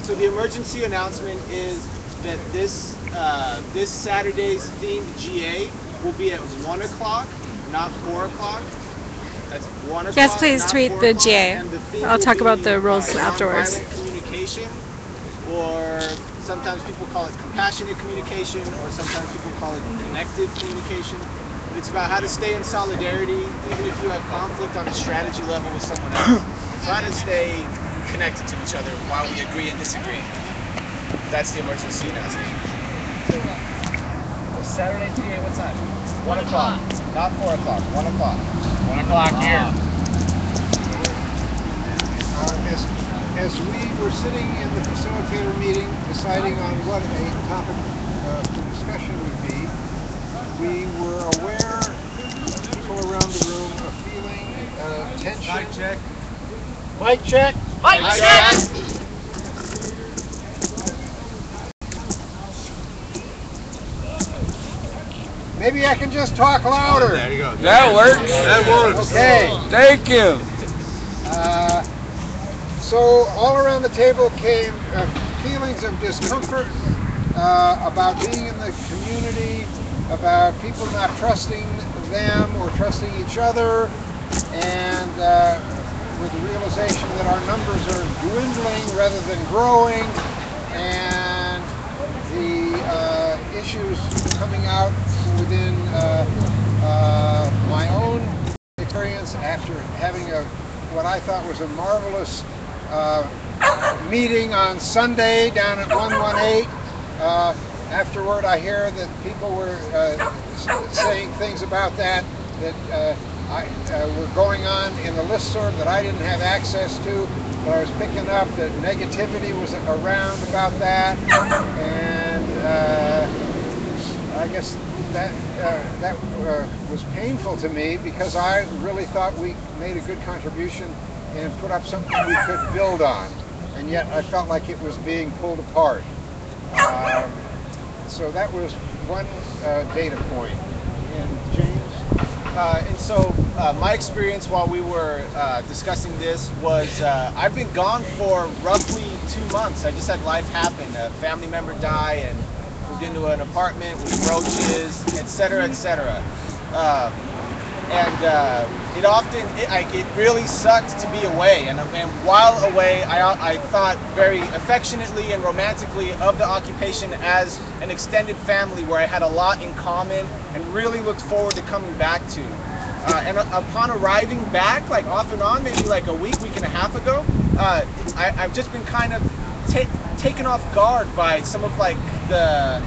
So the emergency announcement is that this Saturday's themed GA will be at 1 o'clock, not 4 o'clock. That's 1 o'clock. Yes, please tweet the GA. I'll talk about the rules afterwards. Nonviolent communication, or sometimes people call it compassionate communication, or sometimes people call it connected communication. It's about how to stay in solidarity, even if you have conflict on a strategy level with someone else. Try to stay connected to each other while we agree and disagree. That's the emergency announcement. Saturday GA, what time? 1 o'clock. Not 4 o'clock. 1 o'clock. 1 o'clock here. As we were sitting in the facilitator meeting, deciding on what a topic for discussion would be, we were aware, people around the room, of feeling tension. Mic check. Mic check. Mic check. Maybe I can just talk louder. There you go. That works. That works. Okay. Thank you. So all around the table came feelings of discomfort about being in the community, about people not trusting them or trusting each other, and with the realization that our numbers are dwindling rather than growing, and the issues coming out within my own experience after having what I thought was a marvelous meeting on Sunday down at 118. Afterward, I hear that people were saying things about that were going on in the listserv that I didn't have access to, but I was picking up that negativity was around about that, and I guess that was painful to me, because I really thought we made a good contribution and put up something we could build on, and yet I felt like it was being pulled apart. So that was one data point. And James? And so my experience while we were discussing this was I've been gone for roughly 2 months. I just had life happen. A family member die, and moved into an apartment with roaches, etc., etc. It really sucked to be away, and while away, I thought very affectionately and romantically of the occupation as an extended family where I had a lot in common and really looked forward to coming back to. And upon arriving back, like off and on, maybe like a week and a half ago, I've just been kind of taken off guard by some of like the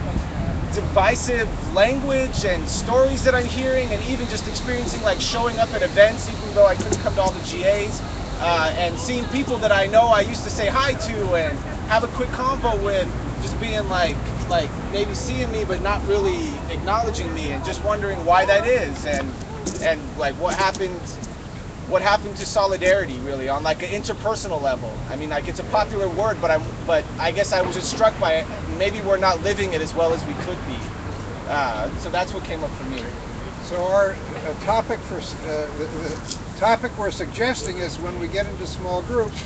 divisive language and stories that I'm hearing, and even just experiencing like showing up at events even though I couldn't come to all the GAs, and seeing people that I know I used to say hi to and have a quick convo with, just being like maybe seeing me but not really acknowledging me, and just wondering why that is, and like what happened to solidarity really on like an interpersonal level. I mean, like, it's a popular word, but I guess I was just struck by it. Maybe we're not living it as well as we could be. So that's what came up for me. So our topic for the topic we're suggesting is, when we get into small groups,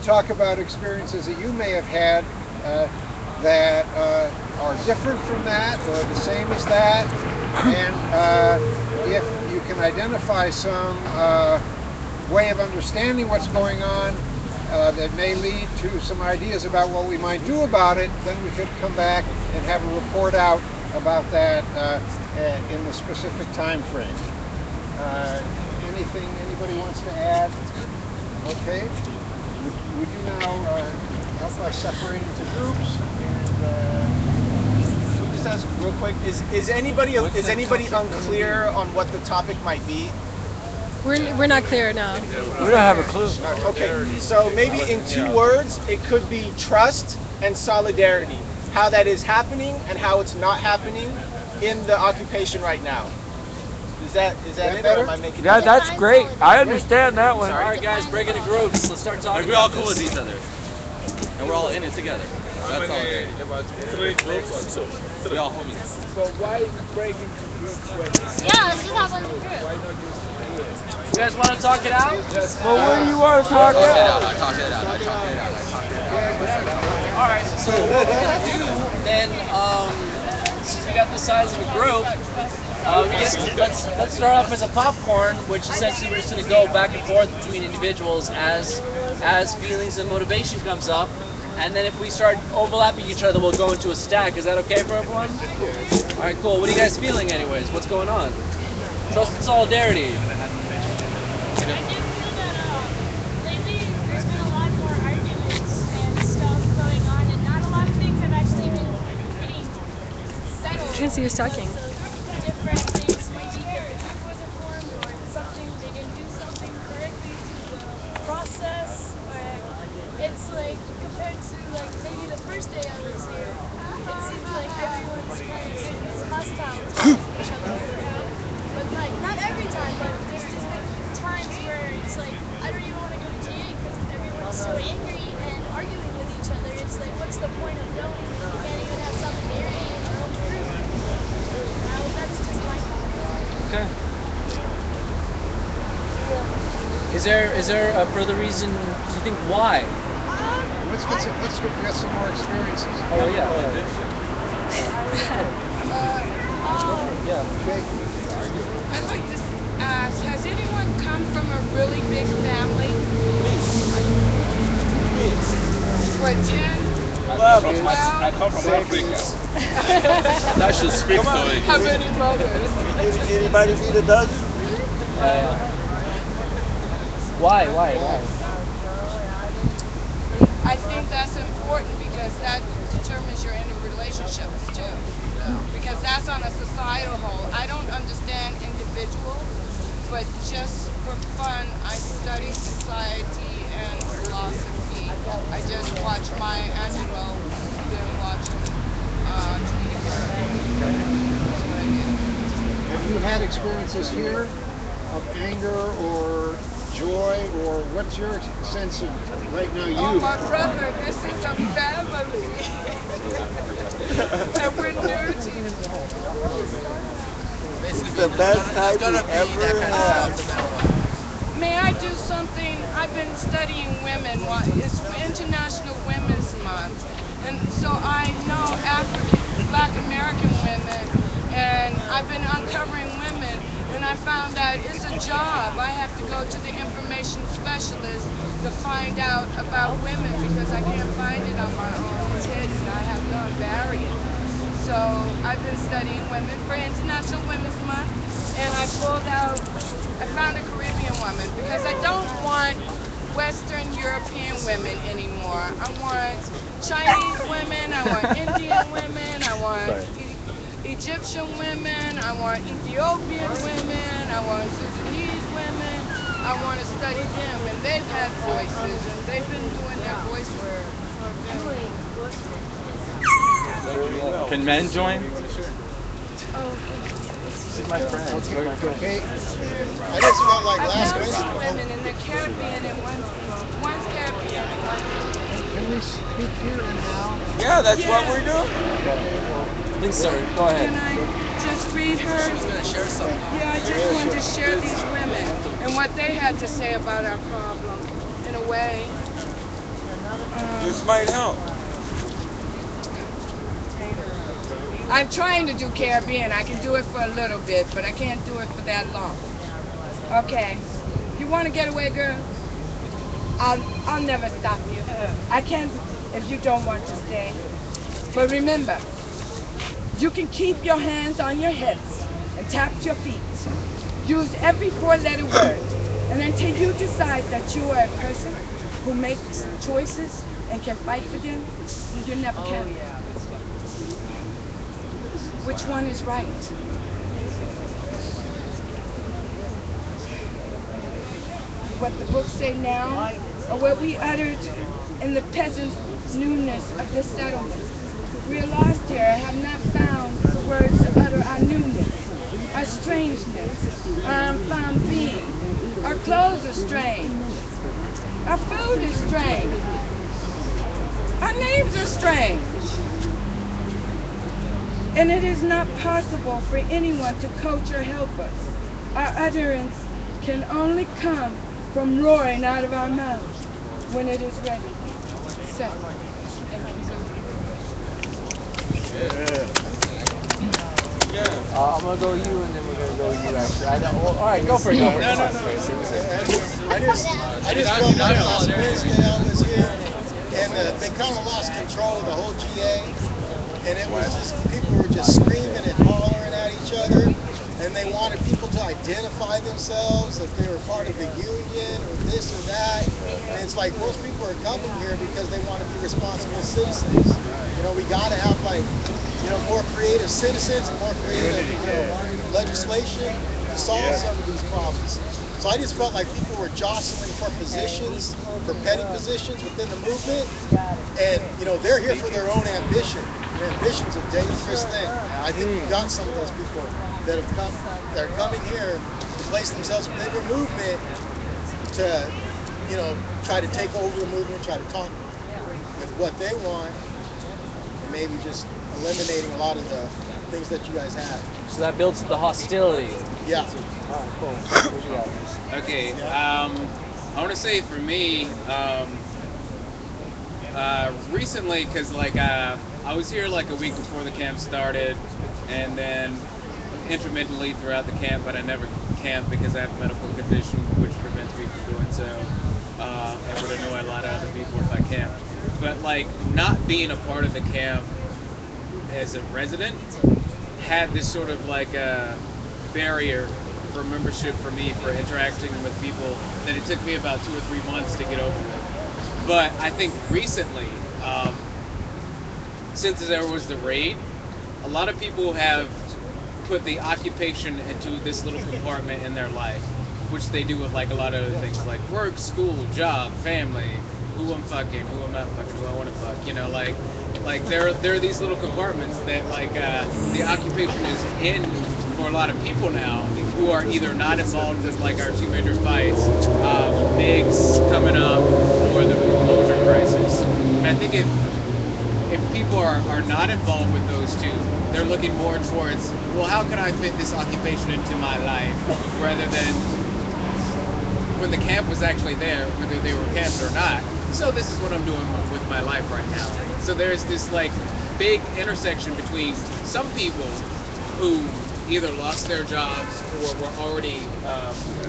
talk about experiences that you may have had that are different from that or the same as that, and if you can identify some way of understanding what's going on that may lead to some ideas about what we might do about it, then we could come back and have a report out about that in the specific time frame. Anything anybody wants to add? Okay. Would you now help us separate into groups? And just ask real quick: is anybody unclear on what the topic might be? We're not clear now. We don't have a clue. Okay, so maybe in 2 words, it could be trust and solidarity. How that is happening and how it's not happening in the occupation right now. Is that it, or am I making it? Yeah, that's great. I understand that one. All right, guys, break into groups. Let's start talking. We're all cool with each other, and we're all in it together. That's all. We all homies. So why break into groups when? Yeah, let's just have one group. You guys want to talk it out? Well, what do you want to talk about? I talk it out. So what we're gonna do then, since we got the size of a group, let's start off as a popcorn, which essentially we're just gonna go back and forth between individuals as feelings and motivation comes up, and then if we start overlapping each other, we'll go into a stack. Is that okay for everyone? All right, cool. What are you guys feeling, anyways? What's going on? Trust and solidarity. I can't see who's talking. Different things, maybe their attack wasn't formed or something, they didn't do something correctly to the process. Or it's like compared to like maybe the first day I was here, it seems like everyone's kind of hostile towards each other. But like not every time, but there's just like times where it's like I don't even want to go to GA because everyone's so angry and arguing with each other. It's like what's the point of going? You can't even have solidarity in your own group. That's just my thought. Okay. Is there a further reason you think why? Let's get some more experiences. Oh yeah. Yeah. Okay. I'd like to ask, has anyone come from a really big family? What, 10? 12. I come from Africa. That should speak for it. How many mothers? Anybody need a dozen? Why? I think that's important because that determines your relationships too. Because that's on a societal whole. I don't understand individuals, but just for fun, I study society and philosophy. I just watch Maya Angelou, been watching Have you had experiences here of anger or joy, or what's your sense of right now? Oh, my brother, this is a family. And we're dirty. This is the best time you ever had. May I do something? I've been studying women. It's International Women's Month. And so I know Black American women, and I've been uncovering women, and I found out it's a job. I have to go to the information specialist to find out about women because I can't find it on my own. It's hidden. I have no variant. So I've been studying women for International Women's Month, and I found a Caribbean woman because I don't want Western European women anymore. I want Chinese women, I want Indian women, I want Egyptian women, I want Ethiopian women, I want Sudanese women. I want to study them, and they've had voices, and they've been doing their voice work for a very Can men join? She's my friend. Okay. I just felt like last I've week. known some women in the Caribbean and one's Caribbean and one's Can we speak here and now? Yeah, that's what we're doing. Please, sir, go ahead. Can I just read her? She's gonna share something. Yeah, I just wanted to share these women and what they had to say about our problem, in a way. This might help. I'm trying to do Caribbean. I can do it for a little bit, but I can't do it for that long. Okay. You want to get away, girl? I'll never stop you. I can't if you don't want to stay. But remember, you can keep your hands on your hips and tap your feet. Use every four-letter word. And until you decide that you are a person who makes choices and can fight for them, you never can. Which one is right? What the books say now, or what we uttered in the peasant newness of this settlement. We are lost here, have not found the words to utter our newness, our strangeness, our unfound being. Our clothes are strange. Our food is strange. Our names are strange. And it is not possible for anyone to coach or help us. Our utterance can only come from roaring out of our mouths when it is ready. So, thank you. I'm gonna go you, and then we're gonna go you after. I know. Well, all right, go for it. Go for it. I just felt like last Wednesday I was here, and they kind of lost control of the whole GA, and it was just people were just screaming and hollering at each other, and they wanted people to identify themselves if they were part of the union or this or that. And it's like most people are coming here because they want to be responsible citizens. You know, we got to have more creative citizens and more creative legislation to solve some of these problems. So I just felt like people were jostling for positions, for petty positions within the movement, and they're here for their own ambition. And ambition's a dangerous thing. And I think we've got some of those people that are coming here to place themselves within the movement to, try to take over the movement, try to talk with what they want, and maybe just eliminating a lot of the things that you guys have. So that builds the hostility. Yeah. All right, cool. What you got? Okay, I want to say for me, recently, because I was here like a week before the camp started, and then intermittently throughout the camp, but I never camped because I have a medical condition which prevents me from doing so. It would annoy a lot of other people if I camped. But not being a part of the camp as a resident had this sort of a barrier for membership for me for interacting with people that it took me about 2 or 3 months to get over with. But I think recently, since there was the raid, a lot of people have put the occupation into this little compartment in their life, which they do with a lot of other things like work, school, job, family, who I'm fucking, who I'm not fucking, who I want to fuck, there are these little compartments that the occupation is in for a lot of people now who are either not involved with our two major fights, MiGs coming up, or the foreclosure crisis. And I think if people are not involved with those two, they're looking more towards, well, how can I fit this occupation into my life, rather than when the camp was actually there, whether they were camps or not. So this is what I'm doing with my life right now. So there's this big intersection between some people who either lost their jobs or were already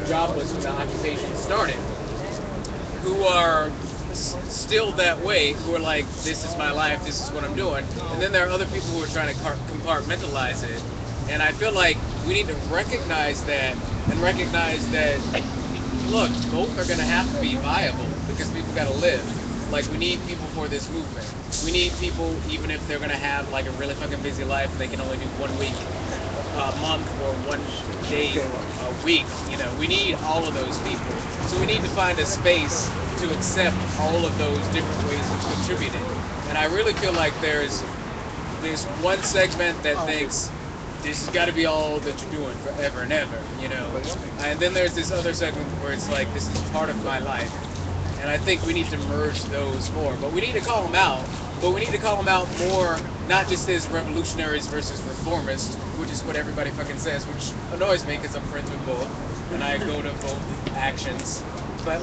jobless when the occupation started, who are still that way, who are this is my life, this is what I'm doing. And then there are other people who are trying to compartmentalize it. And I feel like we need to recognize that, and recognize that, look, both are going to have to be viable because people got to live. We need people for this movement. We need people, even if they're going to have a really fucking busy life and they can only do 1 week a month or 1 day a week. We need all of those people. So we need to find a space to accept all of those different ways of contributing. And I really feel like there's one segment that thinks this has got to be all that you're doing forever and ever, And then there's this other segment where it's this is part of my life. And I think we need to merge those more. But we need to call them out. But we need to call them out more, not just as revolutionaries versus reformists, which is what everybody fucking says, which annoys me because I'm friends with both, and I go to both actions. But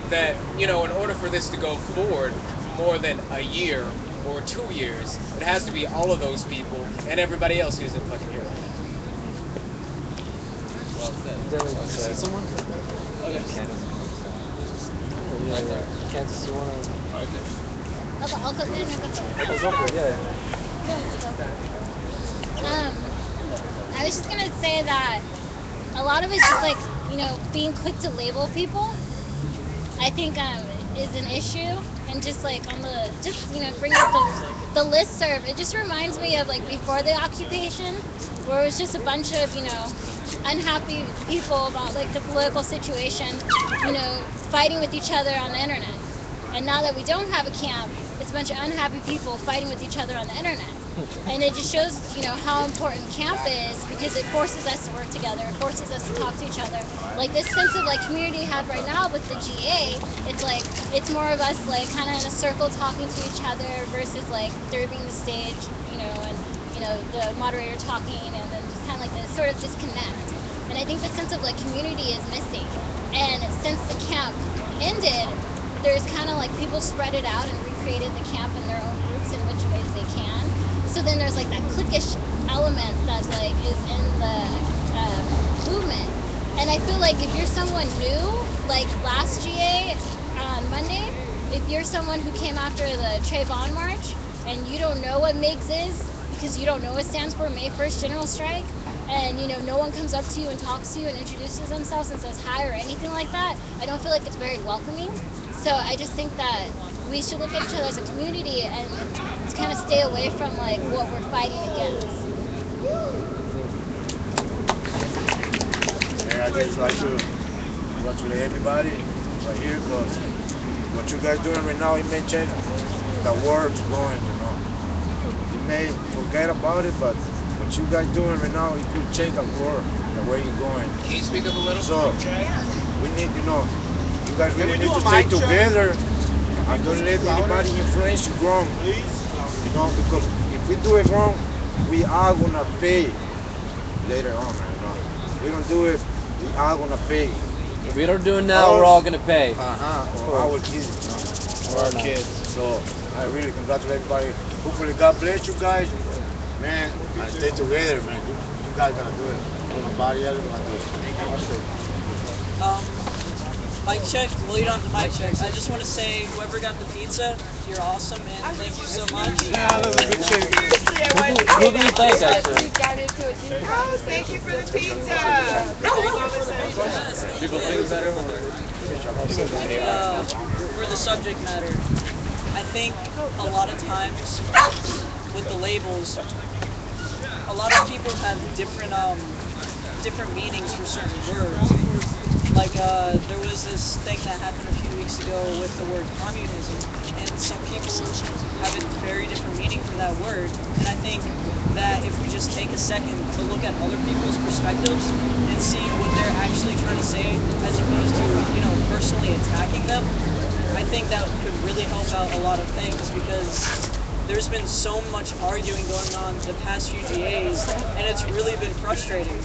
that, in order for this to go forward more than a year or 2 years, it has to be all of those people and everybody else who's in fucking here. Well said. Someone? Okay. Kansas, you want to? I'll go in. Okay, go for it, yeah. I was just gonna say that a lot of it's just being quick to label people. I think is an issue, and just on the bring up the listserv. It just reminds me of before the occupation, where it was just a bunch of unhappy people about the political situation, fighting with each other on the internet. And now that we don't have a camp, it's a bunch of unhappy people fighting with each other on the internet. And it just shows, how important camp is, because it forces us to work together. It forces us to talk to each other. This sense of we have right now with the GA, it's more of us kind of in a circle talking to each other versus there being the stage, and the moderator talking, and then just kind of this sort of disconnect. And I think the sense of community is missing. And since the camp ended, there's kind of people spread it out and recreated the camp in their own groups in which ways they can. So then there's like that cliquish element that like is in the movement. And I feel like if you're someone new, like last GA on Monday, if you're someone who came after the Trayvon March and you don't know what MIGS is because you don't know it stands for May 1st General Strike, and you know no one comes up to you and talks to you and introduces themselves and says hi or anything like that, I don't feel like it's very welcoming. So I just think that we should look at each other as a community and kind of stay away from like what we're fighting against. And I just like to congratulate everybody right here because what you guys doing right now, it may change the world's going, you know. You may forget about it, but what you guys doing right now, it could change the world, the way you're going. Can you speak up a little? So, we need, you know, you guys really need to stay together and don't let anybody influence you wrong. You know, because if we do it wrong, we are gonna pay later on, you know. We don't do it, we are gonna pay. If we don't do it now, we're all gonna pay. For our kids, you know, for our kids. So I really congratulate everybody. Hopefully God bless you guys. Man, and stay together, man. You guys gonna do it. Nobody else gonna do it. Mic check. Well, you don't have the mic check. I just want to say, whoever got the pizza, you're awesome, and thank you so much. Who do you thank, actually? Oh, thank you for the pizza. People think better when For the subject matter, I think a lot of times with the labels, a lot of people have different meanings for certain words. Like there was this thing that happened a few weeks ago with the word communism, and some people have a very different meaning for that word. And I think that if we just take a second to look at other people's perspectives and see what they're actually trying to say, as opposed to, you know, personally attacking them, I think that could really help out a lot of things, because there's been so much arguing going on the past few GAs, and it's really been frustrating.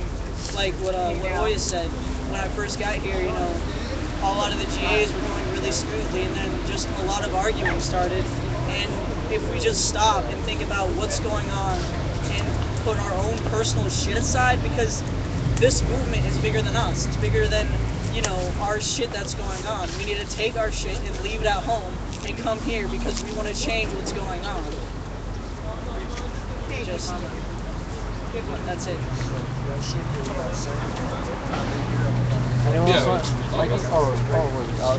Like what Oya said, when I first got here, you know, a lot of the GAs were going really smoothly, and then just a lot of arguing started. And if we just stop and think about what's going on and put our own personal shit aside, because this movement is bigger than us. It's bigger than, you know, our shit that's going on. We need to take our shit and leave it at home and come here because we want to change what's going on. Just, that's it. Anyone else want Mikey?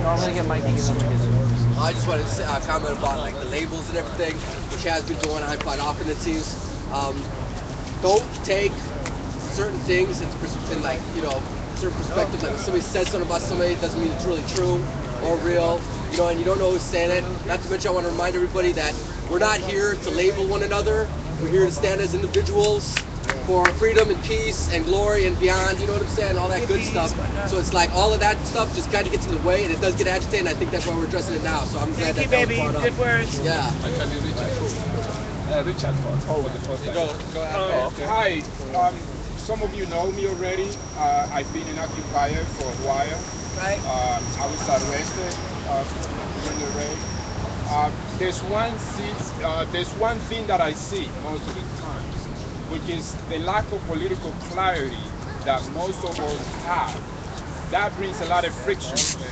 Normally get Mikey. I just wanted to say, comment about like the labels and everything, which has been going on quite often, it seems. Don't take certain things in like, you know, certain perspectives. Like if somebody says something about somebody, it doesn't mean it's really true or real, you know, and you don't know who's saying it. Not to mention, I want to remind everybody that we're not here to label one another. We're here to stand as individuals for freedom and peace and glory and beyond, you know what I'm saying, all that good stuff. So it's like all of that stuff just kind of gets in the way, and it does get agitated, and I think that's why we're addressing it now. So I'm glad that was brought up. Good words. Yeah. Richard first. Oh, the first time. Go ahead. Okay. Hi. Some of you know me already. I've been an occupier for a while. Right. I was arrested during the raid. There's one thing that I see most of the time, which is the lack of political clarity that most of us have. That brings a lot of friction,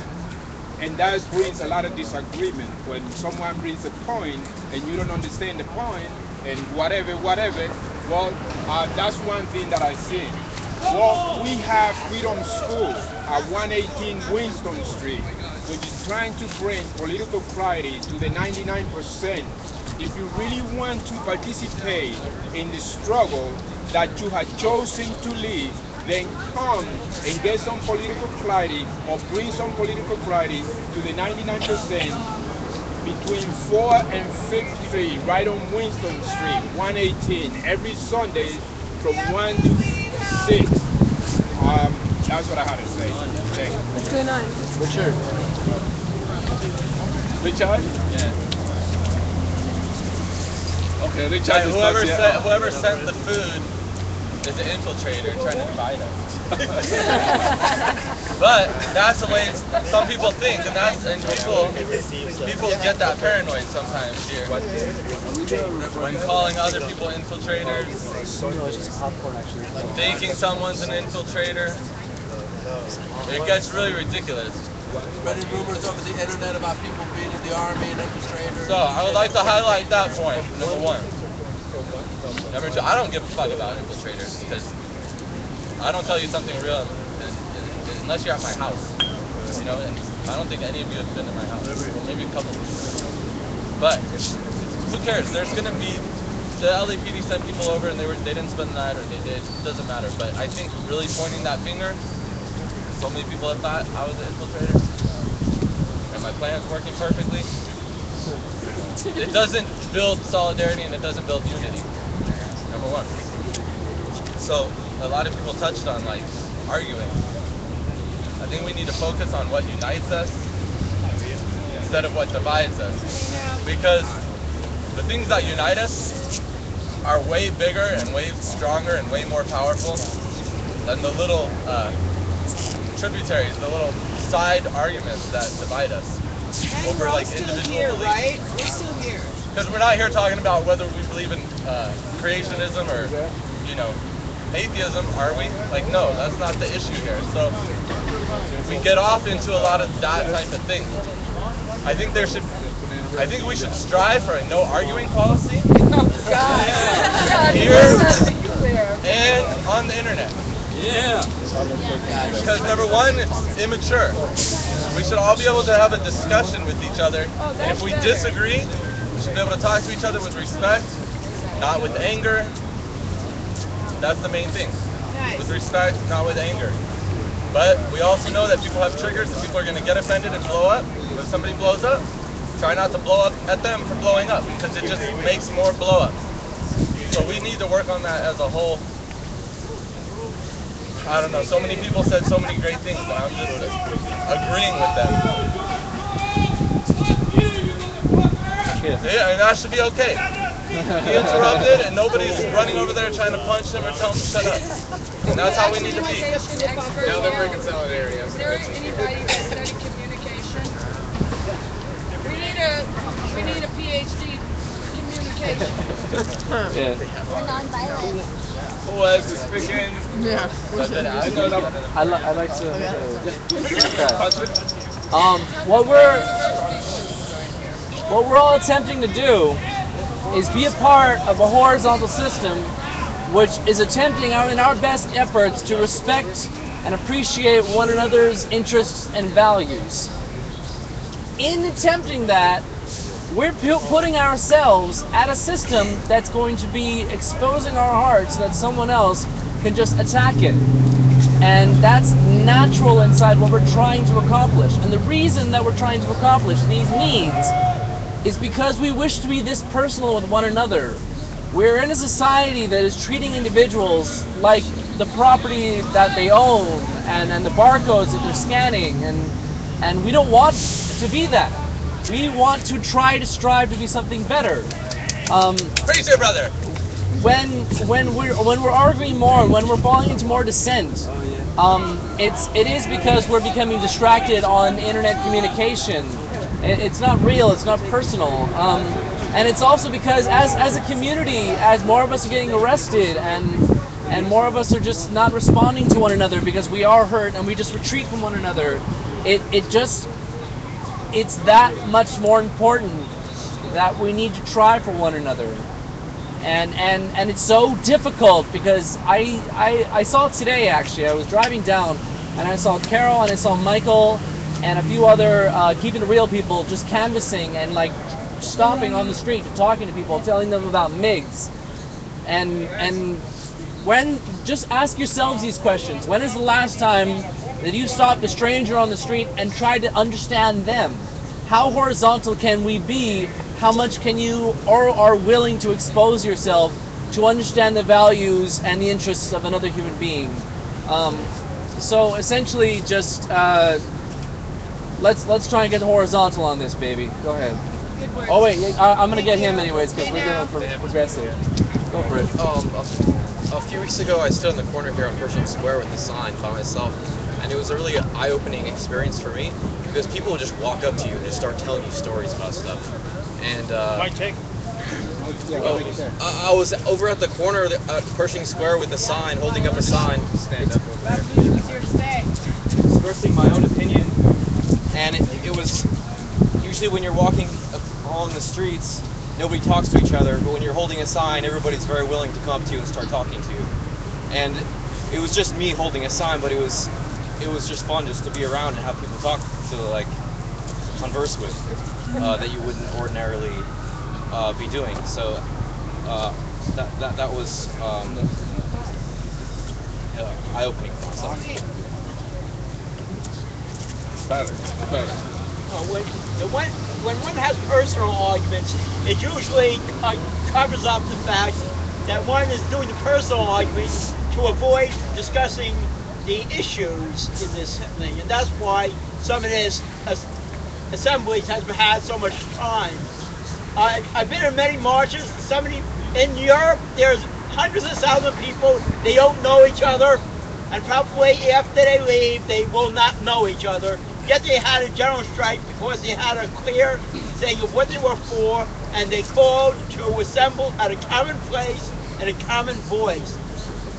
and that brings a lot of disagreement. When someone brings a point and you don't understand the point, and whatever, well, that's one thing that I see. Well, we have Freedom School at 118 Winston Street, which is trying to bring political clarity to the 99%. If you really want to participate in the struggle that you have chosen to lead, then come and get some political clarity, or bring some political clarity to the 99% between 4 and 5th Street, right on Winston Street, 118, every Sunday from 1 to 6. That's what I had to say. Thank you. What's going on? Richard? Yeah. Okay, Richard. Whoever sent the food is an infiltrator trying to divide us. But that's the way some people think, and people get that paranoid sometimes here. When calling other people infiltrators, thinking someone's an infiltrator, it gets really ridiculous. Spreading rumors over the internet about people being in the army and infiltrators. So I would like to highlight that point, number one. Number two, I don't give a fuck about infiltrators because I don't tell you something real unless you're at my house. You know, and I don't think any of you have been to my house. Well, maybe a couple of people. But who cares? There's gonna be the LAPD sent people over and they didn't spend the night or they did. It doesn't matter. But I think really pointing that finger. So many people have thought I was an infiltrator, and my plan's working perfectly. It doesn't build solidarity and it doesn't build unity, number one. So a lot of people touched on like arguing. I think we need to focus on what unites us instead of what divides us. Because the things that unite us are way bigger and way stronger and way more powerful than the little tributaries, the little side arguments that divide us over like individual beliefs. Right? We're still here. Because we're not here talking about whether we believe in creationism or, you know, atheism, are we? Like, no, that's not the issue here. So we get off into a lot of that type of thing. I think we should strive for a no arguing policy here and on the internet. Yeah. Because number one, it's immature. We should all be able to have a discussion with each other. And if we disagree, we should be able to talk to each other with respect, not with anger. That's the main thing. With respect, not with anger. But we also know that people have triggers and people are going to get offended and blow up. When somebody blows up, try not to blow up at them for blowing up because it just makes more blow ups. So we need to work on that as a whole. I don't know, so many people said so many great things, but I'm just agreeing with them. Yeah, and that should be okay. He interrupted and nobody's running over there trying to punch him or tell him to shut up. And that's how we need to be. Now they're breaking solidarity. Is there anybody that studied communication? We need a PhD communication. Non-violent. Who was speaking? Yeah. I like to. What we're all attempting to do is be a part of a horizontal system, which is attempting in our best efforts to respect and appreciate one another's interests and values. In attempting that, we're putting ourselves at a system that's going to be exposing our hearts so that someone else can just attack it. And that's natural inside what we're trying to accomplish. And the reason that we're trying to accomplish these needs is because we wish to be this personal with one another. We're in a society that is treating individuals like the property that they own and the barcodes that they're scanning, and we don't want to be that. We want to try to strive to be something better. Praise your brother. When we're arguing more, when we're falling into more dissent, it is because we're becoming distracted on internet communication. It's not real. It's not personal. And it's also because as a community, as more of us are getting arrested and more of us are just not responding to one another because we are hurt and we just retreat from one another, it's that much more important that we need to try for one another. And it's so difficult because I saw it today actually. I was driving down and I saw Carol and I saw Michael and a few other Keeping It Real people just canvassing and like stopping on the street and talking to people, telling them about MiGs. And when, just ask yourselves these questions. When is the last time that you stopped a stranger on the street and tried to understand them? How horizontal can we be? How much can you or are willing to expose yourself to understand the values and the interests of another human being? So essentially just let's try and get horizontal on this, baby. Go ahead. Oh wait, I'm gonna get him anyways because we're doing progressive. Go for it. A few weeks ago, I stood on the corner here on Pershing Square with a sign by myself, and it was a really eye-opening experience for me because people would just walk up to you and just start telling you stories about stuff. And I was over at the corner at Pershing Square with a sign, holding up a sign. Stand up over there. Expressing my own opinion, and it was usually when you're walking along the streets, nobody talks to each other, but when you're holding a sign, everybody's very willing to come up to you and start talking to you. And it was just me holding a sign, but it was just fun just to be around and have people talk to, like, converse with that you wouldn't ordinarily be doing. So that was eye-opening for myself. Better. When one has personal arguments, it usually covers up the fact that one is doing the personal arguments to avoid discussing the issues in this thing, and that's why some of this assemblies has had so much time. I've been in many marches. In Europe, there's hundreds of thousands of people. They don't know each other, and probably after they leave, they will not know each other. Yet they had a general strike because they had a clear thing of what they were for, and they called to assemble at a common place and a common voice.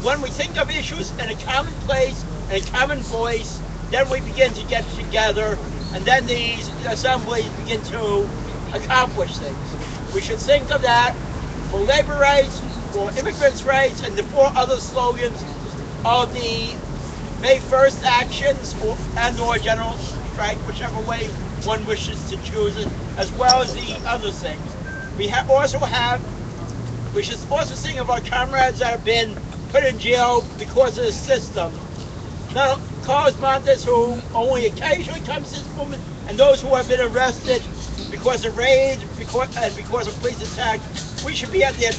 When we think of issues in a common place and a common voice, then we begin to get together, and then these assemblies begin to accomplish things. We should think of that for labor rights, for immigrants' rights, and the four other slogans of the May 1st actions and/or general strike, whichever way one wishes to choose it, as well as the other things. We should also think of our comrades that have been put in jail because of the system. Now, correspondents who only occasionally come to this movement, and those who have been arrested because of raids and because of police attack, we should be at those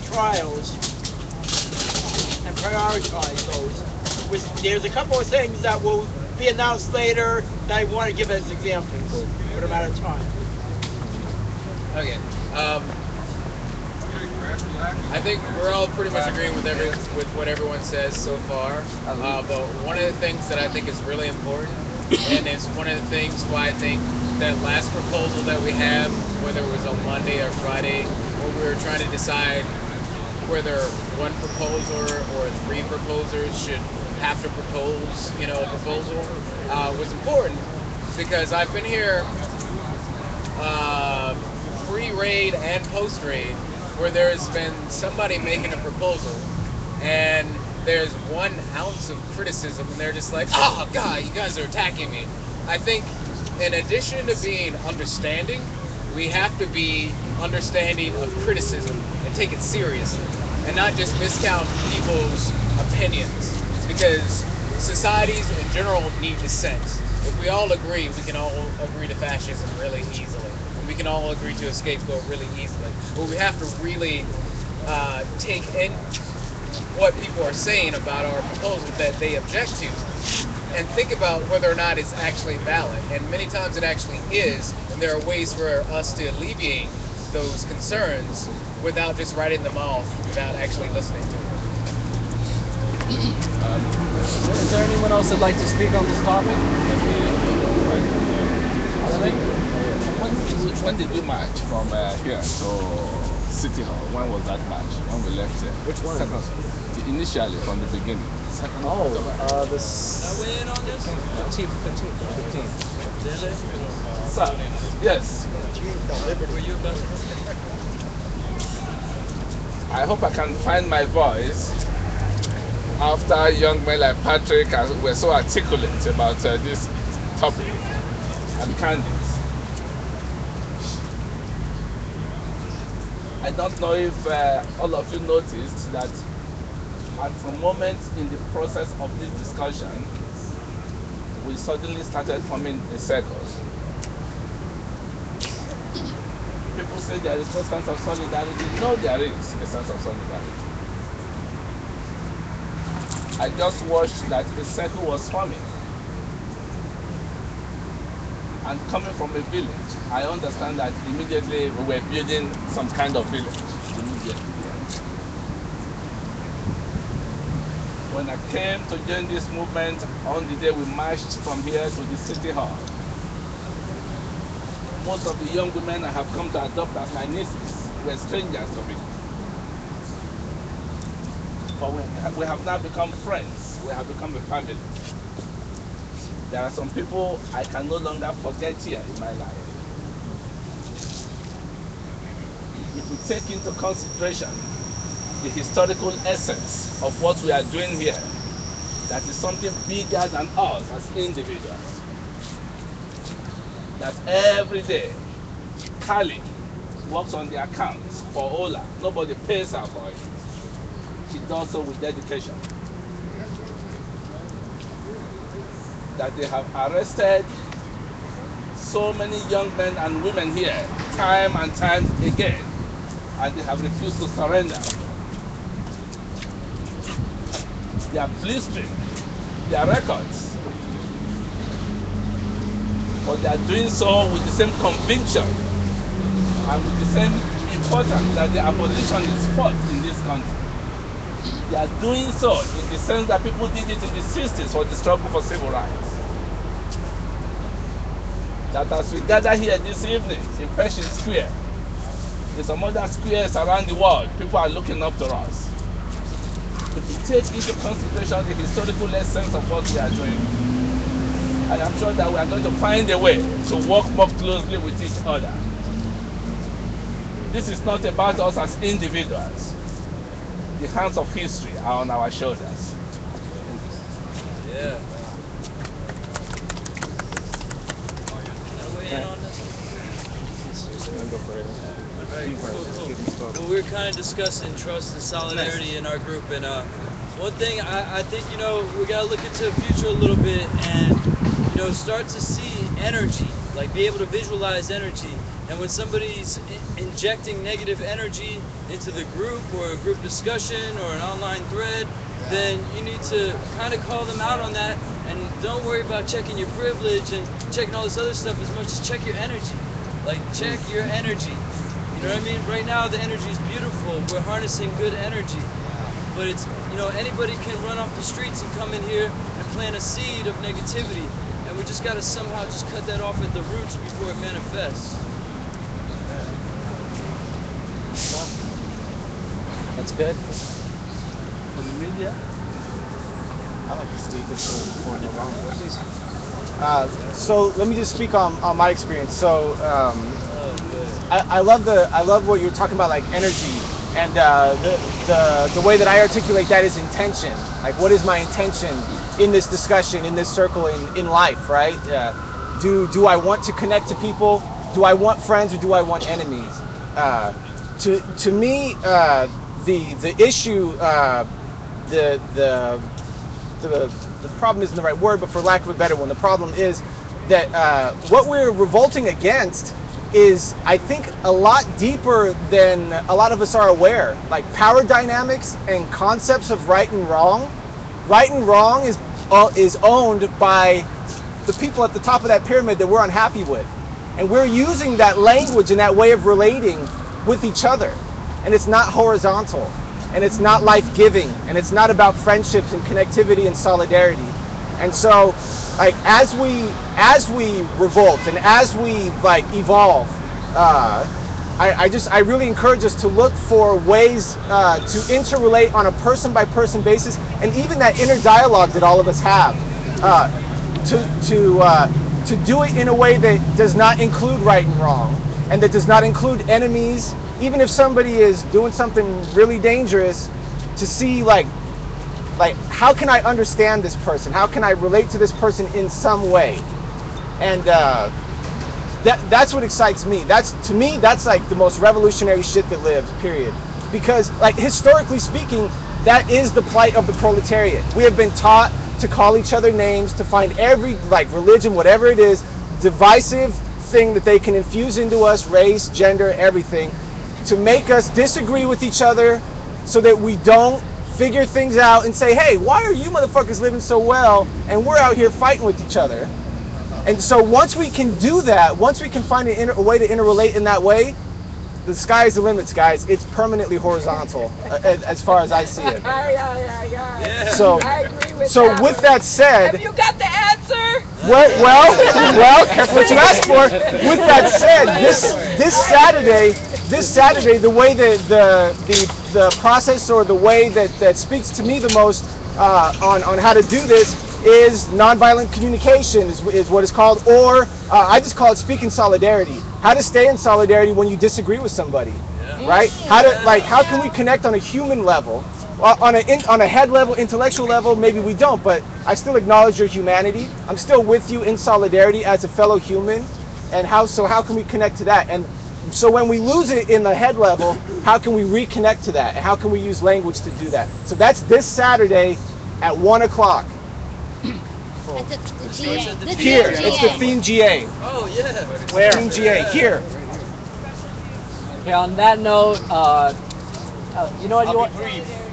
trials and prioritize those. There's a couple of things that will be announced later that I want to give as examples, but I'm out of time. Okay. I think we're all pretty much agreeing with what everyone says so far. But one of the things that I think is really important, and it's one of the things why I think that last proposal that we have, whether it was on Monday or Friday, where we were trying to decide whether one proposer or three proposers should have to propose, a proposal, was important because I've been here pre-raid and post-raid where there's been somebody making a proposal and there's 1 ounce of criticism and they're just like, oh God, you guys are attacking me. I think in addition to being understanding, we have to be understanding of criticism and take it seriously and not just discount people's opinions, because societies in general need dissent. If we all agree, we can all agree to fascism really easily. We can all agree to a scapegoat really easily. But we have to really take in what people are saying about our proposal that they object to and think about whether or not it's actually valid. And many times it actually is, and there are ways for us to alleviate those concerns without just writing them off, without actually listening to them. Is there anyone else that'd like to speak on this topic? When did we march from here to City Hall? When was that march? When we left here? Which one? Initially, from the beginning. This. Are we in on this? 15th. Sir, yes. Were you about to? I hope I can find my voice after young men like Patrick were so articulate about this topic and candidates. I don't know if all of you noticed that at some moment in the process of this discussion, we suddenly started forming a circle. People say there is no sense of solidarity. No, there is a sense of solidarity. I just watched that a circle was forming. And coming from a village, I understand that immediately we were building some kind of village. Immediately. when I came to join this movement on the day we marched from here to the city hall. Most of the young women I have come to adopt as my nieces were strangers to me. But we have now become friends. We have become a family. There are some people I can no longer forget here in my life. If we take into consideration the historical essence of what we are doing here, that is something bigger than us as individuals. That every day, Kali works on the accounts for OLA. Nobody pays her for it. She does so with dedication. That they have arrested so many young men and women here time and time again, and they have refused to surrender. They are blistering their records, but they are doing so with the same conviction and with the same importance that the abolition is fought in this country. They are doing so in the sense that people did it in the 60s for the struggle for civil rights. That as we gather here this evening in Pershing Square, in some other squares around the world, people are looking up to us. If we take into consideration the historical essence of what we are doing, I am sure that we are going to find a way to work more closely with each other. This is not about us as individuals. The hands of history are on our shoulders. Yeah. Well, we were kind of discussing trust and solidarity in our group, and one thing I think, you know, we got to look into the future a little bit and, you know, start to see energy, like be able to visualize energy. And when somebody's injecting negative energy into the group or a group discussion or an online thread, then you need to kind of call them out on that, and don't worry about checking your privilege and checking all this other stuff as much as check your energy. Like, check your energy. You know what I mean? Right now the energy is beautiful. We're harnessing good energy. But it's, you know, anybody can run off the streets and come in here and plant a seed of negativity. And we just got to somehow just cut that off at the roots before it manifests. That's good. For the media, I like to speak for the wrong. So let me just speak on my experience. So I love what you're talking about, like energy, and the way that I articulate that is intention. Like, what is my intention in this discussion, in this circle, in life, right? Do I want to connect to people? Do I want friends or do I want enemies? To me, the issue, the problem isn't the right word, but for lack of a better one, the problem is that what we're revolting against is, I think, a lot deeper than a lot of us are aware. Like power dynamics and concepts of right and wrong. Right and wrong is owned by the people at the top of that pyramid that we're unhappy with. And we're using that language and that way of relating with each other. And it's not horizontal. And it's not life-giving. And it's not about friendships and connectivity and solidarity. And so, like, as we revolt and as we like evolve, I really encourage us to look for ways to interrelate on a person-by-person basis, and even that inner dialogue that all of us have, to do it in a way that does not include right and wrong, and that does not include enemies. Even if somebody is doing something really dangerous, to see like how can I understand this person? How can I relate to this person in some way? And that's what excites me. To me, that's like the most revolutionary shit that lives, period. Because, like, historically speaking, that is the plight of the proletariat. We have been taught to call each other names, to find every, like, religion, whatever it is, divisive thing that they can infuse into us, race, gender, everything, to make us disagree with each other so that we don't figure things out and say, hey, why are you motherfuckers living so well and we're out here fighting with each other? And so once we can do that, once we can find a way to interrelate in that way, the sky is the limits, guys. It's permanently horizontal, as far as I see it. Yeah. So, I agree with so that. with that said, Have you got the answer? well, careful what you ask for. With that said, this Saturday, the way the process or the way that speaks to me the most on how to do this is nonviolent communication is what it's called, or I just call it speaking solidarity. How to stay in solidarity when you disagree with somebody, right? How can we connect on a human level? On a head level, intellectual level, maybe we don't, but I still acknowledge your humanity. I'm still with you in solidarity as a fellow human. And how can we connect to that? And so when we lose it in the head level, how can we reconnect to that? And how can we use language to do that? So that's this Saturday at 1 o'clock. The GA. Here, it's the Theme GA. Oh yeah. Where? Theme GA, here. Okay, on that note, you know what you want?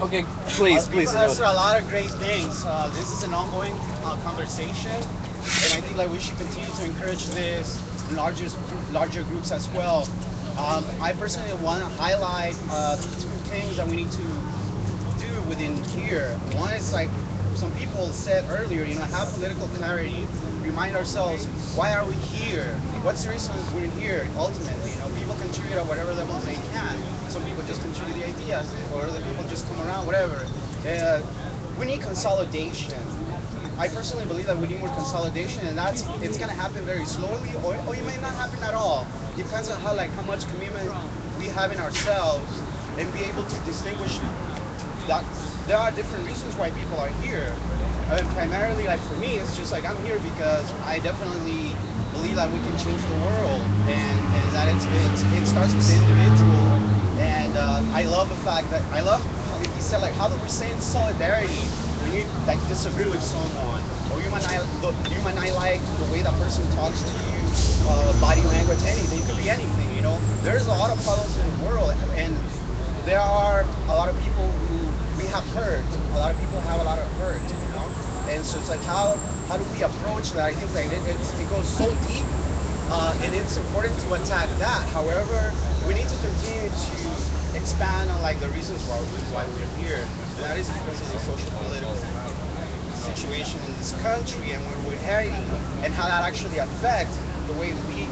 Okay, please. That's a lot of great things. This is an ongoing conversation, and I think like we should continue to encourage this in larger groups as well. I personally want to highlight two things that we need to do within here. One is like some people said earlier, have political clarity, remind ourselves, why are we here? What's the reason we're here ultimately? People contribute at whatever level they can. Some people just contribute the ideas, or other people just come around, whatever. We need consolidation. I personally believe that we need more consolidation, and it's gonna happen very slowly, or it may not happen at all. Depends on how much commitment we have in ourselves, and be able to distinguish that there are different reasons why people are here. Primarily, for me, it's just I'm here because I definitely believe that we can change the world, and that it starts with the individual. And I love the fact that he said how do we say in solidarity when you disagree with someone, or you might not like the way that person talks to you, body language, anything. It could be anything. There's a lot of problems in the world, and there are a lot of people who we have hurt. A lot of people have a lot of hurt, and so it's how do we approach that? I think it goes so deep, and it's important to attack that. However, we need to continue to expand on the reasons why we're here. And that is because of the social political situation in this country and where we're heading, and how that actually affects the way we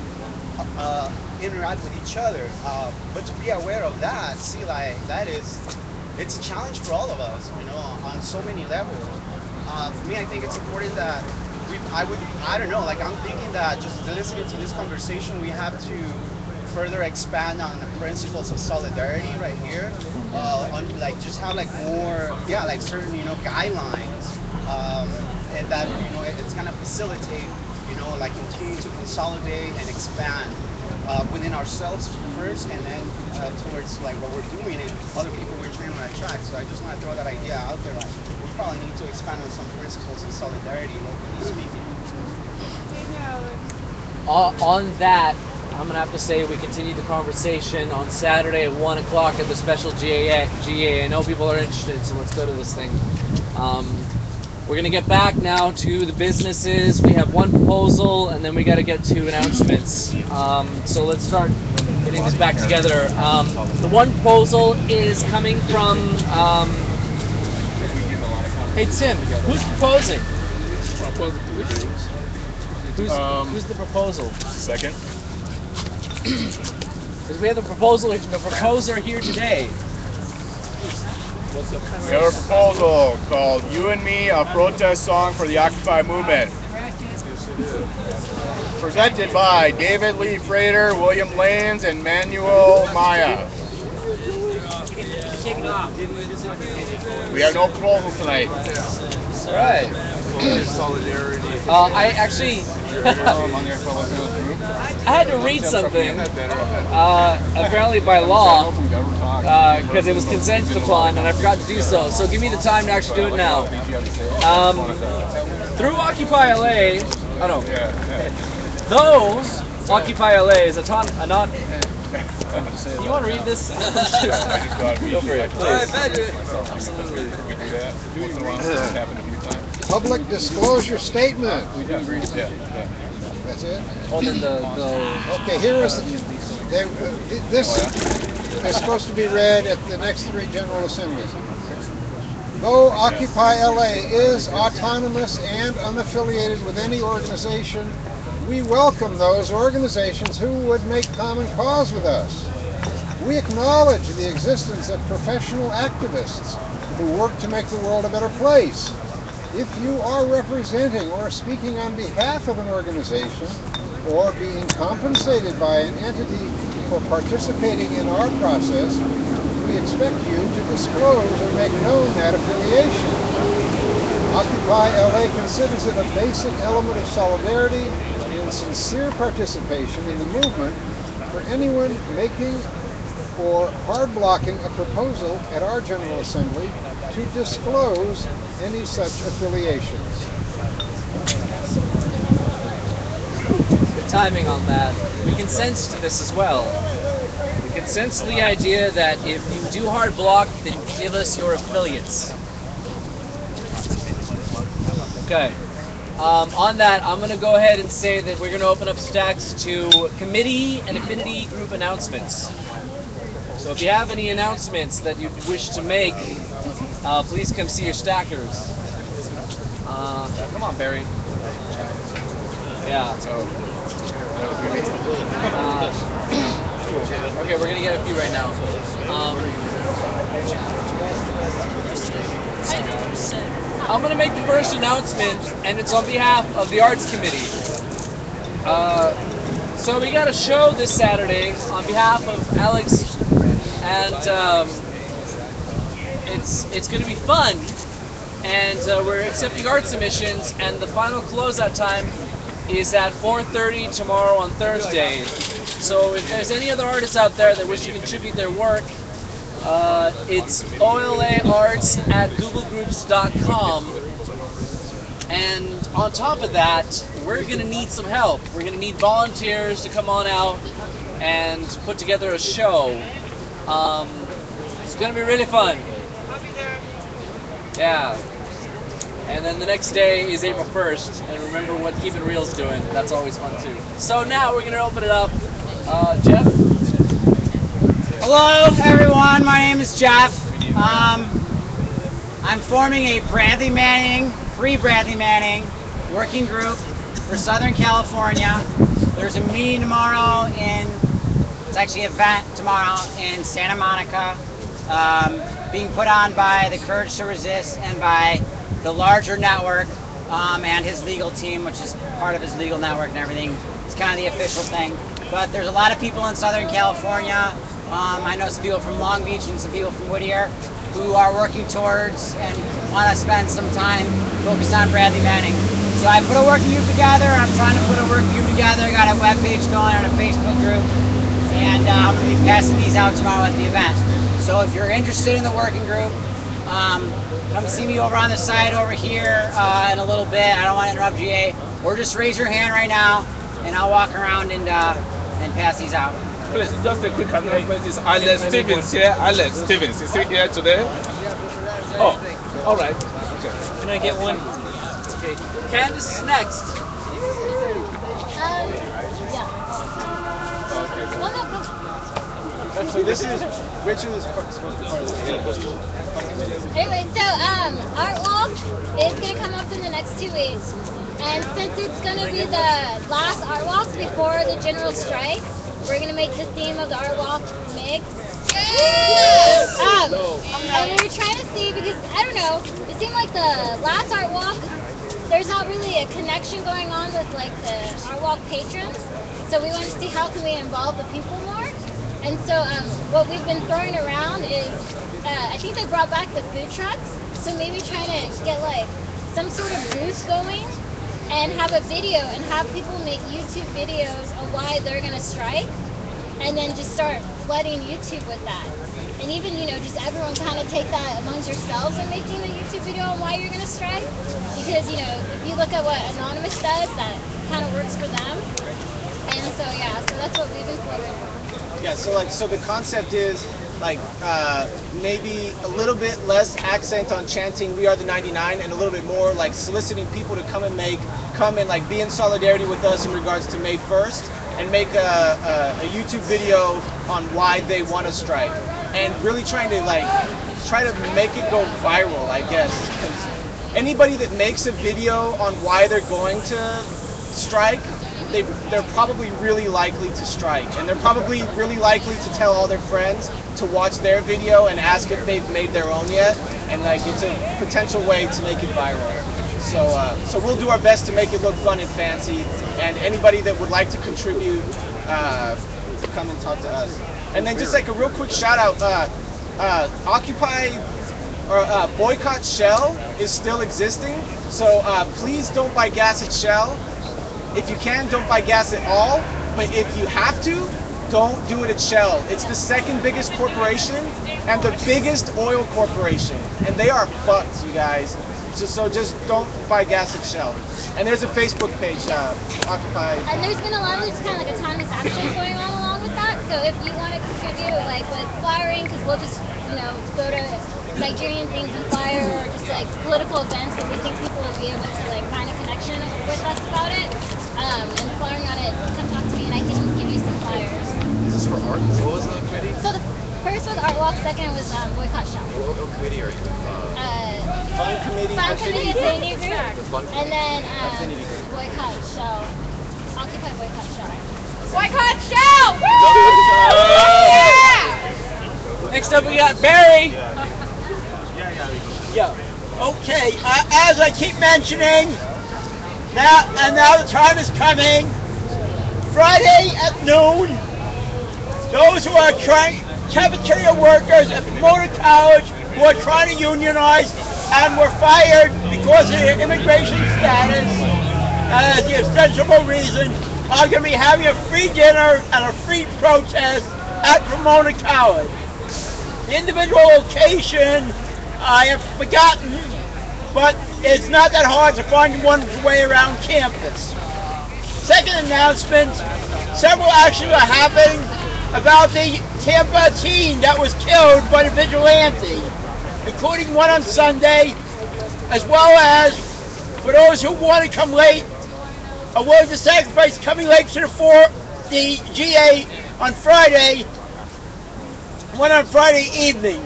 interact with each other. But to be aware of that, it's a challenge for all of us, on so many levels. For me, I think it's important that I'm thinking that just listening to this conversation, we have to further expand on the principles of solidarity right here, just have more, certain, guidelines, and that, it's gonna facilitate, continue to consolidate and expand within ourselves first, and then towards what we're doing and other people we're trying to attract. So I just want to throw that idea out there. We probably need to expand on some principles of solidarity, locally speaking. On that, I'm gonna have to say we continue the conversation on Saturday at 1 o'clock at the special GA. I know people are interested, so let's go to this thing. We're gonna get back now to the businesses. We have one proposal, and then we got to get to announcements. So let's start getting this back together. The one proposal is coming from. Hey Tim, who's proposing? Who's the proposal? Second. Because we have the proposer here today. We have a proposal called "You and Me," a protest song for the Occupy movement. Presented by David Lee Frater, William Lanes, and Manuel Maya. We have no proposals tonight. All right. Solidarity. I actually I had to read something, apparently by law, because it was consented upon, and I forgot to do so. So give me the time to actually do it now. Through Occupy LA, though Occupy LA is you want to read this? Go for it, please. Public disclosure statement. That's it? Oh, then the... Okay, here is the... This is supposed to be read at the next 3 General Assemblies. Though Occupy LA is autonomous and unaffiliated with any organization, we welcome those organizations who would make common cause with us. We acknowledge the existence of professional activists who work to make the world a better place. If you are representing or speaking on behalf of an organization or being compensated by an entity for participating in our process, we expect you to disclose or make known that affiliation. Occupy LA considers it a basic element of solidarity and sincere participation in the movement for anyone making or hard blocking a proposal at our General Assembly to disclose any such affiliations. Good timing on that. We consent to this as well. We consent to the idea that if you do hard block, then give us your affiliates. Okay. On that, I'm going to go ahead and say that we're going to open up stacks to committee and affinity group announcements. So if you have any announcements that you wish to make, please come see your stackers. Come on, Barry. Yeah. Okay, we're gonna get a few right now. I'm gonna make the first announcement, and it's on behalf of the Arts Committee. So we got a show this Saturday on behalf of Alex, and it's gonna be fun. And we're accepting art submissions, and the final closeout time is at 4:30 tomorrow on Thursday. So if there's any other artists out there that wish to contribute their work, it's olaarts@googlegroups.com. And on top of that, we're going to need some help. We're going to need volunteers to come on out and put together a show. It's going to be really fun. Yeah. And then the next day is April 1st, and remember what Keepin' Real's doing. That's always fun too. So now we're going to open it up. Jeff? Hello everyone, my name is Jeff. I'm forming a Bradley Manning, Free Bradley Manning working group for Southern California. There's a meeting tomorrow it's actually an event tomorrow in Santa Monica, being put on by the Courage to Resist and by the larger network and his legal team, which is part of his legal network and everything. It's kind of the official thing. But there's a lot of people in Southern California. I know some people from Long Beach and some people from Whittier who are working towards and want to spend some time focused on Bradley Manning. So I put a working group together. I'm trying to put a working group together. I got a webpage going on a Facebook group. And I'm going to be passing these out tomorrow at the event. So if you're interested in the working group, come see me over on the side over here in a little bit. I don't want to interrupt GA. Or just raise your hand right now, and I'll walk around and pass these out. Please, just a quick announcement. Is Alex Stevens here? Alex Stevens, is he here today? Oh, all right. Okay. Can I get one? Okay. Candace is next. So this is Richard is supposed to be part of this. Anyway, so Art Walk is going to come up in the next 2 weeks. And since it's going to be the last Art Walk before the general strike, we're going to make the theme of the Art Walk mix. And we were trying to see, because, I don't know, it seemed like the last Art Walk, there's not really a connection going on with like the Art Walk patrons. So we want to see how can we involve the people more. And so what we've been throwing around is, I think they brought back the food trucks. So maybe trying to get like some sort of booth going and have a video and have people make YouTube videos of why they're going to strike. And then just start flooding YouTube with that. And even, just everyone kind of take that amongst yourselves and making a YouTube video on why you're going to strike. Because, if you look at what Anonymous does, that kind of works for them. And so, yeah, so that's what we've been floating. Yeah, so the concept is maybe a little bit less accent on chanting "We Are the 99" and a little bit more like soliciting people to come and be in solidarity with us in regards to May 1st, and make a YouTube video on why they want to strike, and really try to make it go viral, I guess. Because anybody that makes a video on why they're going to strike, they're probably really likely to strike, and they're probably really likely to tell all their friends to watch their video and ask if they've made their own yet, and like it's a potential way to make it viral. So we'll do our best to make it look fun and fancy, and anybody that would like to contribute, come and talk to us. And then just like a real quick shout out, Occupy or Boycott Shell is still existing, so please don't buy gas at Shell. If you can, don't buy gas at all, but if you have to, don't do it at Shell. It's the second biggest corporation and the biggest oil corporation, and they are fucked, you guys. So just don't buy gas at Shell. And there's a Facebook page, Occupy. And there's been a lot of just kind of like autonomous action going on along with that. So if you want to contribute, like with flyering, because we'll just, go to Nigerian things and flyer, or just like political events that we think people will be able to like find a connection with us about it. And flyering on it, come talk to me and I can give you some flyers. Is this for art? What was the committee? So the first was Art Walk, second was Boycott Shell. What committee are you? Fun Committee. Fun Committee, Affinity Group. The Fun And then Boycott Shell. Occupy Boycott Shell. Boycott Shell! Yeah! Next up we got Barry. Yeah. Okay, as I keep mentioning, now the time is coming. Friday at noon, those who are cafeteria workers at Pomona College who are trying to unionize and were fired because of their immigration status as the ostensible reason, are going to be having a free dinner and a free protest at Pomona College. The individual location I have forgotten, but it's not that hard to find one's way around campus. Second announcement, several actions are happening about the Tampa teen that was killed by the vigilante, including one on Sunday, as well as for those who want to come late, are willing to sacrifice coming late to the GA on Friday, one on Friday evening.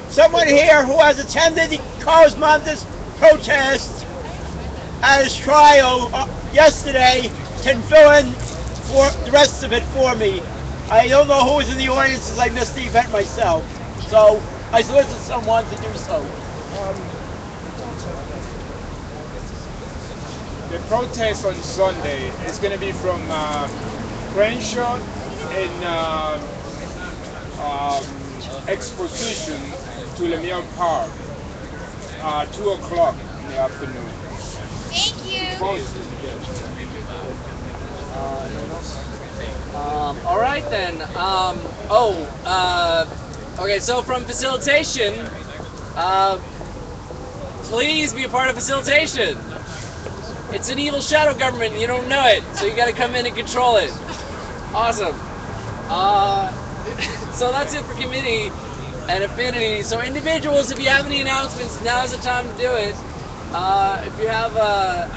Someone here who has attended the Carlos Montes protest at his trial yesterday can fill in for the rest of it for me. I don't know who was in the audience since I missed the event myself, so I solicit someone to do so. The protest on Sunday is going to be from Crenshaw and Exposition to Lemuel Park, 2 o'clock in the afternoon. Thank you. All right then. Okay. So from facilitation, please be a part of facilitation. It's an evil shadow government, and you don't know it, so you got to come in and control it. Awesome. So that's it for committee and affinity. So individuals, if you have any announcements, now's the time to do it. If you have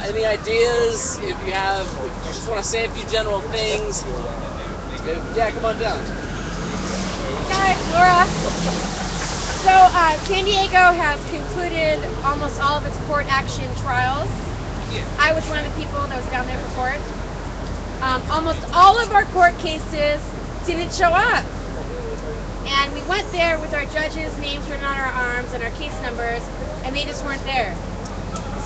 any ideas, if you just want to say a few general things, yeah, come on down. Guys, Laura. So San Diego has concluded almost all of its court action trials. Yeah. I was one of the people that was down there for court. Almost all of our court cases didn't show up. And we went there with our judges' names written on our arms and our case numbers, and they just weren't there.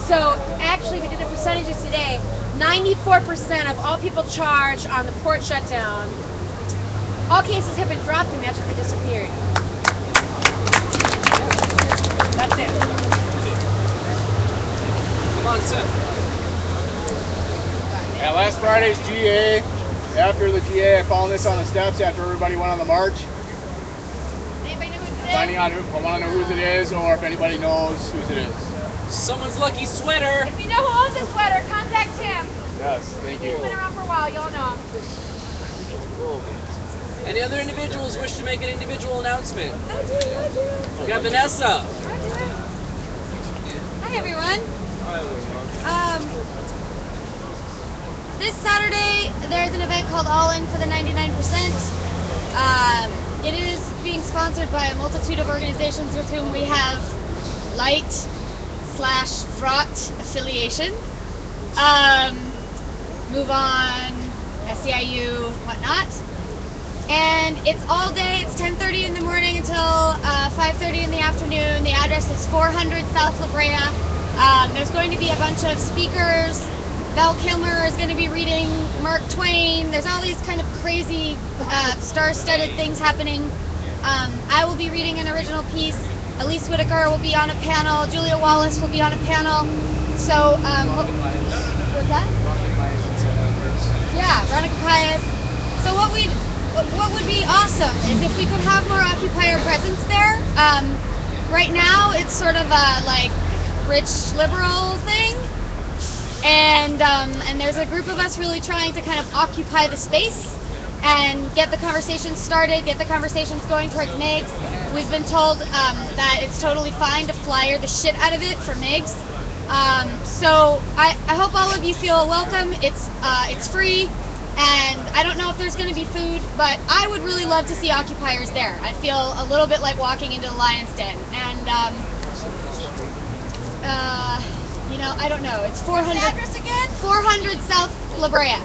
So actually, we did the percentages today. 94% of all people charged on the court shutdown, all cases have been dropped and magically disappeared. That's it. Come on, Seth. At last Friday's GA, after the GA, I found this on the steps after everybody went on the march. Anybody know who Finding out I want to know whose it is, or if anybody knows whose it is. Someone's lucky sweater. If you know who owns this sweater, contact him. Yes, thank you. He's been around for a while, y'all know him. Any other individuals wish to make an individual announcement? We got Vanessa. Hi everyone. this Saturday there's an event called All In for the 99%. It is being sponsored by a multitude of organizations with whom we have light/fraught affiliation. Move On, SEIU, whatnot. And it's all day. It's 10:30 in the morning until 5:30 in the afternoon. The address is 400 South La Brea. There's going to be a bunch of speakers. Val Kilmer is going to be reading Mark Twain. There's all these kind of crazy star-studded things happening. I will be reading an original piece. Elise Whitaker will be on a panel. Julia Wallace will be on a panel. So, what's that? Yeah, Veronica Pius. So what would be awesome is if we could have more occupier presence there. Right now, it's sort of a like rich liberal thing. And there's a group of us really trying to kind of occupy the space and get the conversations started, get the conversations going towards MIGs. We've been told that it's totally fine to flyer the shit out of it for MIGs. So I hope all of you feel welcome. It's free, and I don't know if there's going to be food, but I would really love to see occupiers there. I feel a little bit like walking into the Lion's Den, and you know, I don't know. It's 400. What's the address again? 400 South La Brea.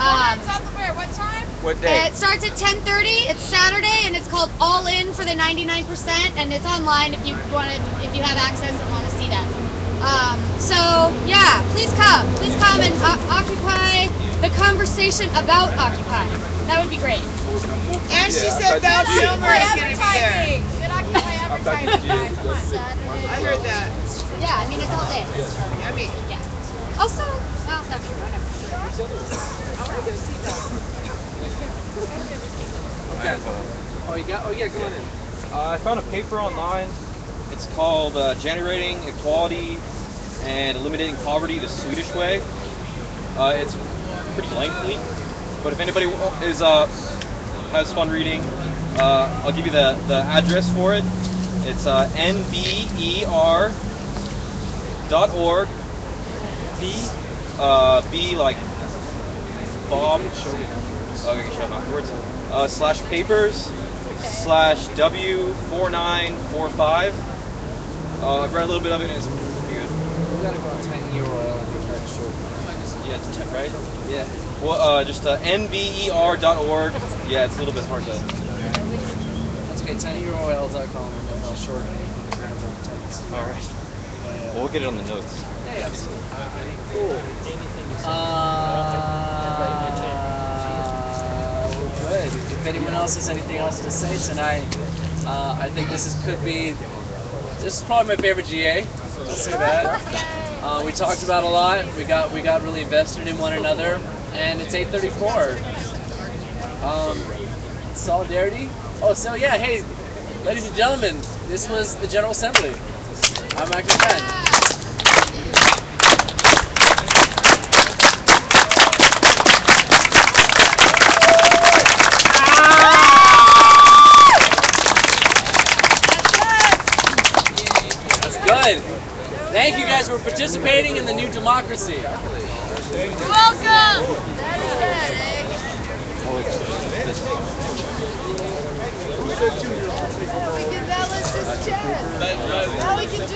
400 South La Brea. What time? What day? It starts at 10:30. It's Saturday, and it's called All In for the 99%, and it's online if you have access and want to see that. So yeah, please come and occupy the conversation about Occupy. That would be great. And she said Val Kilmer is going to be there. Good Occupy advertising. I heard that. Yeah, I mean it's all day. Yummy. Yeah. Also, well, not true. Whatever. Oh, yeah, go on in. I found a paper online. It's called Generating Equality and Eliminating Poverty the Swedish Way. It's pretty lengthy, but if anybody has fun reading, I'll give you the address for it. It's nber.org. B like Bob. Okay, shut up afterwards. /papers/W4945. I've read a little bit of it and it's pretty good. We gotta go on tiny URL and get that short. Yeah, it's right? Yeah. Well, just nber.org. Yeah, it's a little bit hard to. That's okay, tinyurl.com and I'll shorten it. Alright. Well, we'll get it on the notes. Yeah, absolutely. Cool. Good. If anyone else has anything else to say tonight, I think this is probably my favorite GA. I'll say that. We talked about a lot. We got really invested in one another, and it's 8:34. Solidarity. Oh, so yeah. Hey, ladies and gentlemen, this was the General Assembly. I'm Michael Penn. Good. Thank you guys for participating in the new democracy. You're welcome. We can balance this chat. Now we can just.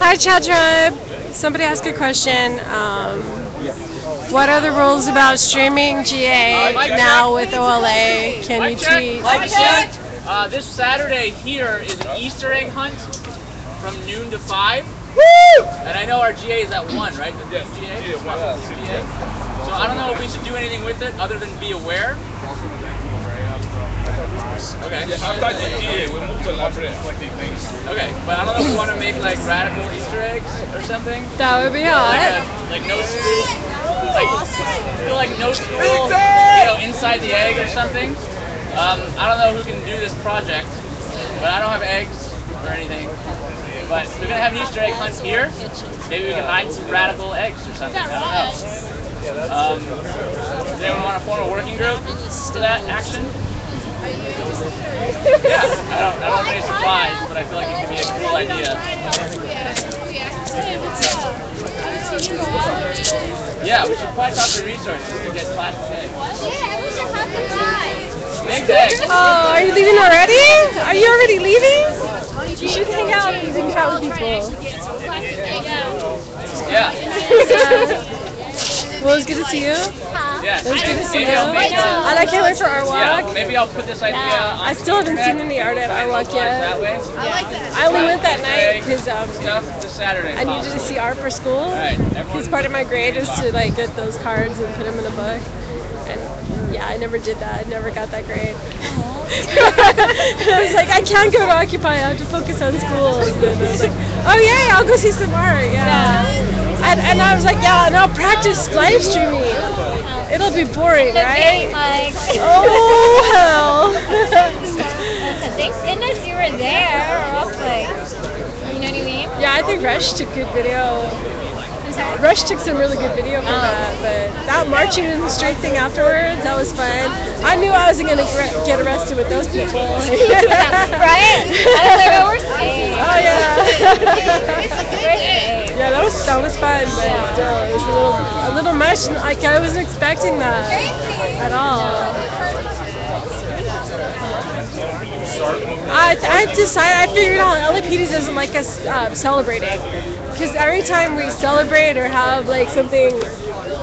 Hi, Chat Tribe. Somebody asked a question. What are the rules about streaming GA now with OLA? Can you tweet? This Saturday here is an Easter egg hunt from noon to 5. Woo! And I know our GA is at 1, right? The GA? GA. So I don't know if we should do anything with it other than be aware. Okay. After the GA, we move to La Brea. Okay, but I don't know if we want to make like radical Easter eggs or something. That would be hot. Like no school, like no school, inside the egg or something. I don't know who can do this project, but I don't have eggs or anything. But we're gonna have an Easter egg hunt here. Maybe we can hide some radical eggs or something. I don't know. Does anyone want to form a working group to that action? Yeah, I don't have any supplies, but I feel like it could be a cool idea. Yeah, we should probably talk to resources to get class today. Yeah, we should have the class. Oh, are you leaving already? Are you already leaving? You should hang out and chat with people. Yeah. Well, it was good to see you. Yeah. It was good to see you. Maybe I'll make And I can't wait for our Yeah, walk. maybe I'll put this idea on I still haven't seen any art at our walk yet. that way. I only went that night because Stuff this Saturday. I needed to see art for school. Because part of my grade is to like get those cards and put them in a book. And yeah, I never did that. I never got that grade. I was like, I can't go to Occupy. I have to focus on school. And then I was like, oh yeah, I'll go see some art. Yeah. And I was like, yeah, and I'll practice live streaming. It'll be boring, right? Oh hell. Thank goodness you were there, or else like, you know what I mean? Yeah, I think Rush took good video. Rush took some really good video for that, but that marching in the street thing afterwards, that was fun. I knew I wasn't going to get arrested with those people. Right? That's like what we're saying. Oh yeah. Yeah, that was fun, but still, it was a little much. Like I wasn't expecting that at all. I figured out LAPD doesn't like us celebrating. Because every time we celebrate or have like something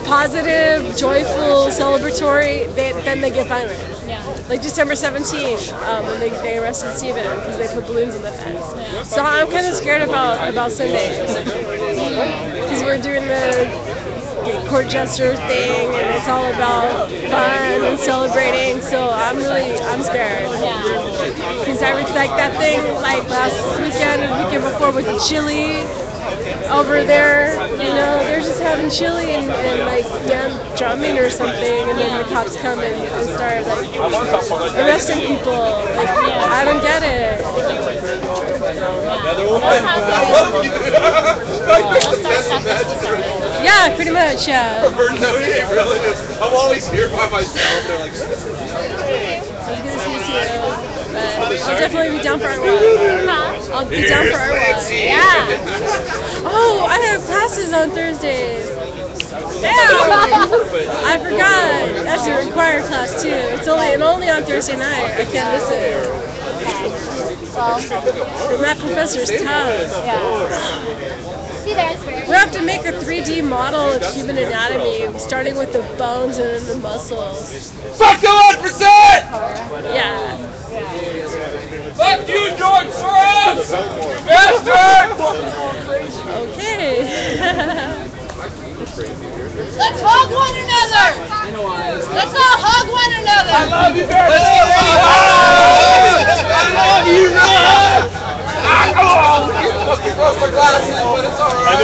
positive, joyful, celebratory, then they get violent. Yeah. Like December 17th, when they arrested Steven because they put balloons in the fence. So I'm kind of scared about Sunday. Because we're doing the court jester thing and it's all about fun and celebrating, so I'm scared. Because I was like that thing like last weekend and the weekend before with the chili over there, you know, they're just having chili and like drumming or something, and then the cops come and start like arresting people. Like, I don't get it. Yeah, pretty much, yeah. I'm always here by myself. They're like, I'll definitely be down for our walk. I'll be down for our walk. Yeah. Oh, I have classes on Thursdays. Damn! I forgot. That's a required class too. It's only on Thursday night. I can't miss it. And that professor's tough. We have to make a 3D model of human anatomy, starting with the bones and then the muscles. Fuck the 1%! Yeah. Fuck you, George Soros! Bastard! Okay. Let's hug one another! Let's all hug one another! I love you, Barry! I love you, Ron! You fucking broke my glasses, but it's alright.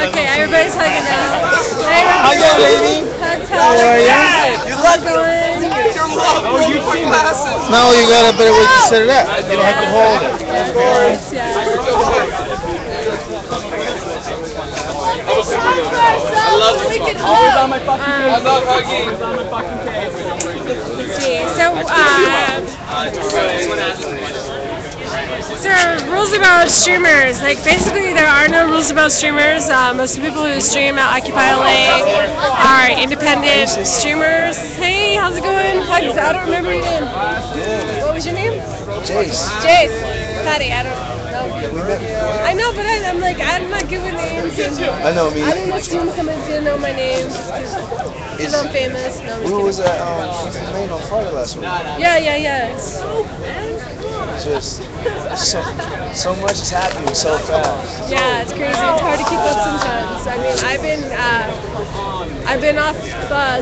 Okay, everybody's hugging now. Hug it, baby. How are you? You love going. Oh, you put glasses. No, you got a better way to set it up. You don't have to hold it. Of course, yeah. I love this one. Always on my fucking page. I love hugging. Always on my fucking page. So rules about streamers. Like basically there are no rules about streamers. Most of the people who stream at Occupy LA are independent streamers. Hey, how's it going? I don't remember your name. What was your name? Jace. Jace. Patty, I don't know. I know, but I'm like, I'm not good with names. I know me. I don't know students coming to know my name because I'm famous. No, We was at Maine on Friday last week. Yeah. Just so much is happening so fast. Yeah, it's crazy. It's hard to keep up sometimes. I mean, I've been off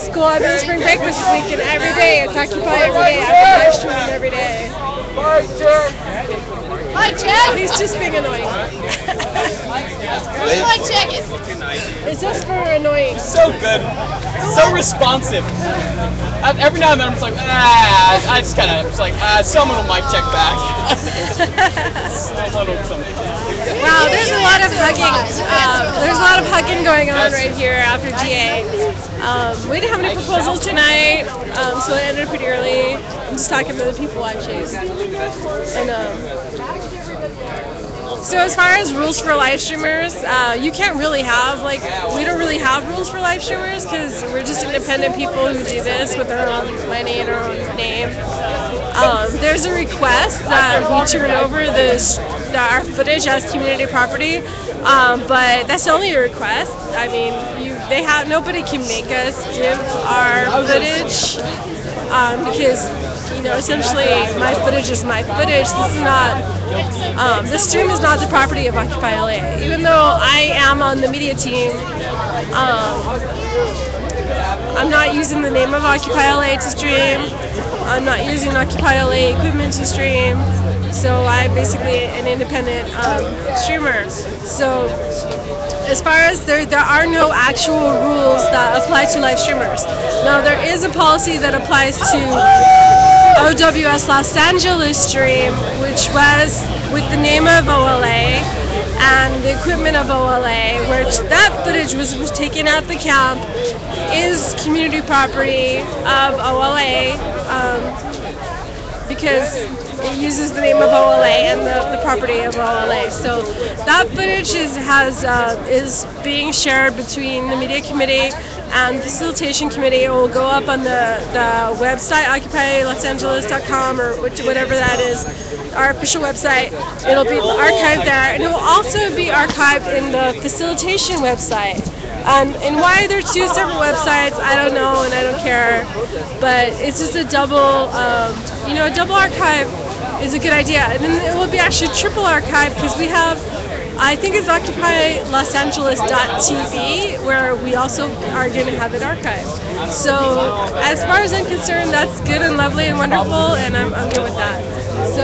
school. I've been on spring break this week, and every day it's Occupy every day. I've been live streaming every day. Hi, Chad! He's just being annoying. How do you like chicken? It's just for annoying. So good. So responsive. Every now and then I'm just like, I just kind of, it's like, someone will mic check back. Wow, there's a lot of hugging. There's a lot of hugging going on right here after GA. We didn't have any proposals tonight, so it ended pretty early. I'm just talking to the people watching. And so as far as rules for live streamers, you can't really have, like, we don't really have rules for live streamers because we're just independent people who do this with our own money and our own name. There's a request that we turn over our footage as community property, but that's only a request. I mean, nobody can make us give our footage because, you know, essentially my footage is my footage. This is not. This stream is not the property of Occupy LA. Even though I am on the media team, I'm not using the name of Occupy LA to stream. I'm not using Occupy LA equipment to stream. So I'm basically an independent streamer. So as far as there are no actual rules that apply to live streamers. Now there is a policy that applies to OWS Los Angeles stream, which was with the name of OLA and the equipment of OLA, which that footage was taken at the camp, is community property of OLA because it uses the name of OLA and the property of OLA. So that footage is being shared between the media committee and the facilitation committee. It will go up on the website, occupylosangeles.com or whatever that is, our official website. It'll be archived there, and it will also be archived in the facilitation website. And why there's two separate websites, I don't know, and I don't care. But it's just a double, a double archive is a good idea. And then it will be actually triple archive because we have, I think it's occupylosangeles.tv, where we also are going to have it archived. So as far as I'm concerned, that's good and lovely and wonderful, and I'm good with that. So,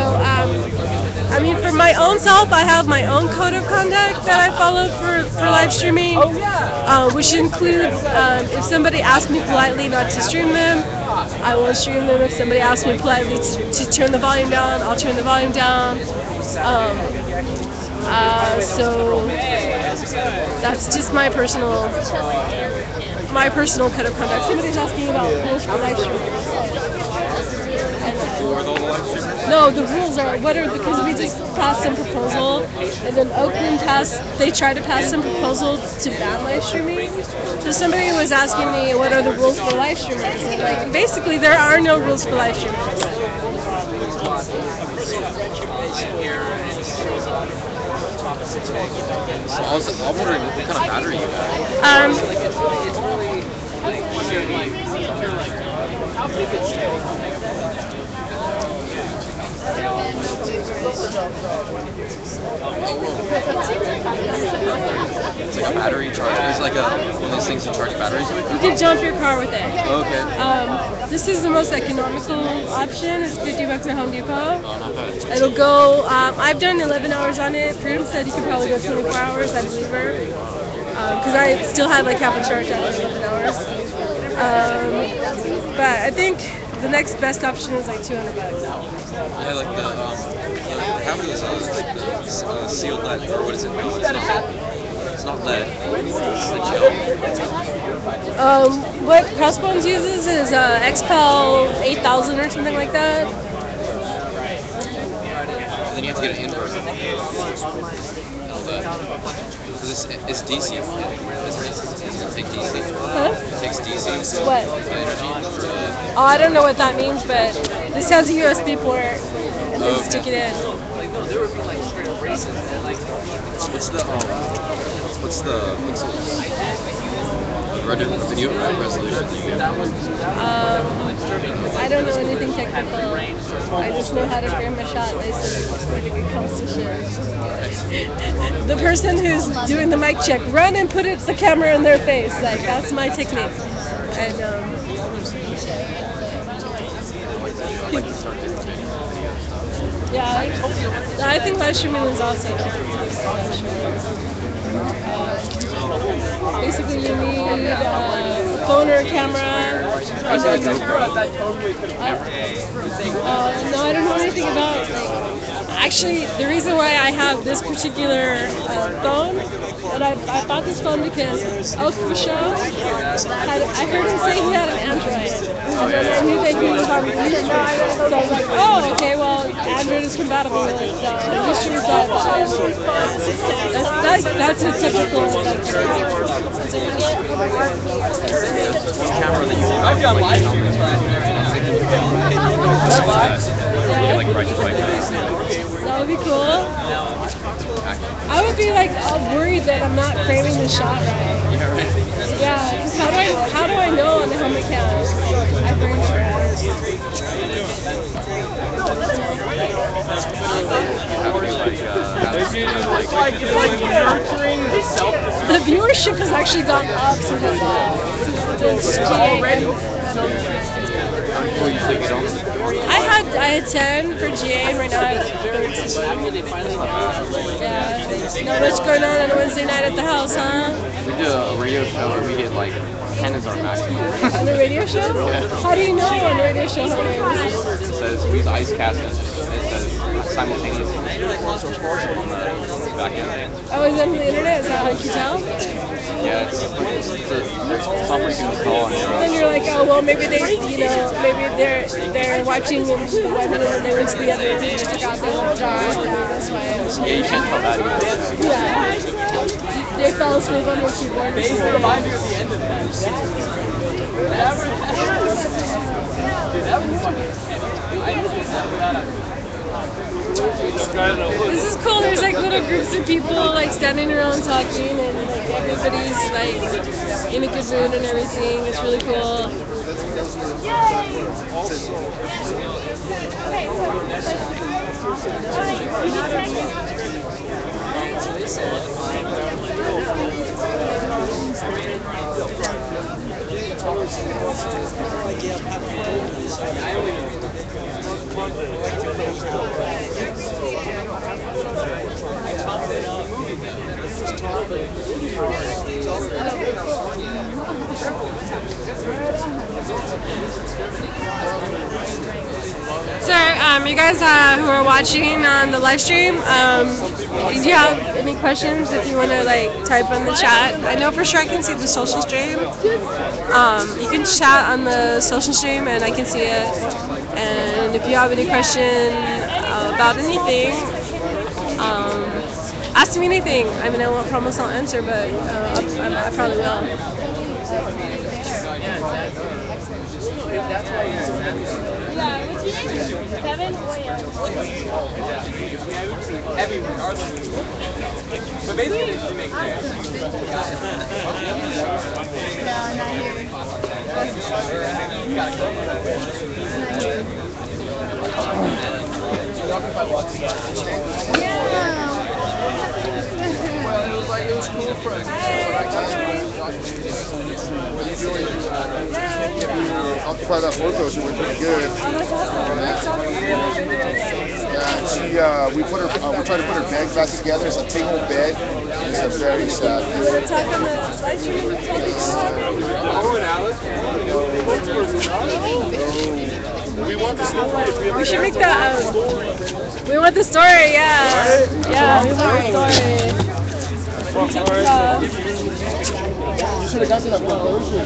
I mean, for my own self, I have my own code of conduct that I follow for live streaming, which includes if somebody asks me politely not to stream them, I won't stream them. If somebody asks me politely to turn the volume down, I'll turn the volume down. So that's just my personal code of conduct. Somebody's asking about rules for live streaming. No, the rules are because we just passed some proposal, and then Oakland tried to pass some proposal to ban live streaming. So somebody was asking me what are the rules for live streamers, and like basically there are no rules for live streamers. So I'm wondering what kind of battery you have. It's like a battery charger. It's like one of those things you charge batteries with. You can jump your car with it. Okay. This is the most economical option. It's $50 at Home Depot. Oh, not bad. It'll go. I've done 11 hours on it. Prudence said you could probably go 24 hours. I believe her. Because I still had like half a charge after 11 hours. But I think the next best option is like $200. Yeah, like the half of this sealed lead, or what is it? No, it's not lead. It's the gel. What Crossbones uses is XPEL 8000 or something like that. And then you have to get an inverter. Because it's DC. It's going to take DC. Huh? It takes DC. What? Energy for the... Oh, I don't know what that means, but this has a USB port, and then stick it in. There would be like straight up races and like. What's the video resolution that you get? I don't know anything technical. I just know how to frame a shot. They said it's pretty good composition. The person who's doing the mic check, run and put the camera in their face. Like that's my technique. And yeah, I think live streaming is awesome. Basically, you need a phone or a camera. No, I don't know anything about. Like, I actually, the reason why I have this particular phone, and I bought this phone because Oak Show, I heard him say he had an Android. And then I knew that he was on the Ustream. So I was like, oh, okay, well, Android is compatible with Ustream.com. That's a typical, like, I've got live streams right here. That would be cool. I would be like worried that I'm not framing the shot right. Yeah, because how do I know on the helmet cam I framed it right? The viewership has actually gone up since already. I had 10 for GA, and right now I have 13. Yeah. Not much going on a Wednesday night at the house, huh? We do a radio show where we get like 10 is our maximum. On the radio show? Yeah. How do you know on the radio show how many? It says we use ice cast and it says simultaneously. Oh, is that on the internet? Is that how you can tell? Yeah, it's a software you can install. And then you're like, oh well, maybe they, maybe they're watching the weather and they went to the other end and took out their little jar. That's why. Yeah, you can't tell that either. Yeah. They fell asleep on their keyboard. They remind you of the end of that. This is cool. There's like little groups of people like standing around talking, and like everybody's like in a good mood and everything. It's really cool. So, you guys who are watching on the live stream, do you have any questions? If you want to like type in the chat, I know for sure I can see the social stream. You can chat on the social stream, and I can see it. And if you have any question about anything, ask me anything. I mean, I won't promise I'll answer, but I probably will. Yeah, what's your name? Kevin? But basically, she makes Well, it was cool for us. Occupy that ortho, she went pretty good. Yeah, we tried to put her bed back together. It's a big old bed. It's a very sad thing. We want the story. We should make that. We want the story, yeah. Yeah, we want the story. You should have gotten that promotion.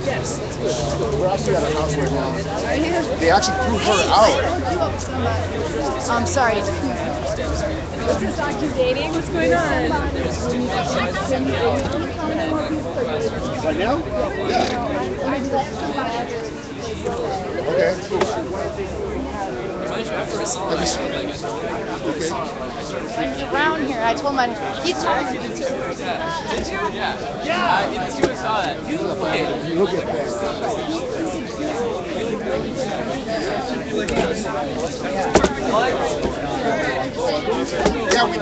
Yes, that's good. We're actually at a house right now. They actually threw her out. I'm sorry. What's this dating? What's going on? Right now? Yeah. Okay. Around here, I told him he's talking. Did you? Yeah. Yeah. I saw that. Look at that. Yeah, we do.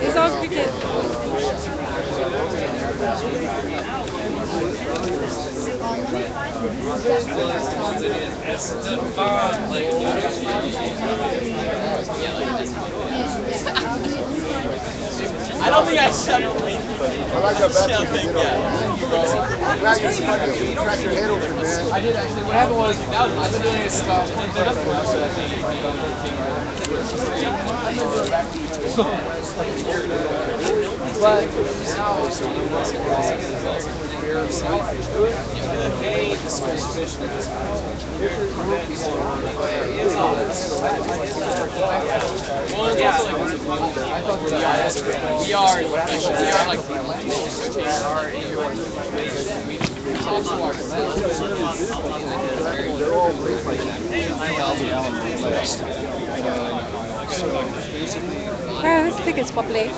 It's all cricket. I I don't think I shut up. I like how back you did on I'm glad you cracked your head open, man. I did actually. What happened was, I've been doing this about 2013, but now I think it's probably.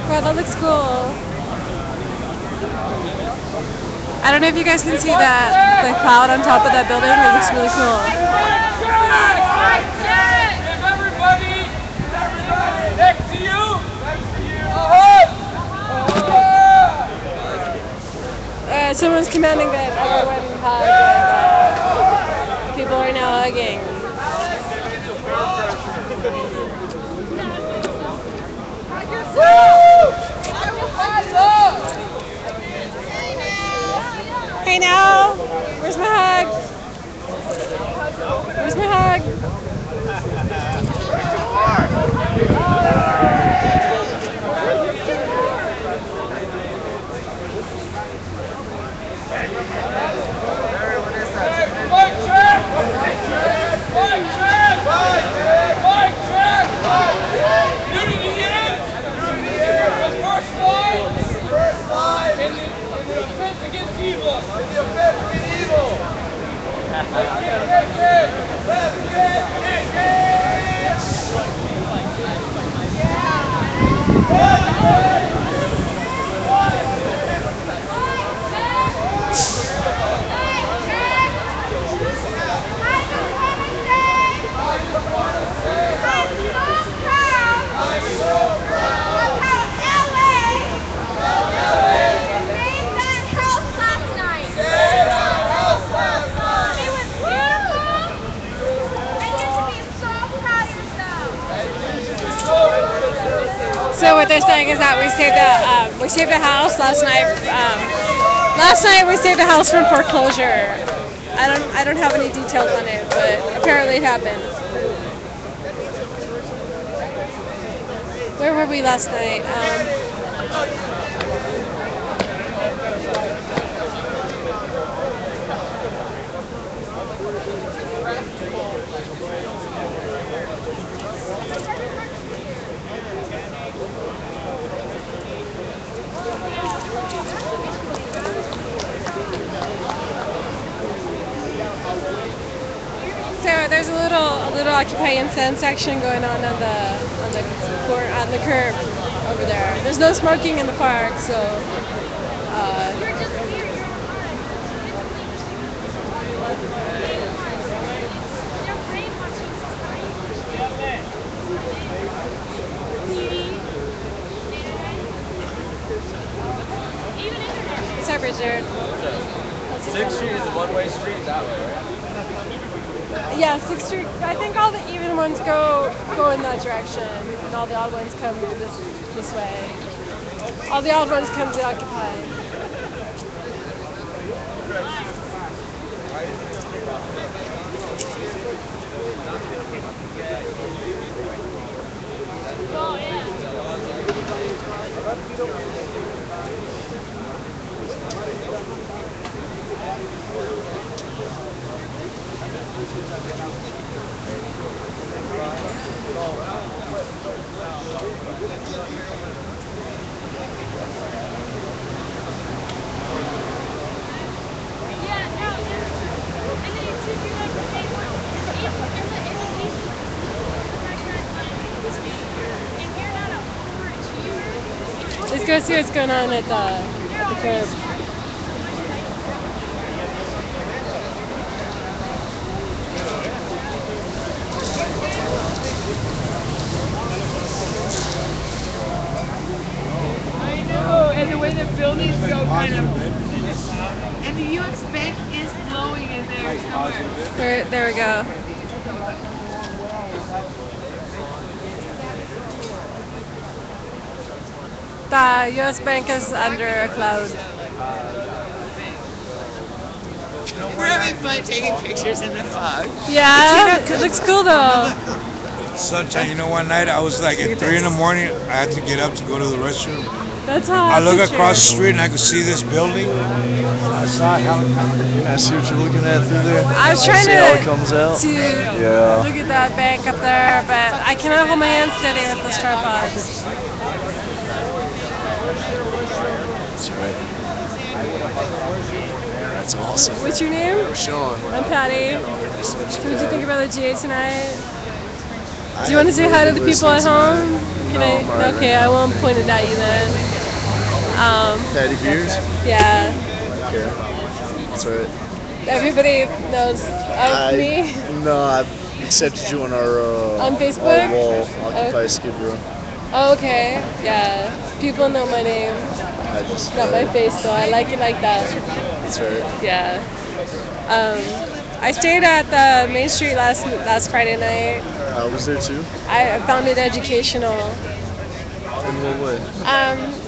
Wow, that looks cool. I don't know if you guys can see that, the cloud on top of that building. It looks really cool. Everybody next to you. Someone's commanding that everyone hug. And, people are now hugging. Hey now, where's my hug? Where's my hug? So what they're saying is that we saved a house last night. Last night we saved a house from foreclosure. I don't have any details on it, but apparently it happened. Where were we last night? So there's a little Occupy Incense section going on the curb over there. There's no smoking in the park, so what's up, Richard? 6th Street is a one-way street that way, right? Yeah, 6th Street. I think all the even ones go in that direction, and all the odd ones come this way. All the odd ones come to Occupy. go see what's going on at the curb. I know, and the way the buildings go kind of. And the U.S. Bank is blowing in there somewhere. There we go. The U.S. Bank is under a cloud. We're having fun taking pictures in the fog. Yeah, it looks cool though. Sunshine, you know, one night I was like at 3 in the morning, I had to get up to go to the restroom. That's how I look across the street and I could see this building. I saw a helicopter. I see what you're looking at through there. I was trying see how it comes out. to Yeah. look at that bank up there, but I cannot hold my hand steady with this tripod. That's right. That's awesome. What's your name? I'm Sean. I'm Patty. So what did you think about the GA tonight? Do you want to say hi to the people at home? Can I? Okay, I won't point it at you then. Patty Beers? Yeah. Okay. That's right. Everybody knows of me. No, I accepted you on our On Facebook? Our wall, Occupy Skid Row. Oh, okay. Yeah. People know my name. I just Not my face though. I like it like that. That's right. Yeah. I stayed at the Main Street last Friday night. I was there too. I found it educational. In what way?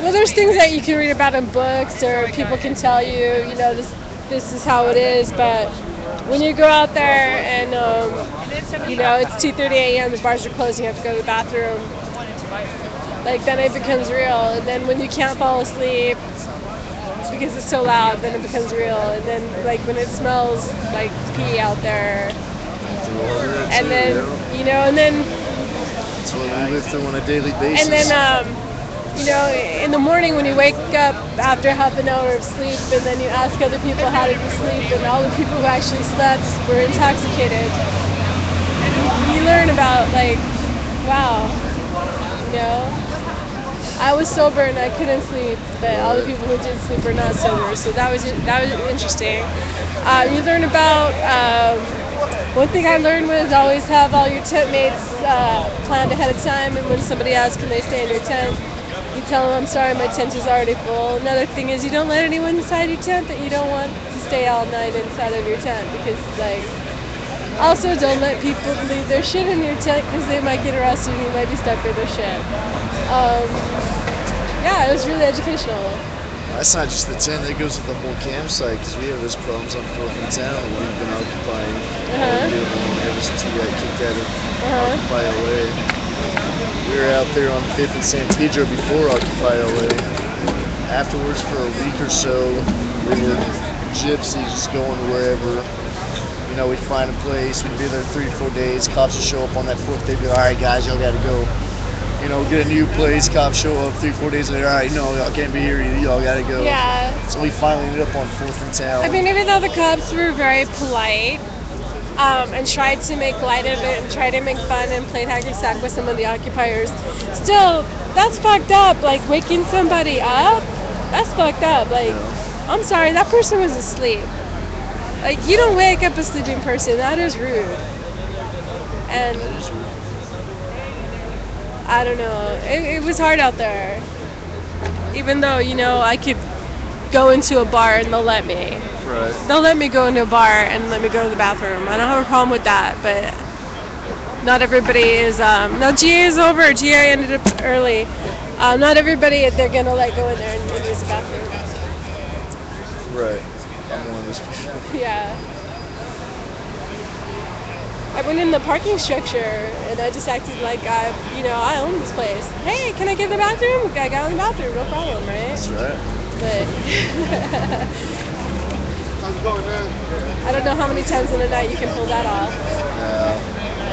Well, there's things that you can read about in books, or people can tell you, you know, this is how it is. But when you go out there and, you know, it's 2:30 a.m., the bars are closed, you have to go to the bathroom. Like, then it becomes real. And then when you can't fall asleep because it's so loud, then it becomes real. And then, like, when it smells like pee out there. And then, you know, and then... That's what we live through on a daily basis. And then, you know, in the morning when you wake up after half an hour of sleep, and then you ask other people how did you sleep, and all the people who actually slept were intoxicated. And you learn about, like, wow, you know? I was sober and I couldn't sleep, but all the people who did sleep were not sober, so that was interesting. You learn about, one thing I learned was always have all your tent mates planned ahead of time, and when somebody asks can they stay in your tent, you tell them, I'm sorry, my tent is already full. Another thing is you don't let anyone inside your tent that you don't want to stay all night inside of your tent, because, like, also don't let people leave their shit in your tent because they might get arrested and you might be stuck with their shit. Yeah, it was really educational. That's not just the tent, that goes with the whole campsite, because we have those problems on 4th and Town that we've been occupying ever since we got kicked out of Occupy LA. We were out there on 5th and San Pedro before Occupy LA. Afterwards, for a week or so, we were gypsies going wherever. You know, we'd find a place, we'd be there 3 or 4 days, cops would show up on that 4th, they'd be like, alright guys, y'all gotta go. You know, get a new place, cops show up 3 or 4 days later, alright, no, y'all can't be here either, y'all gotta go. Yeah. So we finally ended up on 4th and Town. I mean, even though the cops were very polite, and tried to make light of it and tried to make fun and played hacky-sack with some of the occupiers, still, that's fucked up. Like, waking somebody up, that's fucked up. Like, I'm sorry, that person was asleep. Like, you don't wake up a sleeping person, that is rude. And I don't know, it was hard out there. Even though, you know, I could go into a bar and they'll let me. Right. They'll let me go into a bar and let me go to the bathroom. I don't have a problem with that, but not everybody is, no, GA is over, GA ended up early. Not everybody, they're gonna let go in there and use the bathroom. Right. I'm one of those people. Yeah. I went in the parking structure and I just acted like I own this place. Hey, can I get in the bathroom? I got in the bathroom, no problem, right? That's right. But I don't know how many times in a night you can pull that off.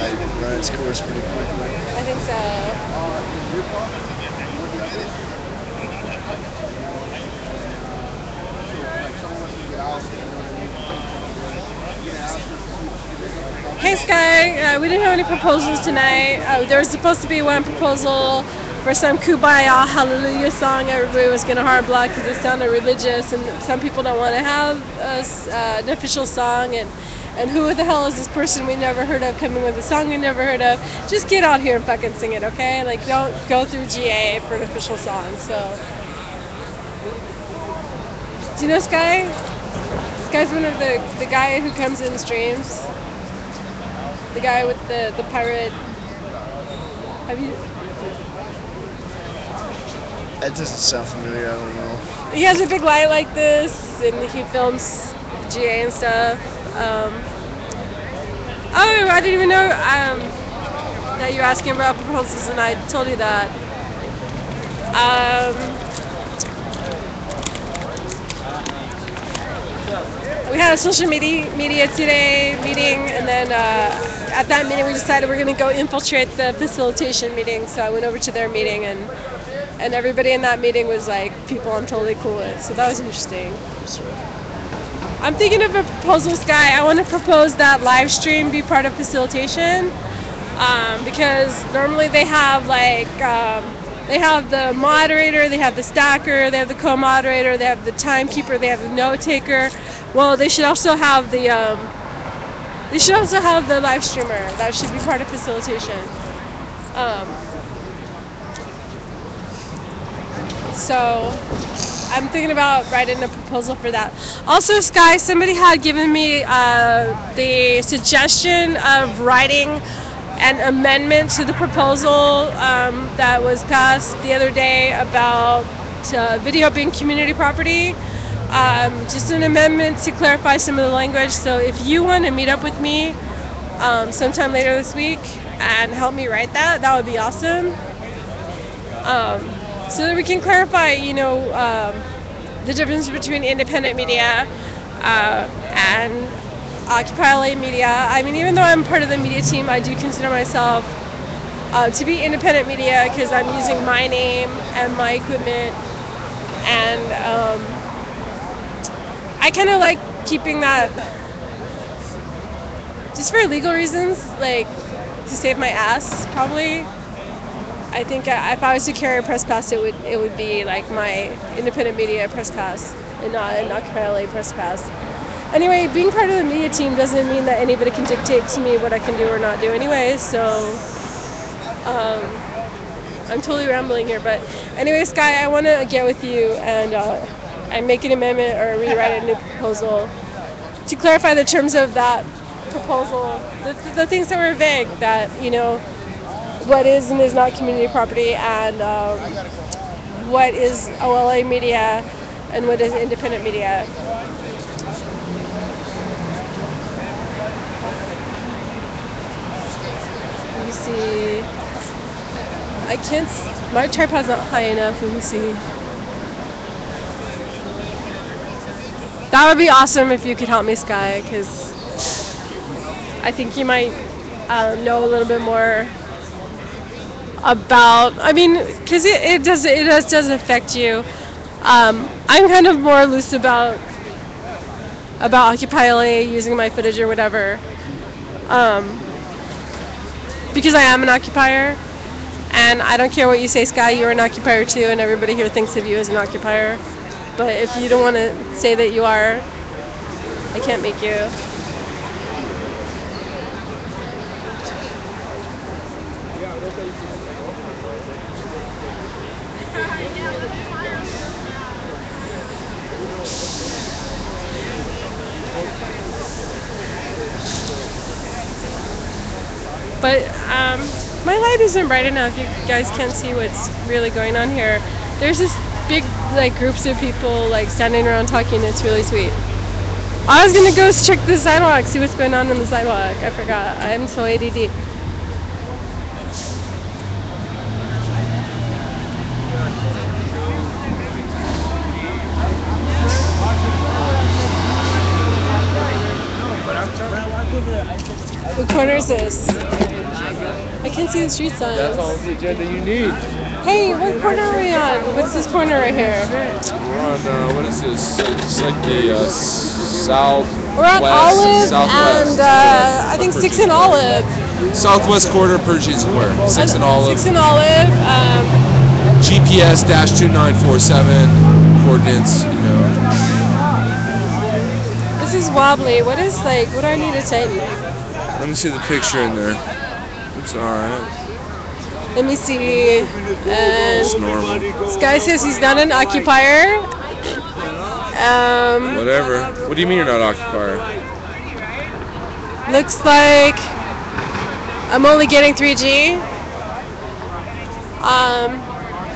It runs its course pretty quickly. I think so. Hey Sky, we didn't have any proposals tonight. There was supposed to be one proposal for some Kumbaya Hallelujah song, everybody was going to hard block because it sounded religious, and some people don't want to have an official song, and who the hell is this person we never heard of coming with a song we never heard of? Just get out here and fucking sing it, okay? Like, don't go through GA for an official song. So, do you know Sky? This guy's one of the guy who comes in streams. The guy with the pirate. Have you? That doesn't sound familiar. I don't know. He has a big light like this, and he films GA and stuff. Oh, I didn't even know that you were asking about proposals, and I told you that. We had a social media today meeting, and then at that meeting we decided we're going to go infiltrate the facilitation meeting. So I went over to their meeting, and everybody in that meeting was like people I'm totally cool with. So that was interesting. I'm thinking of a proposal, Sky. I want to propose that live stream be part of facilitation, because normally they have like they have the moderator, they have the stacker, they have the co-moderator, they have the timekeeper, they have the note taker. Well, they should also have the live streamer. That should be part of facilitation. So I'm thinking about writing a proposal for that. Also, Sky, somebody had given me the suggestion of writing an amendment to the proposal that was passed the other day about video being community property. Just an amendment to clarify some of the language. So if you want to meet up with me sometime later this week and help me write that, that would be awesome. So that we can clarify, the difference between independent media and Occupy LA media. I mean, even though I'm part of the media team, I do consider myself to be independent media because I'm using my name and my equipment, and I kind of like keeping that just for legal reasons, like to save my ass, probably. I think if I was to carry a press pass, it would be like my independent media press pass and not an Occupy LA press pass. Anyway, being part of the media team doesn't mean that anybody can dictate to me what I can do or not do anyway, so I'm totally rambling here. But anyway, Sky, I want to get with you and make an amendment or rewrite a new proposal to clarify the terms of that proposal, the things that were vague, that, what is and is not community property, and what is OLA media and what is independent media. Let me see. I can't. My tripod's not high enough. Let me see. That would be awesome if you could help me, Sky, because I think you might know a little bit more about, because it does affect you. I'm kind of more loose about Occupy LA, using my footage or whatever, because I am an occupier, and I don't care what you say, Sky, you're an occupier too, and everybody here thinks of you as an occupier. But if you don't want to say that you are, I can't make you. But my light isn't bright enough. You guys can't see what's really going on here. There's this big groups of people standing around talking. It's really sweet. I was gonna go check the sidewalk, see what's going on in the sidewalk. I forgot. I'm so ADD. What corner is this? I can't see the street signs. That's all the agenda you need. Hey, what corner are we on? What's this corner right here? We're on, what is this? It's like the south. We're on Olive and I think 6 and Olive. Southwest corner, Pershing Square. 6 and Olive. 6 and Olive. GPS-2947 coordinates, you know. This is wobbly. What is like? What do I need to type? Let me see the picture in there. It's alright. Let me see. It's normal. This guy says he's not an occupier. Whatever. What do you mean you're not occupier? Looks like I'm only getting 3G.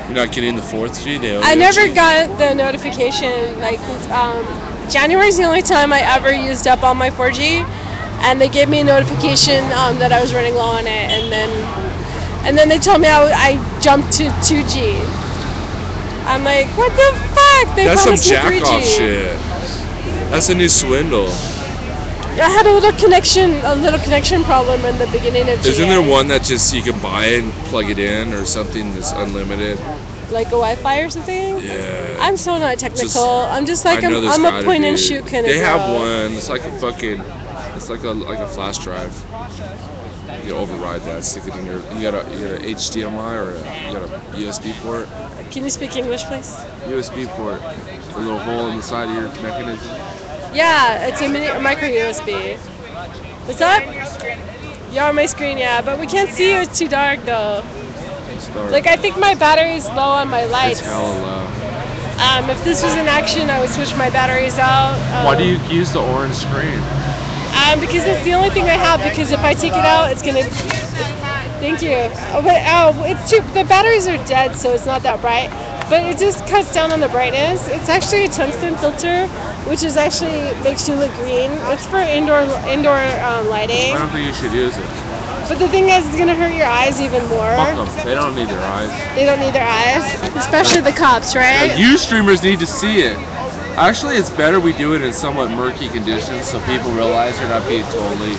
You're not getting the 4th G? I never got the notification. Like, January's the only time I ever used up all my 4G, and they gave me a notification that I was running low on it, and then they told me I jumped to 2G. I'm like, what the fuck? They That's some promised me 3G. jack-off shit. That's a new swindle. I had a little connection problem in the beginning of GA. Isn't there one that just you can buy it and plug it in or something that's unlimited? Like a Wi-Fi or something? Yeah. I'm so not technical. I'm just like I'm a point and shoot kind of They girl. have one. It's like a fucking. It's like a flash drive. You override that. Stick it in your. You got a HDMI or you got a USB port. Can you speak English, please? USB port. A little hole in the side of your mechanism. Yeah, it's a micro USB. What's up? You're on my screen, yeah, but we can't see you. It's too dark though. It's dark. Like I think my battery's low on my lights. It's hella low. If this was in action, I would switch my batteries out. Why do you use the orange screen? Because it's the only thing I have. Because if I take it out, it's gonna. Thank you. It's too. The batteries are dead, so it's not that bright. But it just cuts down on the brightness. It's actually a tungsten filter, which is actually makes you look green. It's for indoor lighting. I don't think you should use it. But the thing is, it's gonna hurt your eyes even more. Fuck them. They don't need their eyes. They don't need their eyes, especially the cops, right? You streamers need to see it. Actually, it's better we do it in somewhat murky conditions so people realize they're not being totally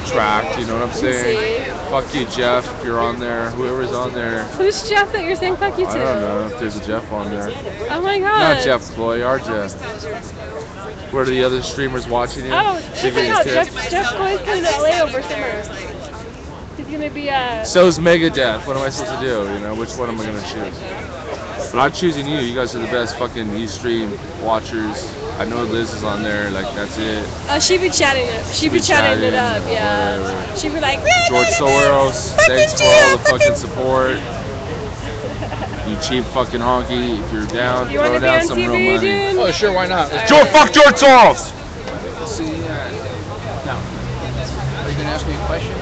tracked, you know what I'm saying? Fuck you, Jeff, if you're on there. Whoever's on there. Who's Jeff that you're saying fuck you to? I don't know if there's a Jeff on there. Oh my god. Not Jeff Floyd, our Jeff. What are the other streamers watching you? Oh, check it out. Jeff Floyd's coming to LA over summer. He's gonna be So's Megadeth. What am I supposed to do? You know, which one am I gonna choose? But I'm choosing you. You guys are the best fucking Ustream watchers. I know Liz is on there. Like that's it. she'd be chatting it. She'd be chatting it up. Yeah. Whatever. She'd be like, George Soros, thanks for all the fucking support. You cheap fucking honky. If you're down, You throw wanna be down on some TV, real money. dude? Oh, sure, why not? Fuck George Soros! See, no. Are you going to ask me a question?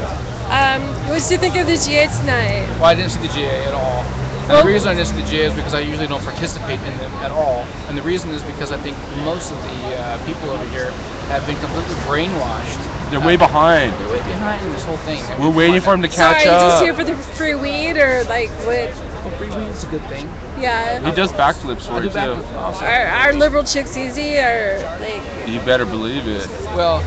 What did you think of the GA tonight? Well, I didn't see the GA at all. And the reason I didn't see the GA is because I usually don't participate in them at all. And the reason is because I think most of the people over here have been completely brainwashed. They're way behind. They're way behind in this whole thing. We're waiting for him to catch Sorry, up. just here for the free weed or like what? Well, free weed is a good thing. Yeah. He does backflips for it too. Our liberal chicks easy or like? You better believe it. Well,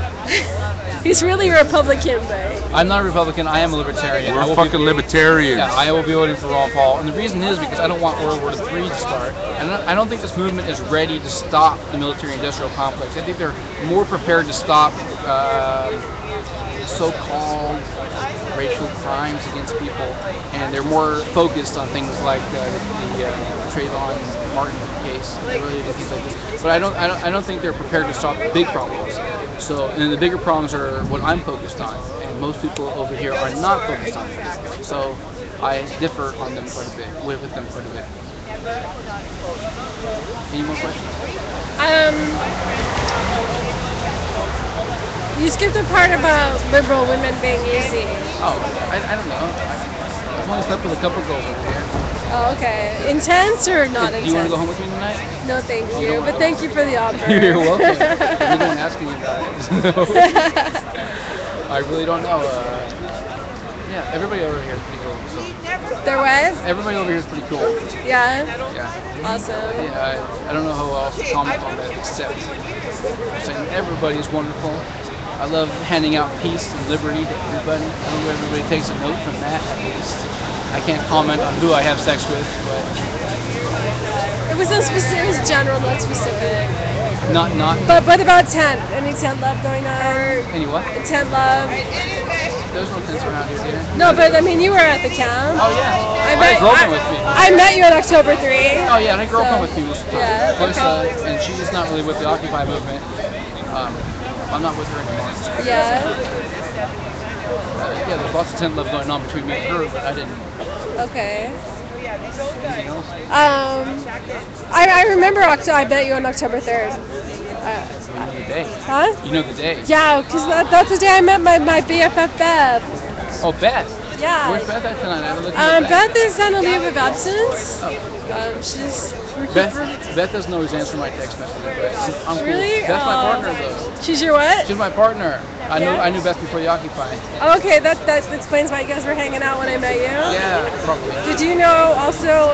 he's really Republican, but I'm not a Republican. I am a libertarian. We're fucking libertarians. Yeah, I will be voting for Ron Paul, and the reason is because I don't want World War III to start, and I don't think this movement is ready to stop the military-industrial complex. I think they're more prepared to stop so-called racial crimes against people, and they're more focused on things like the Trayvon Martin case, related things like this. But I don't think they're prepared to stop the big problems. So, and the bigger problems are what I'm focused on, and most people over here are not focused on them. So, I differ on them quite a bit, with them quite a bit. Any more questions? You skipped the part about liberal women being easy. Oh, I don't know. I've only slept with a couple girls over here. Oh, okay. Intense or not intense? Do you want to go home with me tonight? No, thank you. But thank you for the offer. You're welcome. You're the one asking me about it. I really don't know. Yeah, everybody over here is pretty cool. So. There was? Everybody over here is pretty cool. Yeah? Yeah. Awesome. Yeah, I don't know how else to comment on that except saying everybody is wonderful. I love handing out peace and liberty to everybody. I hope everybody takes a note from that at least. I can't comment on who I have sex with, but it was no specific, it was general, not specific. Not. But what about tent? Any tent love going on? Any what? Tent love. There's no tents around here, dear. No, but I mean, you were at the camp. Oh yeah. I My met, girlfriend with me. I met you on October 3. Oh yeah, my girlfriend with me most of the time. Yeah. Plus, and she's not really with the Occupy movement. I'm not with her anymore. Yeah. Yeah, there's lots of tent love going on between me and her, but I didn't. Okay. Anything else? I remember I met you on October 3rd. You know the day. Huh? You know the day. Yeah, because that's the day I met my BFF Beth. Oh, Beth. Yeah. Where's Beth at tonight? I haven't looked at Beth is on a leave of absence. Beth doesn't always answer my text messages. But I'm cool. Really? That's my partner, though. She's your what? She's my partner. I knew Beth before the Occupy. Oh, okay, that explains why you guys were hanging out when I met you. Yeah, probably. Did you know also?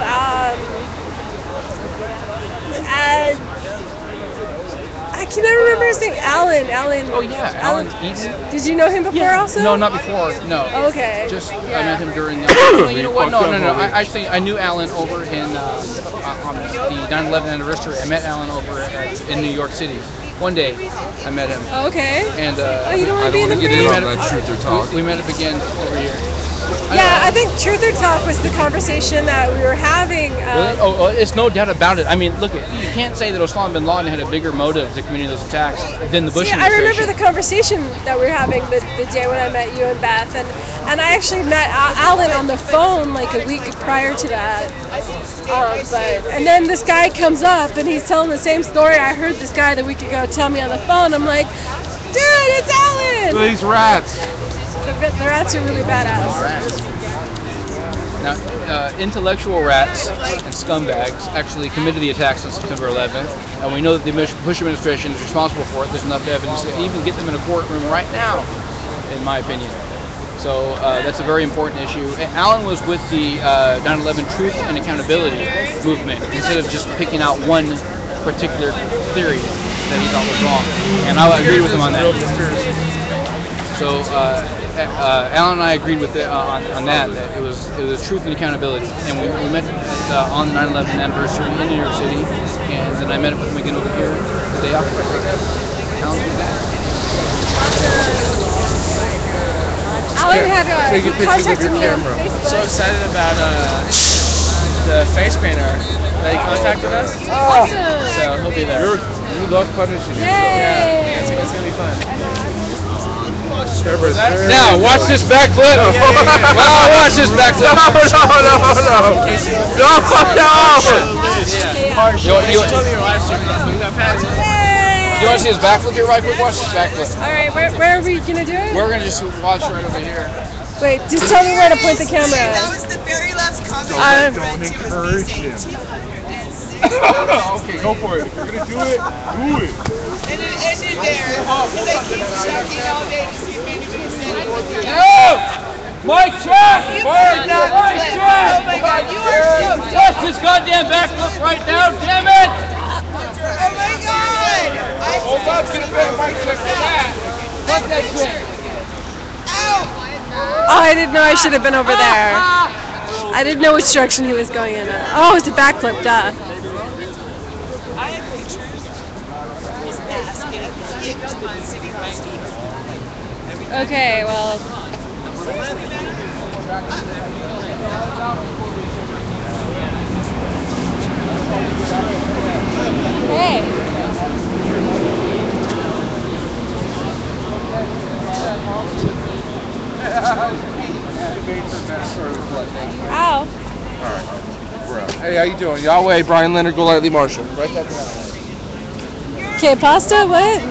I can never remember his name. Alan. Oh yeah, Alan Eaton. Did you know him before also? No, not before. No. Oh, okay. Just I met him during. You know what? No. I knew Alan over in on the 9/11 anniversary. I met Alan over in New York City. One day, I met him. Oh, okay. And you don't want to be in the get into that truth or talk. We met up again over here. Yeah, I think Truth or Talk was the conversation that we were having. Really? Oh, it's no doubt about it. I mean, look, you can't say that Osama bin Laden had a bigger motive to committing those attacks than the Bush I administration. remember the conversation that we were having the day when I met you and Beth, and I actually met Alan on the phone like a week prior to that. And then this guy comes up and he's telling the same story I heard this guy the week ago tell me on the phone. I'm like, dude, it's Alan! These rats. The rats are really badass. Now, intellectual rats and scumbags actually committed the attacks on September 11th, and we know that the Bush administration is responsible for it. There's enough evidence to even get them in a courtroom right now, in my opinion. So that's a very important issue. Alan was with the 9/11 Truth and Accountability movement instead of just picking out one particular theory that he thought was wrong, and I agreed with him on that. So Alan and I agreed with on that it was truth and accountability, and we met on the 9/11 anniversary in New York City, and then I met up with him again over here the day after. Alan's with that. Alan had Take a picture with your camera. I'm so excited about the face painter that he contacted us. Awesome. So he'll be there. You love punishing. Yeah, it's gonna be fun. Now watch this backflip. Watch this backflip. No. You told me your live stream. We got past it. You want to see his backflip here right quick? Watch this backflip. All right, where are we gonna do it? We're gonna just watch right over here. Wait, just tell me where to point the camera at. That was the very last comment. Don't encourage him. Okay, go for it. If you're gonna do it, do it. And then end it there. Because I keep checking all day to see if anybody's said anything. Mike check! Mic check! Oh my God, you are so Watch this goddamn backflip right now, damn it! Oh my God! Bob's gonna pay a mic check for that. Fuck that shit. Oh, I didn't know I should have been over there. I didn't know which direction he was going in. Oh, it's a backflip, duh. I have pictures. His basket. It was sitting right here. Okay, well. Hey. Ow. Alright, we're out. Hey, how you doing? Yahweh, Brian Leonard, Golightly Marshall. Write that down. Okay, pasta, what?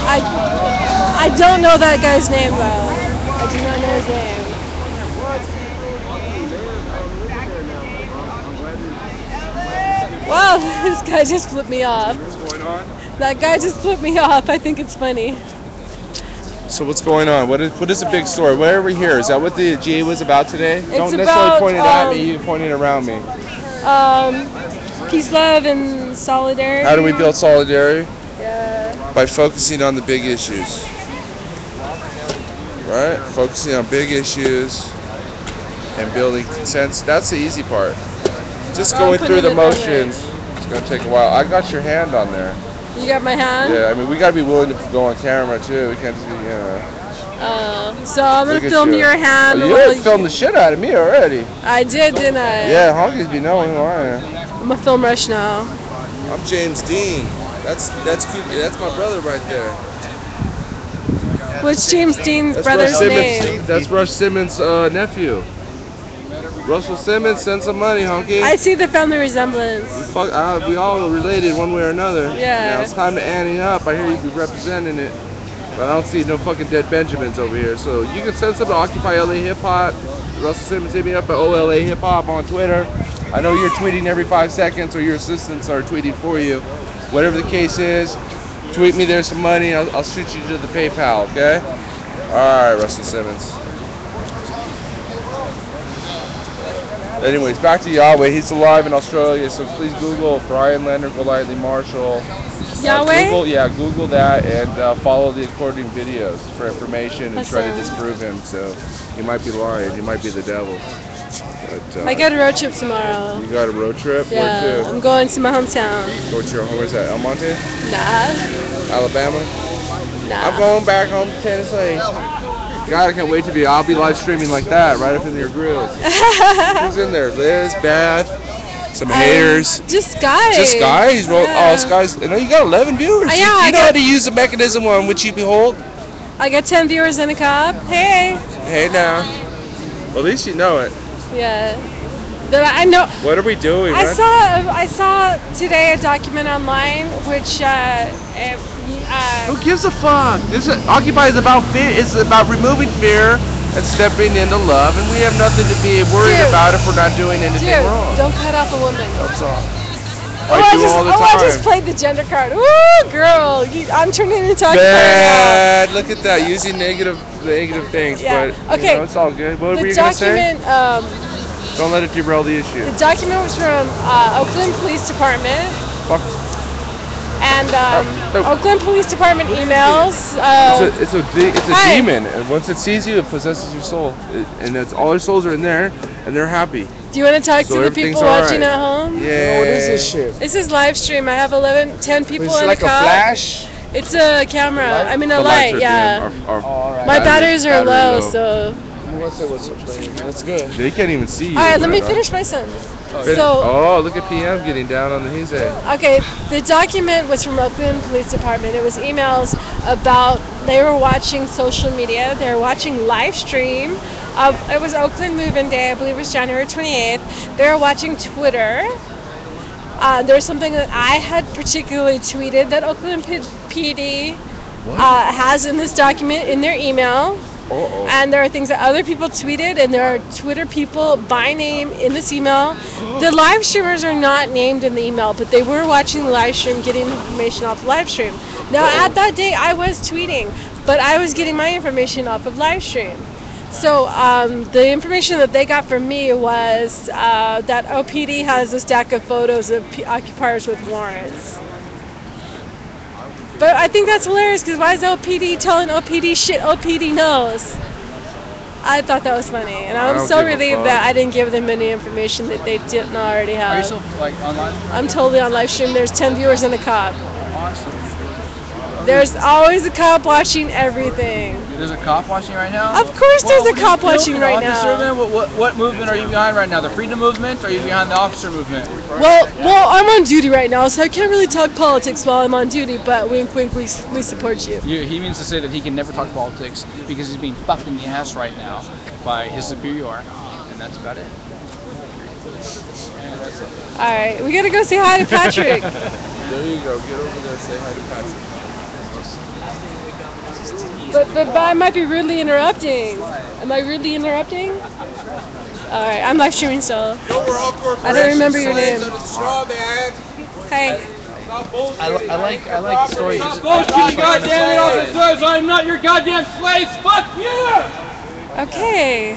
I don't know that guy's name though. I do not know his name. Wow, this guy just flipped me off. What's going on? That guy just flipped me off. I think it's funny. So what's going on? What is the big story? Why are we here? Is that what the GA was about today? Don't necessarily about, point it at me, you point it around me. Peace, love, and solidarity. How do we build solidarity? Yeah. By focusing on the big issues. Right? Focusing on big issues. and building consensus. That's the easy part. Just I'm going putting through the it that way. motions. It's gonna take a while. I got your hand on there. You got my hand? Yeah, I mean we gotta be willing to go on camera too. We can't just be, So I'm gonna Look at film you. your hand. Oh, you while filmed the shit out of me already. I did, didn't I? Yeah, honkies be knowing who I am. I'm a film rush now. I'm James Dean. That's cute. That's my brother right there. What's James Dean's That's brother's Russ name? Simmons. That's Russ Simmons' nephew. Russell Simmons, send some money, honky. I see the family resemblance. We all related one way or another. Yeah. Now it's time to ante up. I hear you be representing it. But I don't see no fucking dead Benjamins over here. So you can send some to Occupy LA Hip Hop. Russell Simmons, hit me up at OLA Hip Hop on Twitter. I know you're tweeting every 5 seconds, or your assistants are tweeting for you. Whatever the case is, tweet me there's some money. I'll shoot you to the PayPal, okay? All right, Russell Simmons. Anyways, back to Yahweh. He's alive in Australia, so please Google Brian Leonard Golightly Marshall. Yahweh? Google that and follow the according videos for information and try to disprove him. So he might be lying. He might be the devil. But, I got a road trip tomorrow. You got a road trip? Yeah, Where to? I'm going to my hometown. Go to your home. Where's that? El Monte? Nah. Alabama? Nah. I'm going back home to Tennessee. God, I can't wait to be. I'll be live streaming like that, right up in your grills. Who's in there? Liz, Beth, some haters. Just guys. Just guys. Well, oh, guys. You know, you got 11 viewers. Yeah, you know how to use the mechanism on which you behold. I got 10 viewers in a cup. Hey. Hey now. Well, at least you know it. Yeah. That I know. What are we doing? I saw today a document online which who gives a fuck? Occupy is about fear. It's about removing fear and stepping into love, and we have nothing to be worried about if we're not doing anything wrong. Don't cut off a woman. That's all. I just played the gender card. Ooh, girl, I'm turning into Occupy Bad. Look at that. Using negative things, Yeah. but Okay. you know, it's all good. What were you The gonna say? document. Don't let it derail the issue. The document was from Oakland Police Department. Fuck. And Oakland Police Department emails. It's a demon, and once it sees you, it possesses your soul, and it's all their souls are in there, and they're happy. Do you want to talk to the people watching at home? Yeah. What is this shit? This is live stream. I have 10 people Is it in like the a car. flash? It's a camera. I mean a The lights light. are Yeah. dim. My batteries are low, so. That's good. They can't even see you. All right, let me finish my sentence. Oh, look at PM getting down on the his head. Okay, the document was from Oakland Police Department. It was emails about they were watching social media. They were watching live stream. It was Oakland Move-In Day. I believe it was January 28th. They were watching Twitter. There was something that I had particularly tweeted that Oakland PD has in this document in their email. Uh-oh. And there are things that other people tweeted, and there are Twitter people by name in this email. The live streamers are not named in the email, but they were watching the live stream, getting information off the live stream. Now, at that day, I was tweeting, but I was getting my information off of live stream. So the information that they got from me was that OPD has a stack of photos of occupiers with warrants. But I think that's hilarious because why is OPD telling OPD shit OPD knows? I thought that was funny, and I'm so relieved that I didn't give them any information that they didn't already have. Are you still online? I'm totally on live stream. There's 10 viewers and a cop. Awesome. There's always a cop watching everything. There's a cop watching right now? Of course there's a cop watching right now. What movement are you behind right now? The freedom movement, or are you behind the officer movement? Well, I'm on duty right now, so I can't really talk politics while I'm on duty, but wink, wink, we support you. He means to say that he can never talk politics because he's being fucked in the ass right now by his superior, and that's about it. Alright, we gotta go say hi to Patrick. There you go. Get over there and say hi to Patrick. But I might be rudely interrupting. Am I rudely interrupting? Alright, I'm live streaming still. I don't remember your name. Hey. I like the story. Stop bullshit, goddamn it, officers! I'm not your goddamn slaves! Fuck you! Okay.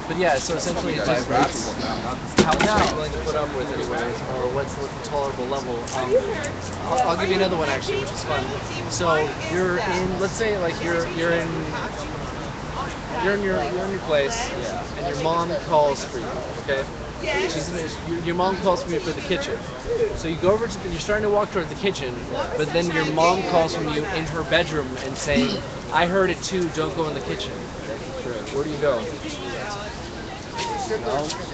But yeah, so essentially it's just how much are you willing to put up with anyways, or what's the tolerable level? I'll give you another one actually, which is fun. So you're in, let's say like you're in your place, and your mom calls for you, okay? Your mom calls for you for the kitchen. So you go over to, you're starting to walk toward the kitchen, but then your mom calls from you in her bedroom and saying, I heard it too, don't go in the kitchen. Where do you go?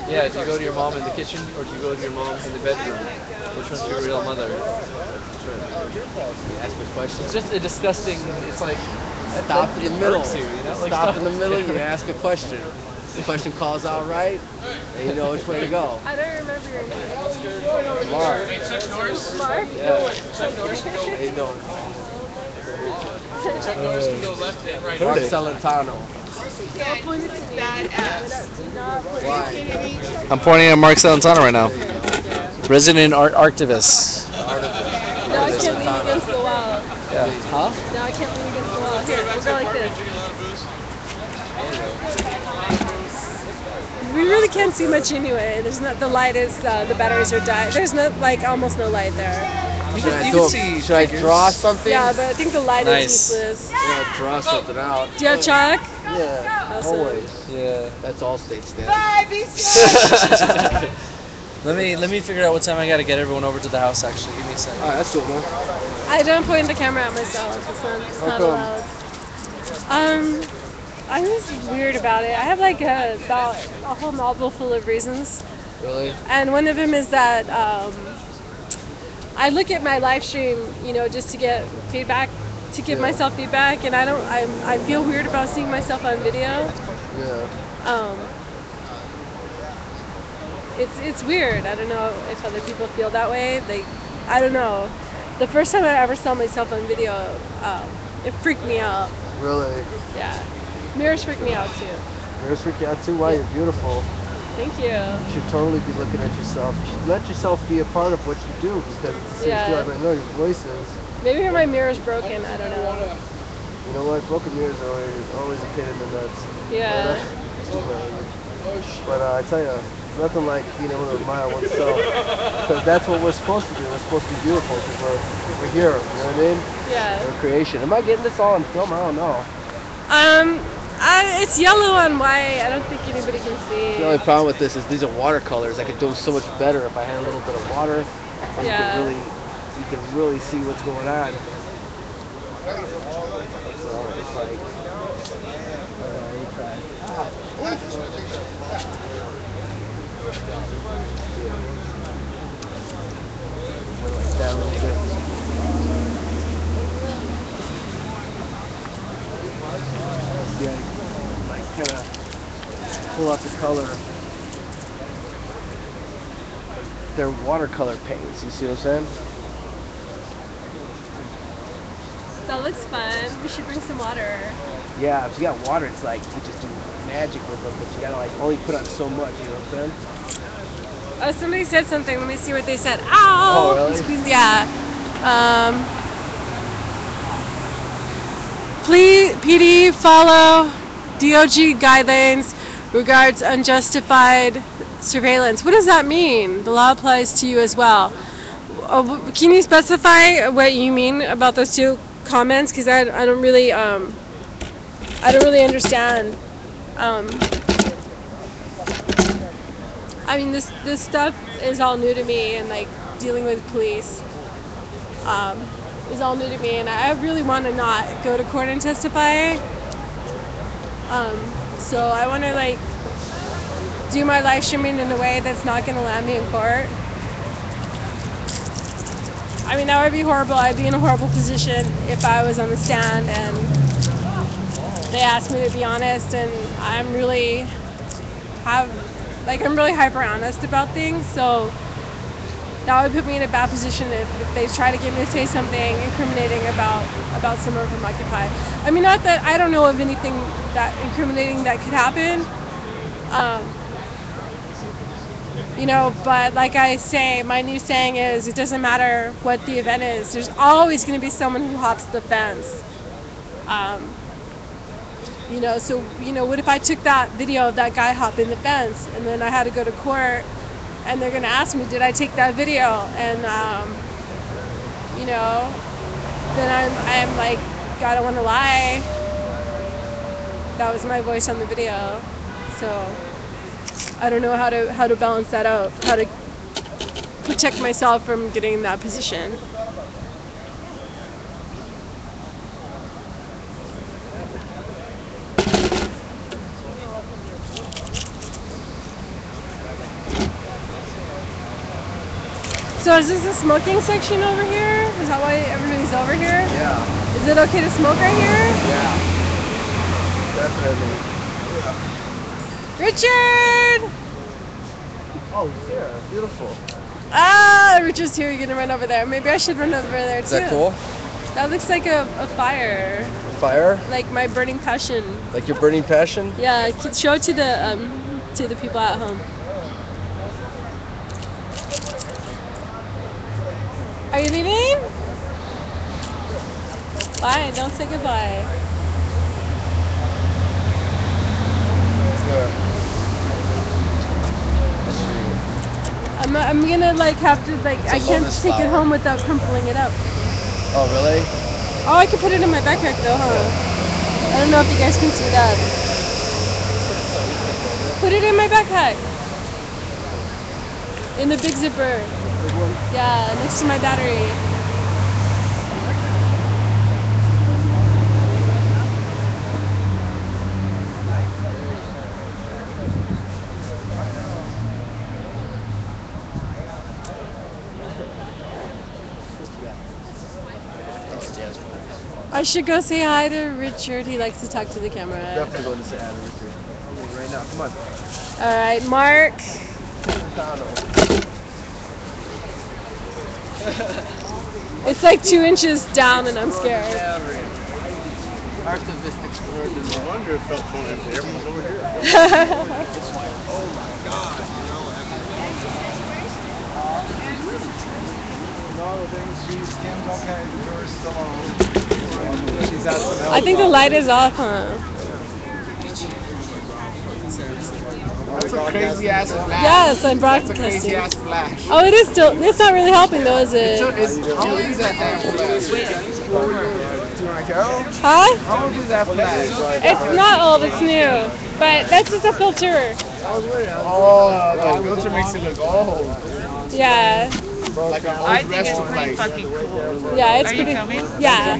Yeah, do you go to your mom in the kitchen or do you go to your mom in the bedroom? Which one's your real mother? Ask me questions. It's just a disgusting, it's like, Stop in the middle. You, know? Like, Stop in the middle, you ask a question. The question calls out right, and you know which way to go. I don't remember your name. Mark. Mark? Yeah. Chuck Norris? How you doing? Chuck Norris can go left and right. Mark Celentano. Why? I'm pointing at Mark Celentano right now. Resident archivist. Now I can't lean against the wall. Yeah. Huh? Now I can't lean against the wall. Here, we'll go like this. We really can't see much anyway. There's not, the light is, the batteries are dying. There's almost no light there. Should I draw something? Yeah, but I think the light is useless. Yeah, draw something out. Do you have chalk? Yeah, Awesome. always. Yeah. That's all state stand. Let me figure out what time I gotta get everyone over to the house. Actually, give me a second. Alright, that's cool, man. I don't point the camera at myself. It's not allowed. I'm just weird about it. I have like about a whole novel full of reasons. Really? And one of them is that I look at my live stream, just to get feedback, to give myself feedback, and I feel weird about seeing myself on video. Yeah. It's weird. I don't know if other people feel that way. I don't know. The first time I ever saw myself on video, it freaked me out. Really? Yeah. Mirrors freak me out too. Mirrors freak you out too? Why? You're beautiful. Thank you. You should totally be looking at yourself. You should let yourself be a part of what you do because it's the same thing. I know your voice is. Maybe my mirror's broken. I don't know. You know what? Broken mirrors are always a pain in the nuts. Yeah. But I tell you, nothing like being able to admire oneself. Because that's what we're supposed to do. We're supposed to be beautiful because we're here. You know what I mean? Yeah. We're creation. Am I getting this all on film? I don't know. It's yellow on white. I don't think anybody can see. The only problem with this is these are watercolors. I could do them so much better if I had a little bit of water. And you can really see what's going on. So it's like, you try. Like that a little bit. Yeah, like kind of pull out the color. They're watercolor paints, you see what I'm saying? That looks fun. We should bring some water. Yeah, if you got water, it's like you just do magic with them, but you gotta like only put on so much, you know what I'm saying? Oh, somebody said something. Let me see what they said. Ow! Oh, really? Yeah. Please, PD, follow DOJ guidelines regards unjustified surveillance. What does that mean? The law applies to you as well. Can you specify what you mean about those two comments? Because I don't really understand. I mean, this stuff is all new to me, and like dealing with police is all new to me, and I really want to not go to court and testify. So I want to like do my live streaming in a way that's not going to land me in court. I mean, that would be horrible. I'd be in a horrible position if I was on the stand and they asked me to be honest, and I'm really hyper honest about things, so that would put me in a bad position if they try to get me to say something incriminating about someone from Occupy. I mean, not that I don't know of anything that incriminating that could happen, but like I say, my new saying is, it doesn't matter what the event is, there's always going to be someone who hops the fence. So what if I took that video of that guy hopping the fence and then I had to go to court and they're going to ask me, did I take that video? And, then I'm like, I don't want to lie. That was my voice on the video. So I don't know how to balance that out, how to protect myself from getting in that position. So is this a smoking section over here? Is that why everybody's over here? Yeah. Is it okay to smoke right here? Yeah. Definitely. Richard! Oh, yeah, beautiful. Ah, Richard's here. You're gonna run over there. Maybe I should run over there too. Is that cool? That looks like a fire. Fire? Like my burning passion. Like your burning passion? Yeah, show it to the people at home. Are you leaving? Bye. Don't say goodbye. I'm gonna like have to like I can't take it home without crumpling it up. Oh really? Oh, I could put it in my backpack though, huh? I don't know if you guys can see that. Put it in my backpack. In the big zipper. Yeah, next to my battery. I should go say hi to Richard. He likes to talk to the camera. Definitely going to say hi to Richard. Right now, come on. All right, Mark. It's like 2 inches down and I'm scared. Archivist extraordinary. No wonder it felt so empty. Everyone's over here. Oh my God. No, things, Kim's okay. The door's still on. She's out some help. I think the light is off, huh? That's a crazy ass flash. Yes, I'm That's a broadcasting. crazy ass flash. Oh, it is still. It's not really helping though, is it? How old is that damn flash? Do you want to go? Huh? How old is that flash? It's not old. It's new. But that's just a filter. Oh, the filter makes it look old. Yeah. Like an old I think it's resting pretty place. fucking cool. Yeah, it's Are you pretty. filming? Yeah.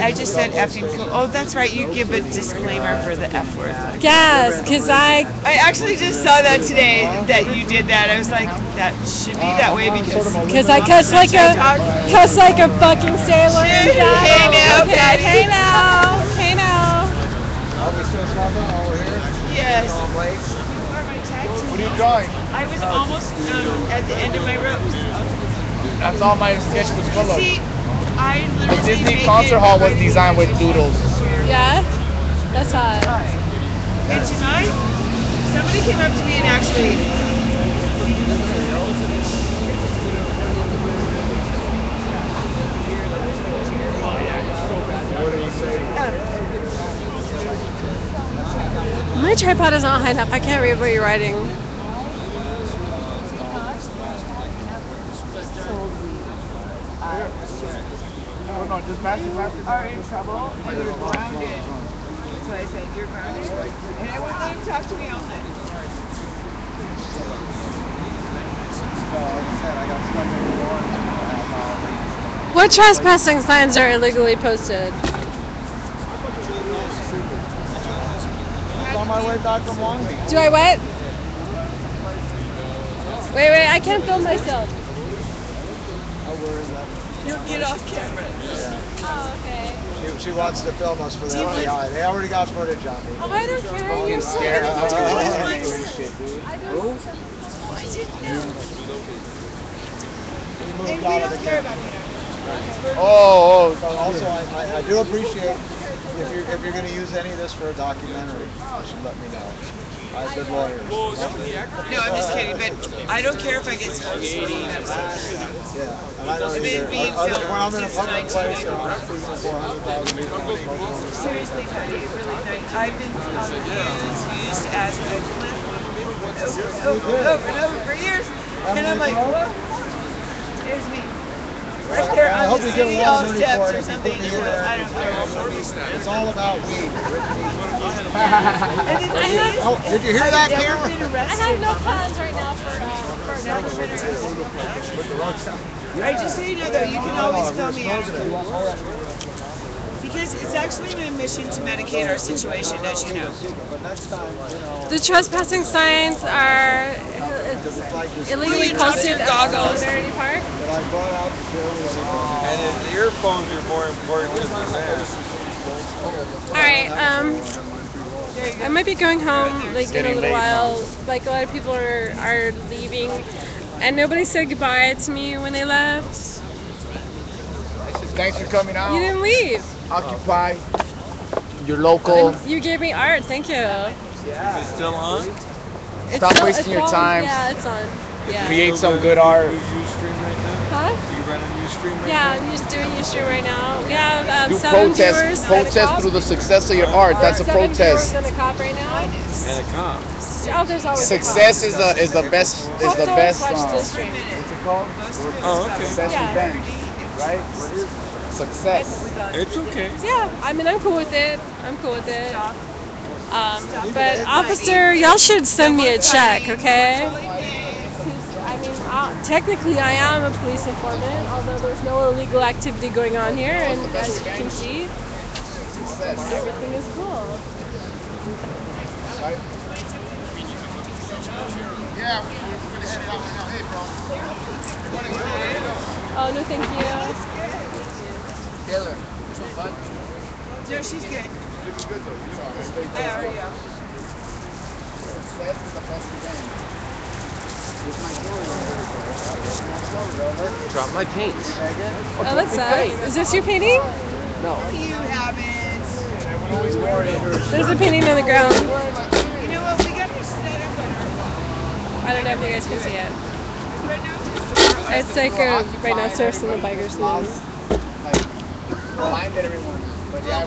I just said effing cool. Oh, that's right. You give a disclaimer for the F word. Yes, because I actually just saw that today that you did that. I was like, that should be that way because I cuss like a fucking sailor. Hey now, Okay. Patty. Hey now. Hey now. Yes. What are you drawing? I was almost at the end of my ropes. That's all my sketch was full of. See, I The literally Disney made concert it- hall was designed with doodles. Yeah. That's hot. And tonight, somebody came up to me and actually. My tripod is not high enough. I can't read what you're writing. No, just pass it. Are in trouble. You were grounded. So I said, you're grounded. And I wouldn't let him talk to me all night. What trespassing signs are illegally posted? On my way back from Long Beach. Do I what? Wait, I can't film myself. You'll get off camera. Oh, okay. She wants to film us for the FBI. They already got footage on me. Oh, I don't care. You're scared. I didn't know. Moved out of the camera. Also, I do appreciate if you're going to use any of this for a documentary, you should let me know. I have good lawyers. No, I'm just kidding, but I don't care if I get scored. Yeah, and I don't either. When I'm in a public place and I'm speaking to 400,000 people, Seriously, buddy, really nice. I've been used as a over and over for years, and I'm like, whoa, there's me. Right there, I'm hope we get a lot of money steps for it. or something. I don't know. It's all about weed. I Did you hear that, Karen? have no plans right now for a documentary. I just so you know, though, you can always fill me after. Because it's actually my mission to medicate our situation, as you know. The trespassing signs are illegally posted at Solidarity Park. And his earphones are more important than the mask. Alright, I might be going home like in a little while. Like a lot of people are leaving, and nobody said goodbye to me when they left. Thanks for coming out. You didn't leave. Occupy your local. And you gave me art, thank you. Yeah. Is it still on? Stop wasting your time. Yeah, it's on. Yeah. Create some good art. Huh? You run a new stream right Yeah, now? I'm just doing Ustream right now. We have Do 7 viewers. protest through the success of your art. That's a 7 protest. viewers and a cop right now. And a cop. Oh, there's always Success is the best. Is the best. Watch this stream. What's it called? Oh, okay. Best Yeah. revenge, right? Success. It's okay. Yeah, I mean, I'm cool with it. I'm cool with it. But officer, y'all should send me a check, okay? I mean, technically I am a police informant, although there's no illegal activity going on here, and as you can see, everything is cool. Yeah, we're finishing it out right now. Hey, bro. Oh, no, thank you. Taylor, No, she's good. Good though. I already am. Success is the best revenge. Drop my paint. Oh, that's sad. Is this your painting? No. You haven't. There's a painting on the ground. You know what? We got to set up. I don't know if you guys can see it. It's like a rhinoceros and the bikers news. Blinded everyone. But yeah,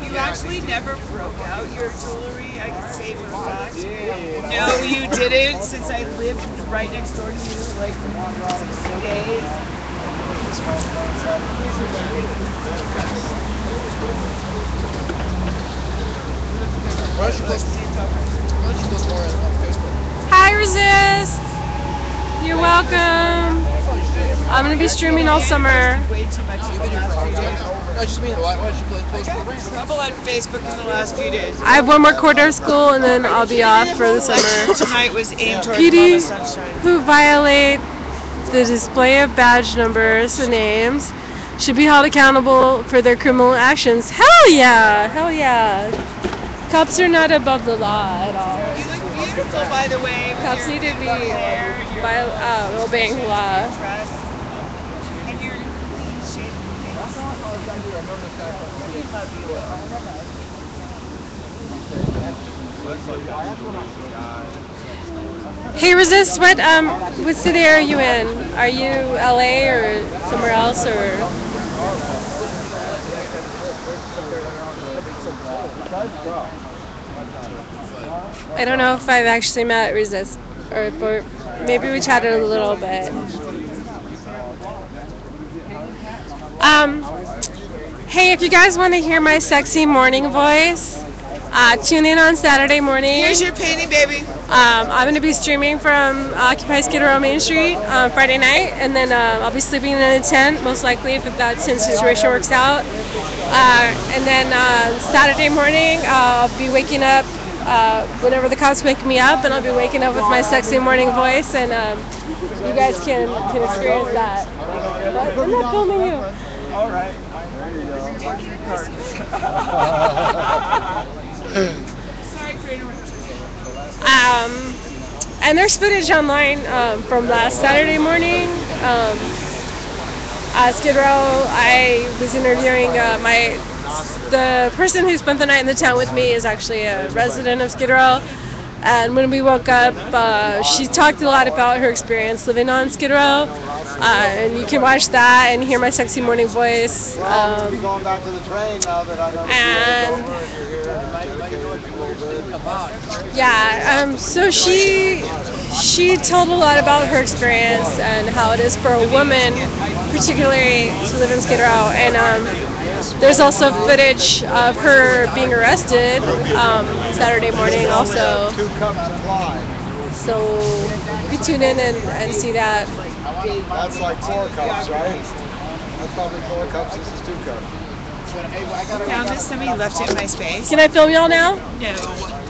You actually never broke out your jewelry, I can say for a fact. No, you didn't, since I lived right next door to you, like, for 6 days. why don't you post more on Facebook? Hi, Resist! You're welcome. I'm going to be streaming all summer. Way too much. I just mean, why don't you post more? A couple on Facebook in the last few days. I have one more quarter of school and then I'll be off for the summer. Tonight was aimed towards PD Mama Sunshine. who violate the display of badge numbers and names should be held accountable for their criminal actions. Hell yeah! Hell yeah! Cops are not above the law at all. You look beautiful, by the way. Cops need to be obeying the law. And your clean shaven Hey, Resist, what city are you in? Are you LA or somewhere else, or? I don't know if I've actually met Resist, or maybe we chatted a little bit. Hey, if you guys want to hear my sexy morning voice, tune in on Saturday morning. Here's your painting, baby. I'm going to be streaming from Occupy Skid Row Main Street Friday night, and then I'll be sleeping in a tent, most likely, if that tent situation works out. And then Saturday morning, I'll be waking up whenever the cops wake me up, and I'll be waking up with my sexy morning voice, and you guys can experience that. But I'm not filming you. All right. Sorry for interrupting. And there's footage online from last Saturday morning. At Skid Row, I was interviewing the person who spent the night in the tent with me is actually a resident of Skid Row. And when we woke up, she talked a lot about her experience living on Skid Row. And you can watch that and hear my sexy morning voice. Well, I'm going back to the train now that I know. And Yeah, so she told a lot about her experience and how it is for a woman, particularly to live in Skid Row. And there's also footage of her being arrested Saturday morning also. So you can tune in and see that. That's like 4 cups, right? That's probably 4 cups. This is 2 cups. I found this, somebody left it in my space. Can I film y'all now? No.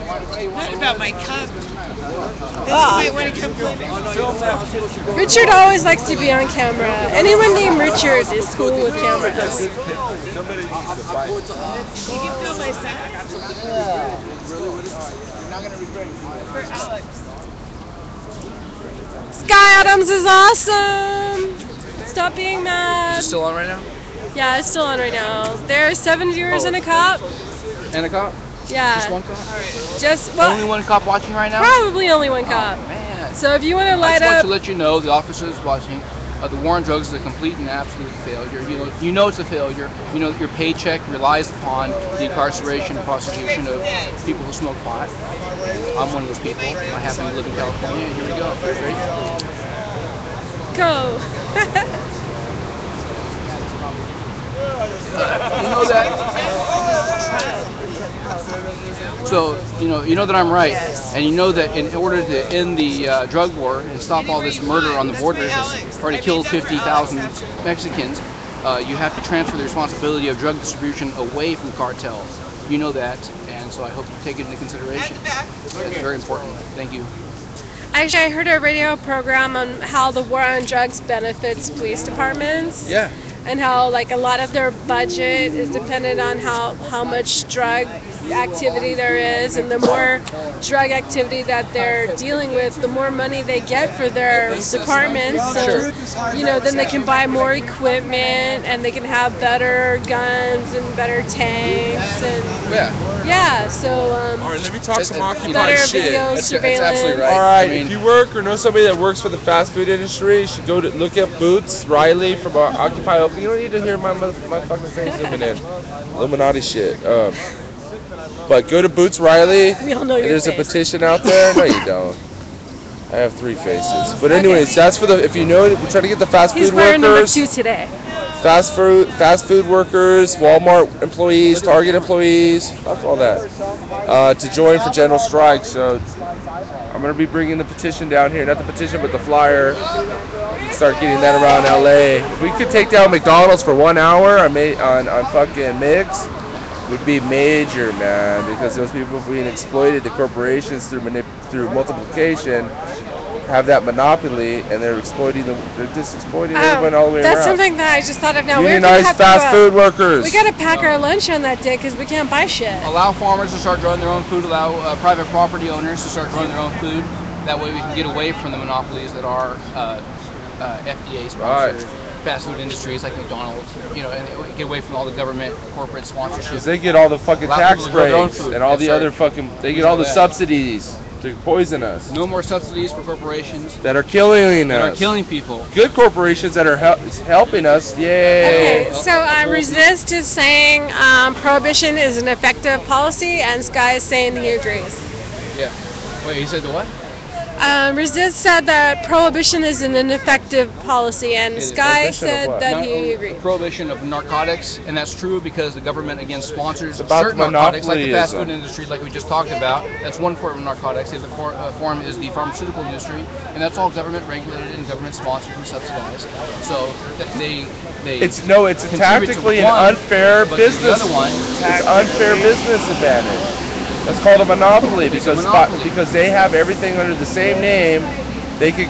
Not about my cup. Then Ah. you might want to come film. Richard always likes to be on camera. Anyone named Richard is cool with cameras. You can film my son. For Alex. Sky Adams is awesome. Stop being mad. Is it still on right now? Yeah, it's still on right now. There are 7 viewers and a cop. And a cop? Yeah. Just one cop? Just well, Only one cop watching right now? probably only one cop. Man. So if you want to I light just want up, to let you know, the officers watching, the war on drugs is a complete and absolute failure. You know it's a failure. You know that your paycheck relies upon the incarceration and prosecution of people who smoke pot. I'm one of those people. I happen to live in California. Here we go. Ready? go. You know that. So you know that I'm right, and you know that in order to end the drug war and stop all this murder on the borders that's already killed 50,000 Mexicans, you have to transfer the responsibility of drug distribution away from cartels. You know that, and so I hope you take it into consideration. That's very important. Thank you. Actually, I heard a radio program on how the war on drugs benefits police departments. Yeah. And how like a lot of their budget is dependent on how much drug activity there is, and the more drug activity that they're dealing with, the more money they get for their departments. So, then they can buy more equipment and they can have better guns and better tanks and so all right, let me talk some occupied better shit. video surveillance. Absolutely right. All right, if you work or know somebody that works for the fast food industry, you should go to look up Boots Riley from Occupy Oakland. You don't need to hear my fucking thing zooming in. Illuminati shit. But go to Boots Riley. We all know your There's face. a petition out there. No, you don't. I have 3 faces. But anyways, that's for the. If you know, we're trying to get the fast He's food wearing number workers. 2 today. Fast food workers, Walmart employees, Target employees, fuck all that, to join for general strike. So I'm gonna be bringing the petition down here, not the petition, but the flyer. Start getting that around LA. If we could take down McDonald's for 1 hour on fucking Mix, would be major, man, because those people being exploited, the corporations through multiplication, have that monopoly, and they're exploiting them. They're just exploiting everyone all the way That's around. something that I just thought of now. Unionized fast food workers. We gotta pack our lunch on that day because we can't buy shit. Allow farmers to start growing their own food. Allow private property owners to start growing their own food. That way we can get away from the monopolies that are FDA sponsored fast food industries like McDonald's. And get away from all the government corporate sponsorship. Because they get all the fucking tax breaks and all the other fucking. They get all the subsidies to poison us. No more subsidies for corporations that are killing us. That are killing people. Good corporations that are helping us. Yay! Okay, so Resist is saying prohibition is an effective policy, and Sky is saying he agrees. Yeah. Wait, he said the what? Resist said that prohibition is an ineffective policy, and Sky said that he agreed. Prohibition of narcotics, and that's true because the government again sponsors about certain narcotics, like the fast monopolyism. food industry, like we just talked about. That's one form of narcotics. The other form is the pharmaceutical industry, and that's all government regulated and government sponsored and subsidized. So they It's tactically an unfair business. It's unfair business advantage. That's called a monopoly because they have everything under the same name. They could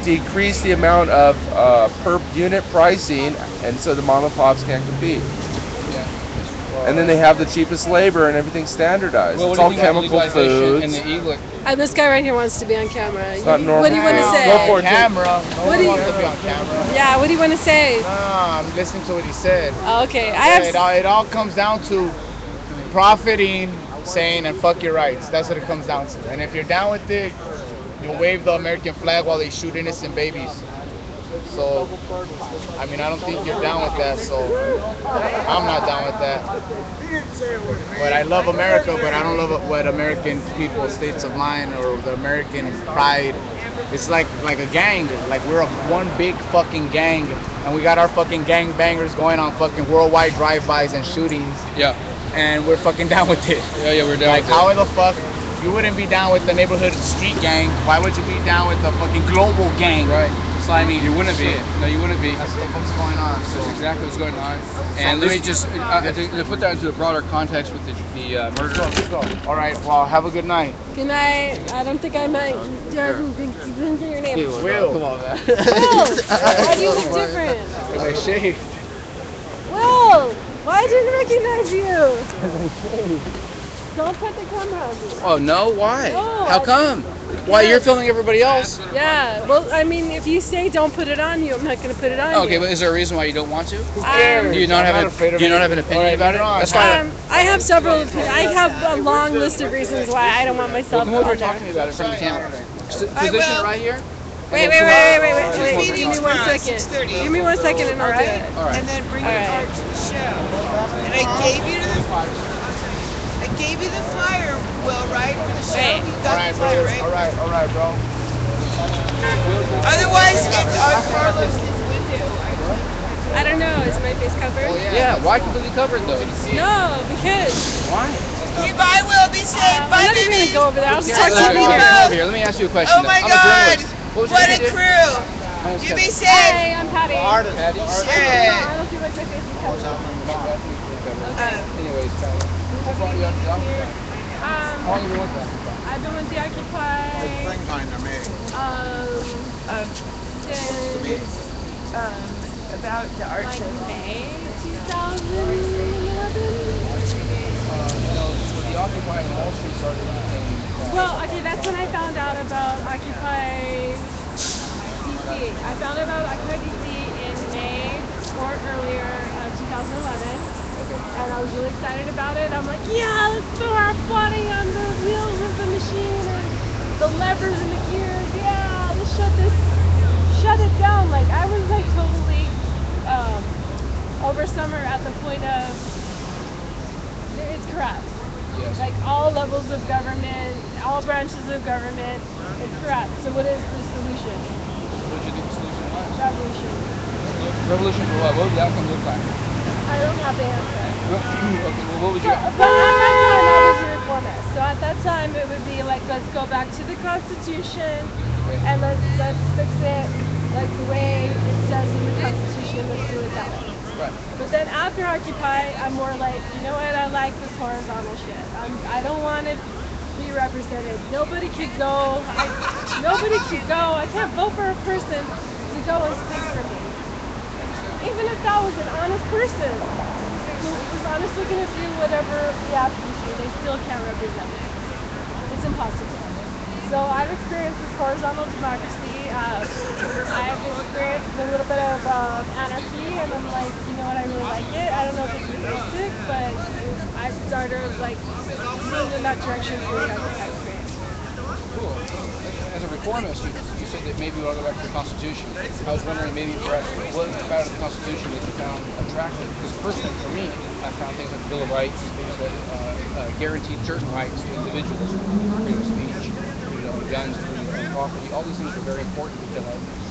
decrease the amount of per unit pricing, and so the mom and pops can't compete. And then they have the cheapest labor and everything's standardized. Well, it's all chemical foods. And this guy right here wants to be on camera. It's not normal. What do you want to say? Go for it, camera. What do you want to be on camera? Yeah, what do you want to say? I'm listening to what he said. Oh, okay, It all comes down to profiting, saying, and fuck your rights. That's what it comes down to. And if you're down with it, you'll wave the American flag while they shoot innocent babies. So, I mean, I don't think you're down with that, so I'm not down with that. But I love America, but I don't love what American people's states of mind or the American pride. It's like a gang. Like we're one big fucking gang, and we got our fucking gang bangers going on fucking worldwide drive-bys and shootings. Yeah. And we're fucking down with it. Yeah, we're down Like with how it. the fuck you wouldn't be down with the neighborhood street gang? Why would you be down with the fucking global gang? Right. So I mean, You wouldn't be. shit. No, you wouldn't be. That's the fuck's going on. So That's exactly what's going on. And And let me just to put that into a broader context with the murder. Let's go. All right. Well, have a good night. Good night. I don't think I might. I didn't say your name. Will. Come on, man. Will, why do you look different? Because I shaved. Will, why didn't I recognize you? Don't put the camera on me. Oh no? Why? No, How come? Why you're filming everybody else? Yeah. Well, I mean, if you say don't put it on you, I'm not gonna put it on you. Okay, but is there a reason why you don't want to? cares? Do you not I'm have not afraid of do you not it. have an opinion about it? That's fine. I have several. I have a long list of reasons why I don't want myself Come over on and talk there. to me about it in front of the camera. Position will. right here. Wait. Give me 1 second. Give me 1 second and I'll do it. All right. And then bring All your right. art to the show. And I gave you the flyer, Will, right? For the show. You got the flyer, right? All right, bro. Otherwise, it's on Carlos' window. I don't know. Is my face covered? Yeah. Why completely covered though? No, because. Why? Bye, Will. Be safe. Bye, I'm not even baby. gonna go over there. I'll just talk to Come you over here. here. Let me ask you a question. Oh my I'm God. a journalist. What a crew. You be safe. Hey, I'm Patty. Patty. Shit. I don't feel like my face is covered. Anyways, Patty. How long you on the job? How long you been with them? I've been with the Occupy. Since About the art like show. May 2011. So the Occupy in Wall Street started in Well, okay, that's when I found out about Occupy DC. I found out about Occupy DC in May or earlier of 2011. And I was really excited about it. I'm like, yeah, let's throw our body on the wheels of the machine and the levers and the gears. Yeah, let's shut it down. Like I was like totally over summer at the point of it's corrupt. Yes. Like all levels of government, all branches of government, it's corrupt. So what is the solution? What did you think the solution was? Revolution. Revolution for what? What would the outcome look like? I don't have the answer. Okay, well, what would you? But at that time, I was a reformist. So at that time, it would be like, let's go back to the Constitution and let's fix it like the way it says in the Constitution. Let's do it that way. Right. But then after Occupy, I'm more like, you know what? I like this horizontal shit. I don't want to be represented. Nobody could go. Nobody could go. I can't vote for a person to go and speak for me. Even if that was an honest person who was honestly going to do whatever we asked them to, they still can't represent me. It's impossible. So I've experienced this horizontal democracy. I've experienced a little bit of anarchy, and I'm like, you know what, I really like it. I don't know if it's realistic, but I've started like moving in that direction through that experience. Cool. As a reformist, you said that maybe you want to go back to the Constitution. I was wondering maybe perhaps what about the Constitution that you found attractive? Because personally, for me, I found things like the Bill of Rights, things that guaranteed certain rights to individuals, freedom of speech, guns, property. All these things are very important because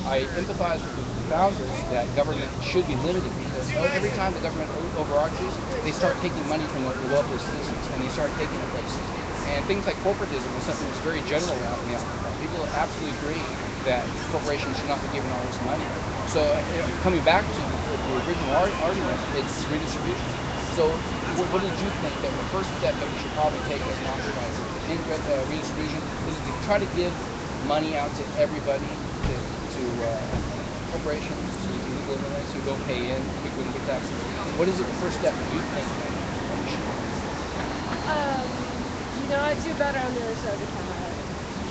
I empathize with the founders that government should be limited because every time the government overarches, they start taking money from the local citizens and they start taking it places. And things like corporatism is something that's very general out in the Occupy. People absolutely agree that corporations should not be given all this money. So coming back to the original argument, it's redistribution. So what did you think that the first step that we should probably take as an Occupy in redistribution is to try to give money out to everybody, to corporations, to illegal immigrants who don't pay in, people who get taxes. What is the first step that you think that we should do? You know, I do better on the other side of the camera.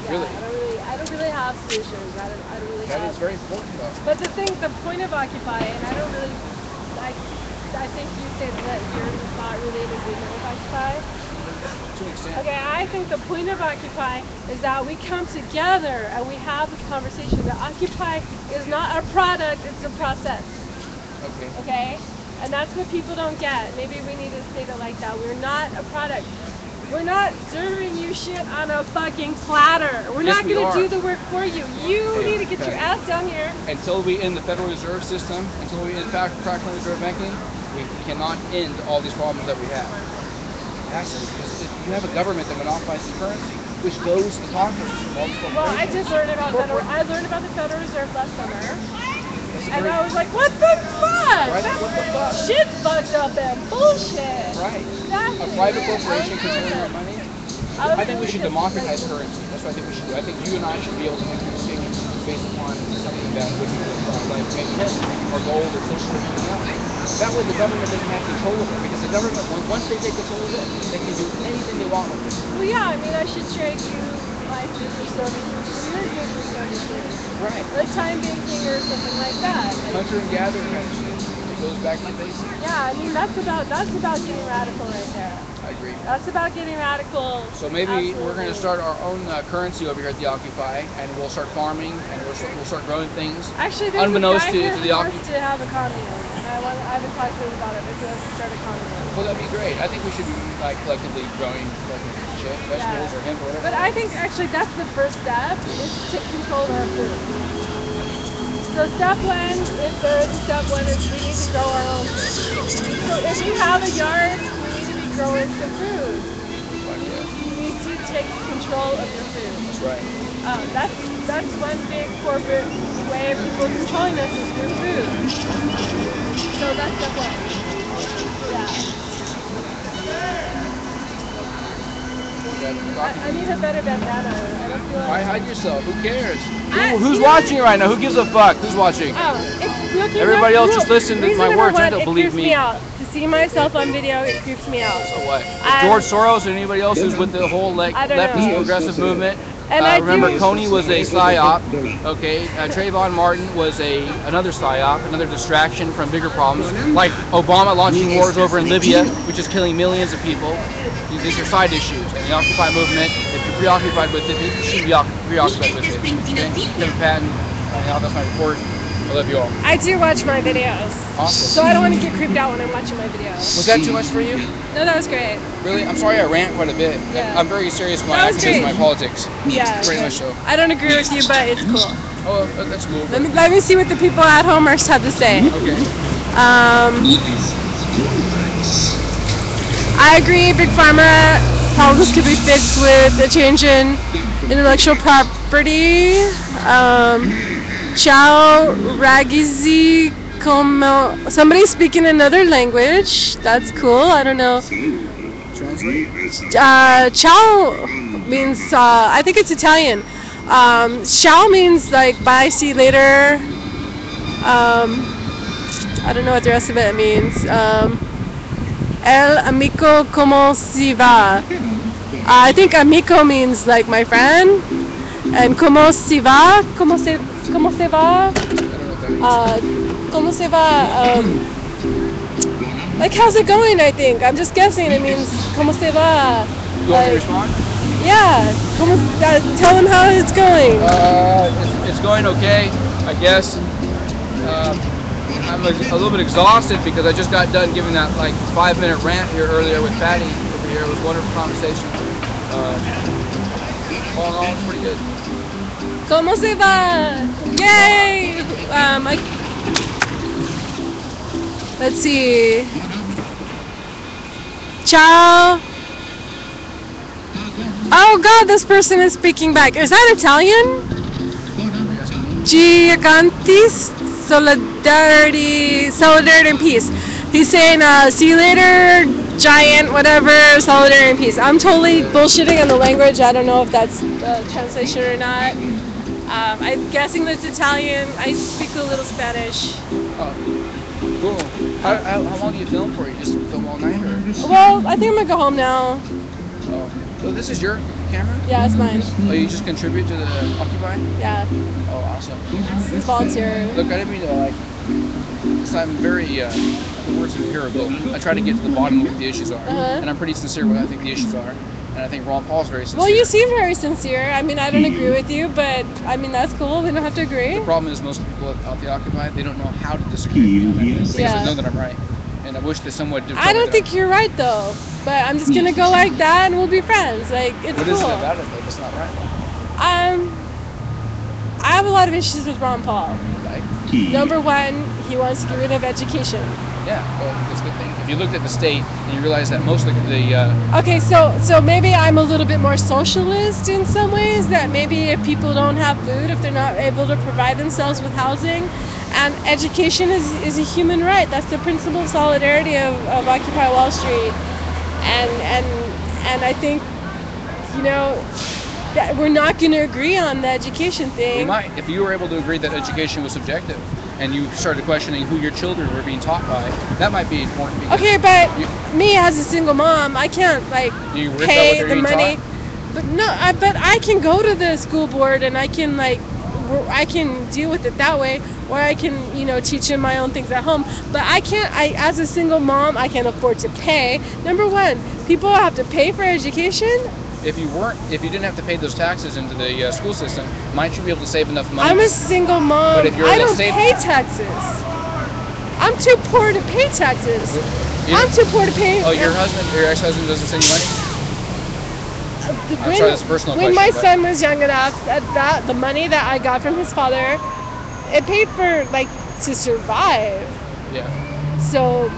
Yeah, Really? I don't really have solutions. I don't really That have. is very important though. But the point of Occupy, and I don't really, I think you said that you're not really in agreement with Occupy. to an extent. Okay, I think the point of Occupy is that we come together and we have this conversation. That Occupy is not a product, it's a process. Okay. Okay? And that's what people don't get. Maybe we need to state it like that. We're not a product. We're not serving you shit on a fucking platter. We're Yes, not we going to are. do the work for you. You need to get your ass down here. Until we end the Federal Reserve System, until we end fractional reserve banking, we cannot end all these problems that we have. It has to, because if you have a government that monopolizes currency, which goes to conquer all these Well, I just learned about the Federal Reserve last summer. And I was like, what the fuck? Right? What the fuck? Shit's fucked up and bullshit. Right. Exactly. A private corporation controlling our money. I think we should democratize currency. That's what I think we should do. I think you and I should be able to make decisions based upon something that would be like maybe or gold or silver or something else. That way the government doesn't have control of it, because the government, once they take control of it, they can do anything they want with it. Well, yeah, I mean, I should trade you my goods or services for your goods or services. Right. Like time banking or something like that. Like, Hunter and gatherer kind of shit. It goes back to basics. yeah, I mean, that's about getting radical right there. I agree. That's about getting radical. So maybe Absolutely. we're going to start our own currency over here at the Occupy, and we'll start farming, and we'll start growing things. Actually, there's unbeknownst a guy here to the who wants Occupy. to have a commune, and I haven't talked to him about it, but he wants to start a commune. Well, that'd be great. I think we should be like collectively growing shit, vegetables or hemp or whatever. But I think actually that's the first step, is to control our food. So step one is we need to grow our own food. So if you have a yard, we need to be growing some food. You need to take control of your food. That's right. That's one big corporate way of people controlling us is through food. So that's step one. Yeah. I need a better bandana. I don't feel like... Why hide yourself? Who cares? Who's watching right now? Who gives a fuck? Who's watching? Everybody else just listen to my words. They don't believe me. To see myself on video, it creeps me out. So what? George Soros or anybody else who's with the whole leftist progressive movement? And remember, Coney was a psyop. Okay, Trayvon Martin was another psyop, another distraction from bigger problems, like Obama launching wars over in Libya, which is killing millions of people. These are side issues. And the Occupy movement, if you're preoccupied with it, you should be preoccupied with it. Okay? Kevin Patton, that's my report. I love you all. I do watch my videos. Awesome. So I don't want to get creeped out when I'm watching my videos. Was that too much for you? No, that was great. Really? I'm sorry I rant quite a bit. Yeah. I'm very serious with my activism, my politics. Yeah. Pretty much so. I don't agree with you, but it's cool. Oh, that's cool. Let me see what the people at home have to say. Okay. I agree, Big Pharma problems could be fixed with a change in intellectual property. Ciao Ragizi como somebody speaking another language. That's cool. I don't know. Translate. Ciao means I think it's Italian. Ciao means like bye, see you later. I don't know what the rest of it means. El amico como si va. I think amico means like my friend, and como si va, como se va, como se va, like how's it going? I think I'm just guessing. It means como se va. You want me to respond? Yeah. Tell them how it's going. It's going okay, I guess. I'm a little bit exhausted because I just got done giving that like 5-minute rant here earlier with Patty over here. It was a wonderful conversation. All in all, it's pretty good. ¿Cómo se va? Yay! Let's see. Ciao. Oh God, this person is speaking back. Is that Italian? Gigantis, solidarity and peace. He's saying, see you later, giant, whatever, solidarity and peace. I'm totally bullshitting on the language. I don't know if that's the translation or not. I'm guessing that's Italian. I speak a little Spanish. Oh, cool. How long do you film for? You just film all night, or? Well, I think I'm gonna go home now. Oh, so this is your camera? Yeah, it's mine. Oh, you just contribute to the Occupy? Yeah. Oh, awesome. It's volunteer. Look, I didn't mean to like. I'm very the words empirical. I try to get to the bottom of what the issues are, and I'm pretty sincere what I think the issues are. And I think Ron Paul's very sincere. Well, you seem very sincere. I mean, I don't agree with you, but I mean that's cool. We don't have to agree. The problem is most people out the Occupy, they don't know how to disagree with me on that, because they know that I'm right. And I wish they somewhat. I don't think you're right though, but I'm just gonna go like that and we'll be friends. Like it's what cool. What is it about it that's not right? I have a lot of issues with Ron Paul. Like? Number one, he wants to get rid of education. Yeah, well, that's a good thing. If you looked at the state and you realize that most of the Okay, so maybe I'm a little bit more socialist in some ways. That maybe if people don't have food, if they're not able to provide themselves with housing, and education is a human right. That's the principle of solidarity of Occupy Wall Street, and I think, you know, that we're not going to agree on the education thing. We might, if you were able to agree that education was subjective, and you started questioning who your children were being taught by, that might be important. Okay, but me as a single mom, I can't pay the money. But no, but I can go to the school board and I can deal with it that way, or I can teach them my own things at home. But I can't. As a single mom, I can't afford to pay. Number one, people have to pay for education. If you didn't have to pay those taxes into the school system, might you be able to save enough money? I'm a single mom. But if you're I don't pay taxes. I'm too poor to pay taxes. I'm too poor to pay. Oh, your ex-husband doesn't send you money? I'm sorry, that's a personal when question. My son was young enough, the money that I got from his father, it paid for to survive. Yeah. So.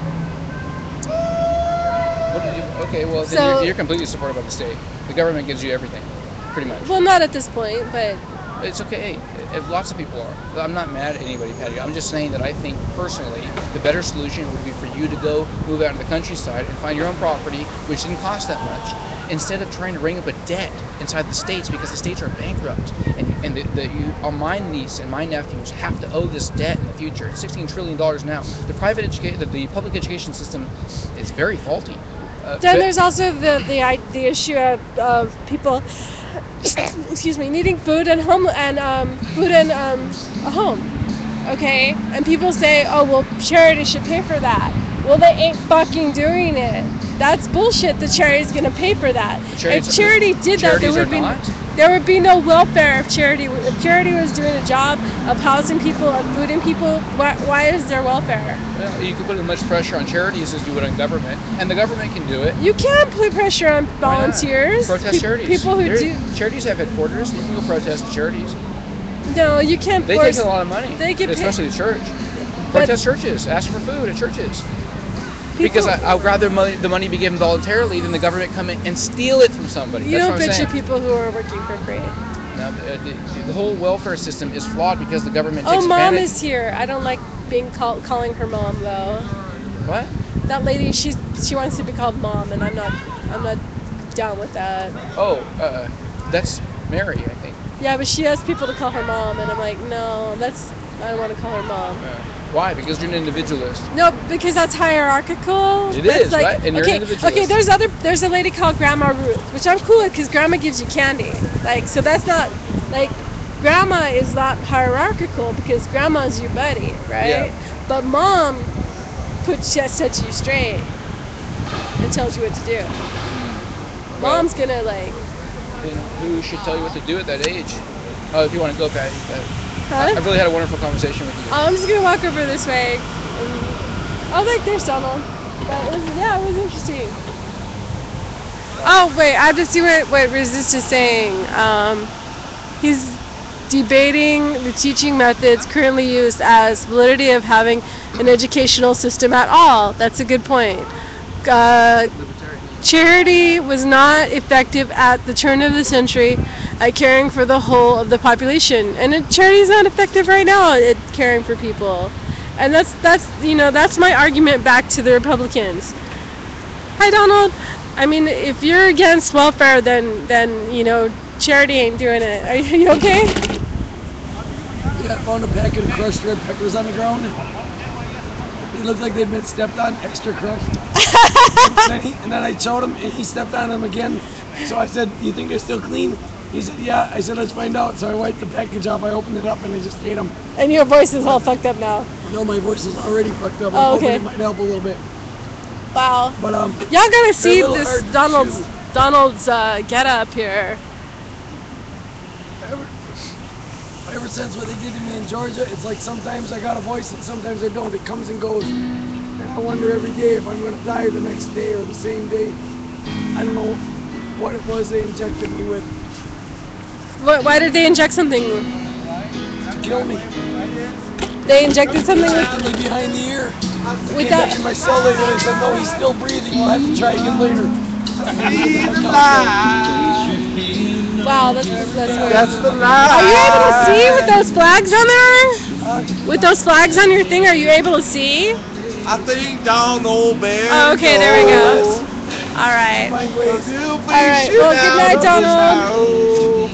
Okay, well, then you're completely supported by the state. The government gives you everything, pretty much. Well, not at this point, but... It's okay. Lots of people are. I'm not mad at anybody, Patty. I'm just saying that I think, personally, the better solution would be for you to go move out in the countryside and find your own property, which didn't cost that much, instead of trying to ring up a debt inside the states, because the states are bankrupt. And my niece and my nephews have to owe this debt in the future. It's $16 trillion now. The public education system is very faulty. Then there's also the issue of people, excuse me, needing food and a home. Okay, and people say, oh well, charity should pay for that. Well, they ain't fucking doing it. That's bullshit. The charity's gonna pay for that. If charity did that, there would be no welfare. If charity was doing a job of housing people and fooding people, why is there welfare? Well, you can put as much pressure on charities as you would on government, and the government can do it. You can't put pressure on volunteers. Protest charities. People who do. Charities have headquarters. You can go protest charities. No, you can't. They take a lot of money. They get especially the church. Protest churches. Ask for food at churches. Because I'd rather the money be given voluntarily than the government come in and steal it from somebody. You don't bitch at people who are working for free. Now, the whole welfare system is flawed because the government takes advantage. Oh, Mom is here. I don't like calling her Mom though. What? That lady, she wants to be called Mom, and I'm not down with that. Oh, that's Mary, I think. Yeah, but she asks people to call her Mom, and I'm like, no, I don't want to call her Mom. Why? Because you're an individualist. No, because that's hierarchical. It is, right? And you're an individualist. Okay, there's a lady called Grandma Ruth, which I'm cool with because Grandma gives you candy. So that's not, Grandma is not hierarchical because Grandma's your buddy, right? Yeah. But Mom sets you straight and tells you what to do. Mom's gonna Then who should tell you what to do at that age? Oh, if you want to go, Patty. Huh? I've really had a wonderful conversation with you. I'm just gonna walk over this way. There's Donald. It was interesting. Oh wait, I have to see what Resist is saying. He's debating the teaching methods currently used as validity of having an educational system at all. That's a good point. Charity was not effective at the turn of the century at caring for the whole of the population, and charity is not effective right now at caring for people. And that's my argument back to the Republicans. Hi, Donald. I mean, if you're against welfare, then charity ain't doing it. Are you okay? Yeah, I found a packet of crushed red peppers on the ground. They looked like they'd been stepped on, extra crushed. And then I showed him, and he stepped on them again. So I said, "You think they're still clean?" He said, "Yeah." I said, "Let's find out." So I wiped the package off. I opened it up, and I just ate them. And your voice is all fucked up now. No, my voice is already fucked up. Oh, I'm hoping okay. it might help a little bit. Wow. But y'all gotta see they're a little this hard to Donald's get up here. Ever since what they did to me in Georgia, it's like sometimes I got a voice and sometimes I don't. It comes and goes. And I wonder every day if I'm going to die the next day or the same day. I don't know what it was they injected me with. Why did they inject something? To kill me. They injected something with me behind the ear. With They that. injected my cell later. They said, no, he's still breathing. We'll have to try again later. Wow, that's weird. That's the lie. Are you able to see with those flags on there? With those flags on your thing, are you able to see? I think Donald Bear. Oh, okay, there we go. All right. All right. Well, good night, Donald.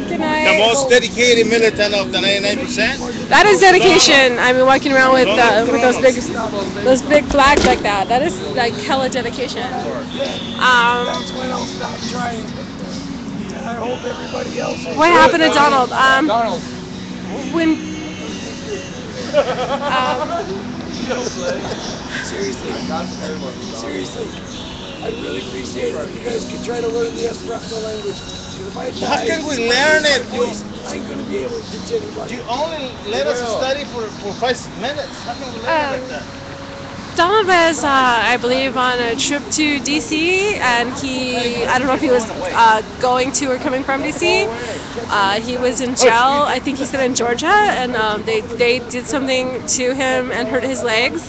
Good night. The most dedicated militant of the 99%. That is dedication. I mean, walking around with those big flags like that. That is like hella dedication. That's when I'll stop trying. And I hope everybody else. What happened to Donald? Donald. When. Seriously, I really appreciate it if you guys could try to learn the Esperanto language. If I die, How can we learn it? I ain't gonna be able to teach anybody. You only let us study for 5 minutes. How can we learn it like that? Donald was, I believe, on a trip to DC, and I don't know if he was going to or coming from DC. He was in jail, I think he said in Georgia, and they did something to him and hurt his legs,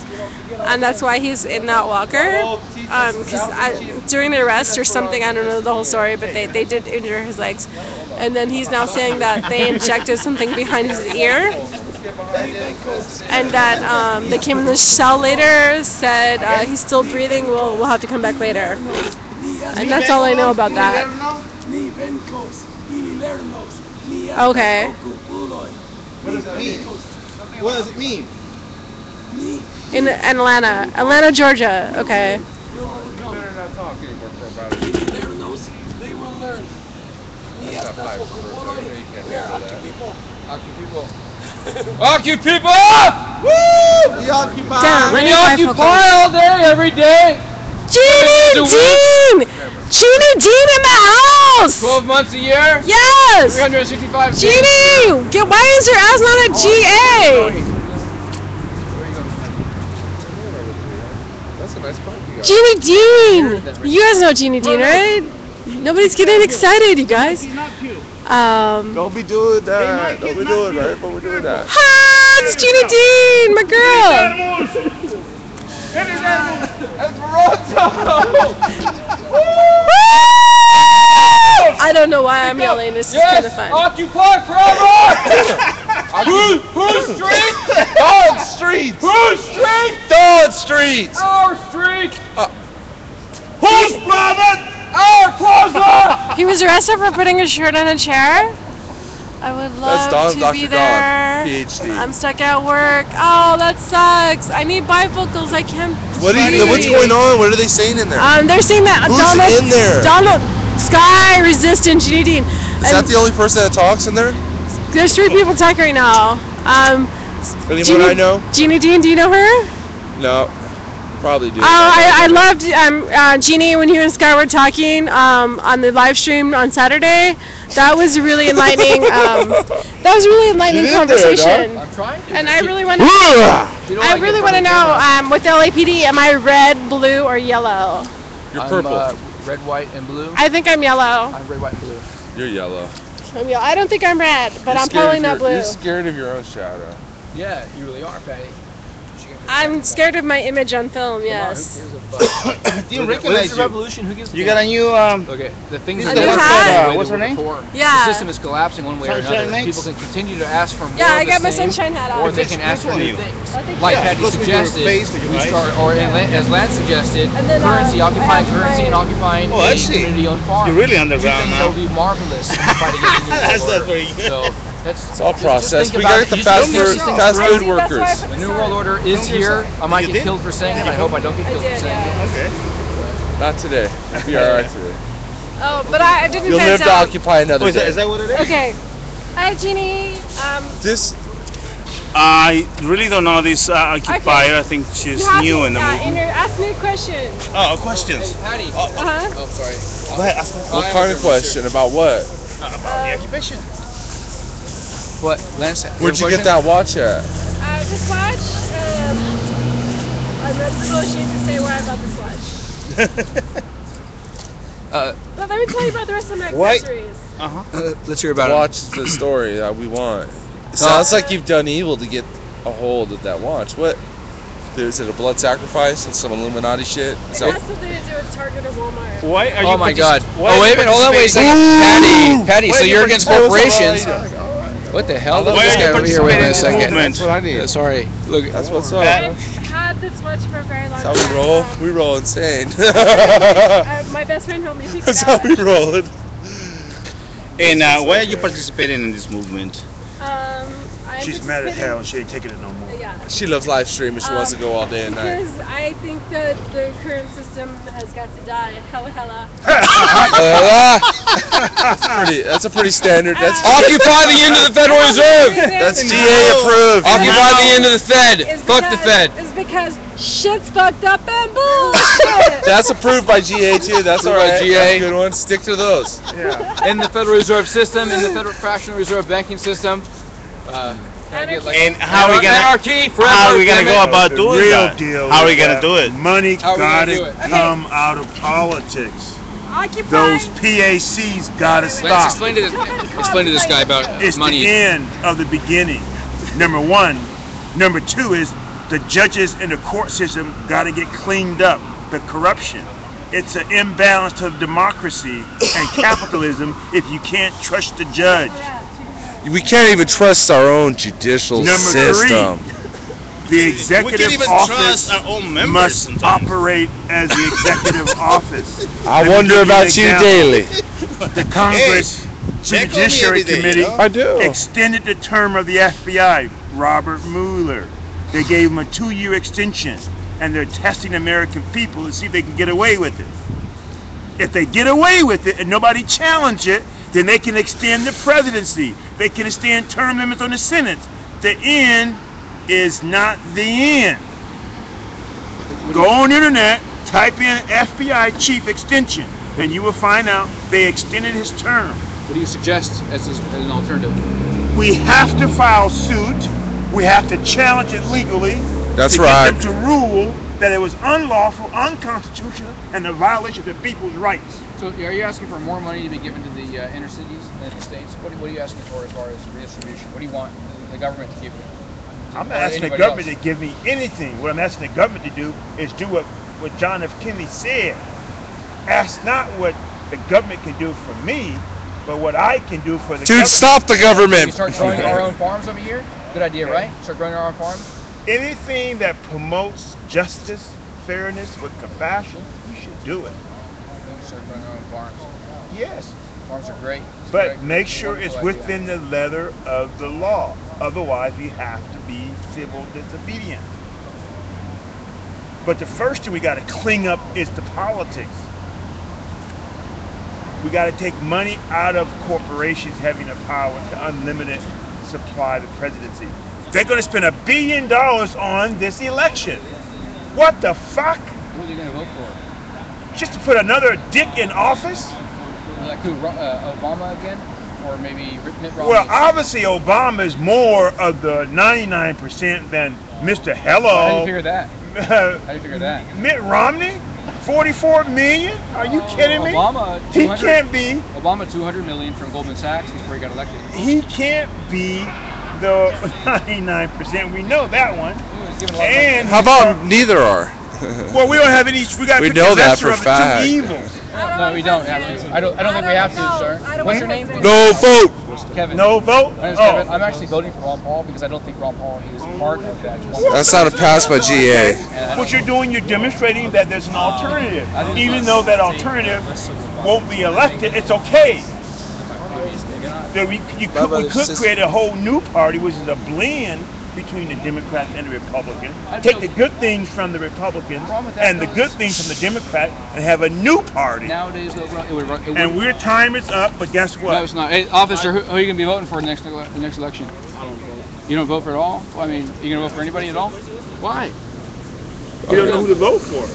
and that's why he's in that walker. Because during the arrest or something, I don't know the whole story, but they did injure his legs. And then he's now saying that they injected something behind his ear. And that they came in the cell later, said he's still breathing, we'll have to come back later. And that's all I know about that. Okay. What does it mean? What does it mean? In Atlanta, Georgia. Okay. Better not talk anymore for about a week. They will learn. Occupy! Woo! We occupy. Damn, We occupy all day, every day. Jeannie Dean! Jeannie Dean in the house! 12 months a year? Yes! 365 days. Jeannie! Why is your ass not a GA? That's a nice park you got. Jeannie Dean! You guys know Jeannie Dean, right? Nobody's getting excited, you guys. Don't be doing that. Don't be doing that. Don't be doing that. Hi, it's Jeannie Dean, my girl. I don't know why I'm yelling. This is kind of fun. Occupy forever! Whose street? Dog Street! Whose street? Dog Street! Our street! Whose planet? Our plaza! He was arrested for putting his shirt on a chair. I would love to be there. PhD. I'm stuck at work. Oh, that sucks. I need bifocals. I can't. What's going on? What are they saying in there? They're saying that Who's in there? Donald Sky Resistant Jeannie Dean. Is that the only person that talks in there? There's 3 people talking right now. Anyone I know? Jeannie Dean, do you know her? No. Probably do. Oh, I loved Jeannie when you and Sky were talking on the live stream on Saturday. That was really enlightening. That was a really enlightening conversation. And I really want to. I really want to know with LAPD, am I red, blue, or yellow? You're purple. Red, white, and blue. I think I'm yellow. I'm red, white, and blue. You're yellow. I'm yellow. I don't think I'm red, but I'm probably not blue. You're scared of your own shadow. Yeah, you really are, Patty. I'm scared of my image on film. Yes. Do you recognize the revolution? Who gives? You got a new Okay, the thing is A new hat? What's her name? Yeah. The system is collapsing one way or Sunshine another. Mix? People can continue to ask for more Yeah, I of the got my same, sunshine hat on. or they can ask for new things. Like Patty Look at your suggested, face, look at we your start, eyes. or as Lance suggested, And then, currency, I occupying have currency, and my- occupying Oh, I a see. community-owned farm. You're really underground That now. would be marvelous in the fight against the New That's World not Order. very good. So that's It's all just processed. think We about gotta it. get the You just don't fast do food things. workers. The New World Order is here. I might You get did? killed for saying it. I hope I don't get killed for saying it. Okay. Not today. We'll be alright today. Oh, but I didn't You'll pass live to out. occupy another Oh, is day. that what it is? Okay. Hi, Jeannie. This I really don't know this occupier. I think she's new in the movie. Ask me a question. Oh, questions. Patty. Uh-huh. Oh, sorry. Go ahead. Ask me. What kind of question? About what? About the occupation. What, Lance? Where'd you get that watch at? This watch, I'm not so ashamed to say why I bought this watch. But let me tell you about the rest of my accessories. Let's hear about watch is the story that we want. It sounds like you've done evil to get a hold of that watch. What? Is it a blood sacrifice and some Illuminati shit? It has something to do with Target or Walmart. Why are you? Oh my God! Why Oh wait a minute! Hold on, wait a second, Patty. So you're against corporations? What the hell? Look at this guy over here. Wait a second. That's what I need. Yeah, sorry. Look, that's what's up. I've had this watch for a very long time. That's how we roll. We roll insane. My best friend helped me pick That's it how up. we roll it. And why are you participating in this movement? I'm She's mad as participating- hell and she ain't taking it no more. Yeah. She loves live streaming. She wants to go all day and night. Because I think that the current system has got to die. Hella, hella. That's a pretty standard. That's Occupy the end of the Federal Reserve. That's GA approved. Occupy the end of the Fed. Fuck the Fed. It's because shit's fucked up and bullshit. That's approved by GA too. That's all right. GA. That's a good one. Stick to those. In the Federal Reserve System, in the Federal Fractional Reserve Banking System. And how are we gonna? Anarchy forever, How are we gonna damn go it. about The doing real that? deal How are we is gonna that do it? Money How are we gonna do gotta it? come out of politics. Occupy. Those PACs gotta Lance, stop. explain to this guy about It's money. the end of the beginning. Number one. Number two is the judges in the court system gotta get cleaned up. The corruption. It's an imbalance to democracy and capitalism if you can't trust the judge. We can't even trust our own judicial Number system. The executive even office trust our own members must sometimes. operate as the executive office. I Let me wonder give an about you example. daily. The Congress check on me Judiciary every day, Committee you know? I do. extended the term of the FBI, Robert Mueller. They gave him a 2-year extension, and they're testing American people to see if they can get away with it. If they get away with it and nobody challenge it, then they can extend the presidency. They can extend term limits on the Senate. The end is not the end. Go on the internet, type in FBI chief extension, and you will find out they extended his term. What do you suggest as an alternative? We have to file suit. We have to challenge it legally. That's to right. Get them to rule that it was unlawful, unconstitutional, and a violation of the people's rights. So are you asking for more money to be given to the inner cities and the states? What are you asking for as far as redistribution? What do you want the government to give you? I'm not Or asking the anybody government else? to give me anything. What I'm asking the government to do is do what John F. Kennedy said. Ask not what the government can do for me, but what I can do for the Dude, government. stop the We government. start growing our own farms over here? Good idea, right? Start growing our own farms? Anything that promotes justice, fairness, with compassion, you should do it. Start growing our own farms. Yes. Farms are great. But make sure it's within the letter of the law. Otherwise, we have to be civil disobedient. But the first thing we got to clean up is the politics. We got to take money out of corporations having the power to unlimited supply the presidency. They're going to spend $1 billion on this election. What the fuck? Who are they going to vote for? Just to put another dick in office? Like who? Obama again? Or maybe Mitt Romney? Well, obviously Obama is more of the 99% than Mr. Hello. How do you figure that? How do you figure that? Mitt Romney? 44 million? Are you kidding me? Obama, He can't be. Obama, 200 million from Goldman Sachs before he got elected. He can't be the 99%. We know that one. And How about neither are? well, we don't have any. We got to We pick know the that lesser for a of the fact. two evils. No, we don't. I don't think we have to, sir. What's your name? No vote. Kevin. No vote? My name's Oh. Kevin. I'm actually voting for Ron Paul because I don't think Ron Paul is part of that. That's not a pass by GA. What you're doing, you're demonstrating that there's an alternative. Even though that alternative won't be elected, it's okay. So we could create a whole new party, which is a blend between the Democrats and the Republicans. Take the good things from the Republicans and the good things from the Democrats and have a new party. Nowadays, it would And your time is up, but guess what? No, it's not. Hey, officer, who are you going to be voting for the next election? You don't vote for it all? Well, I mean, you gonna vote for anybody at all? Why? You don't know who to vote for.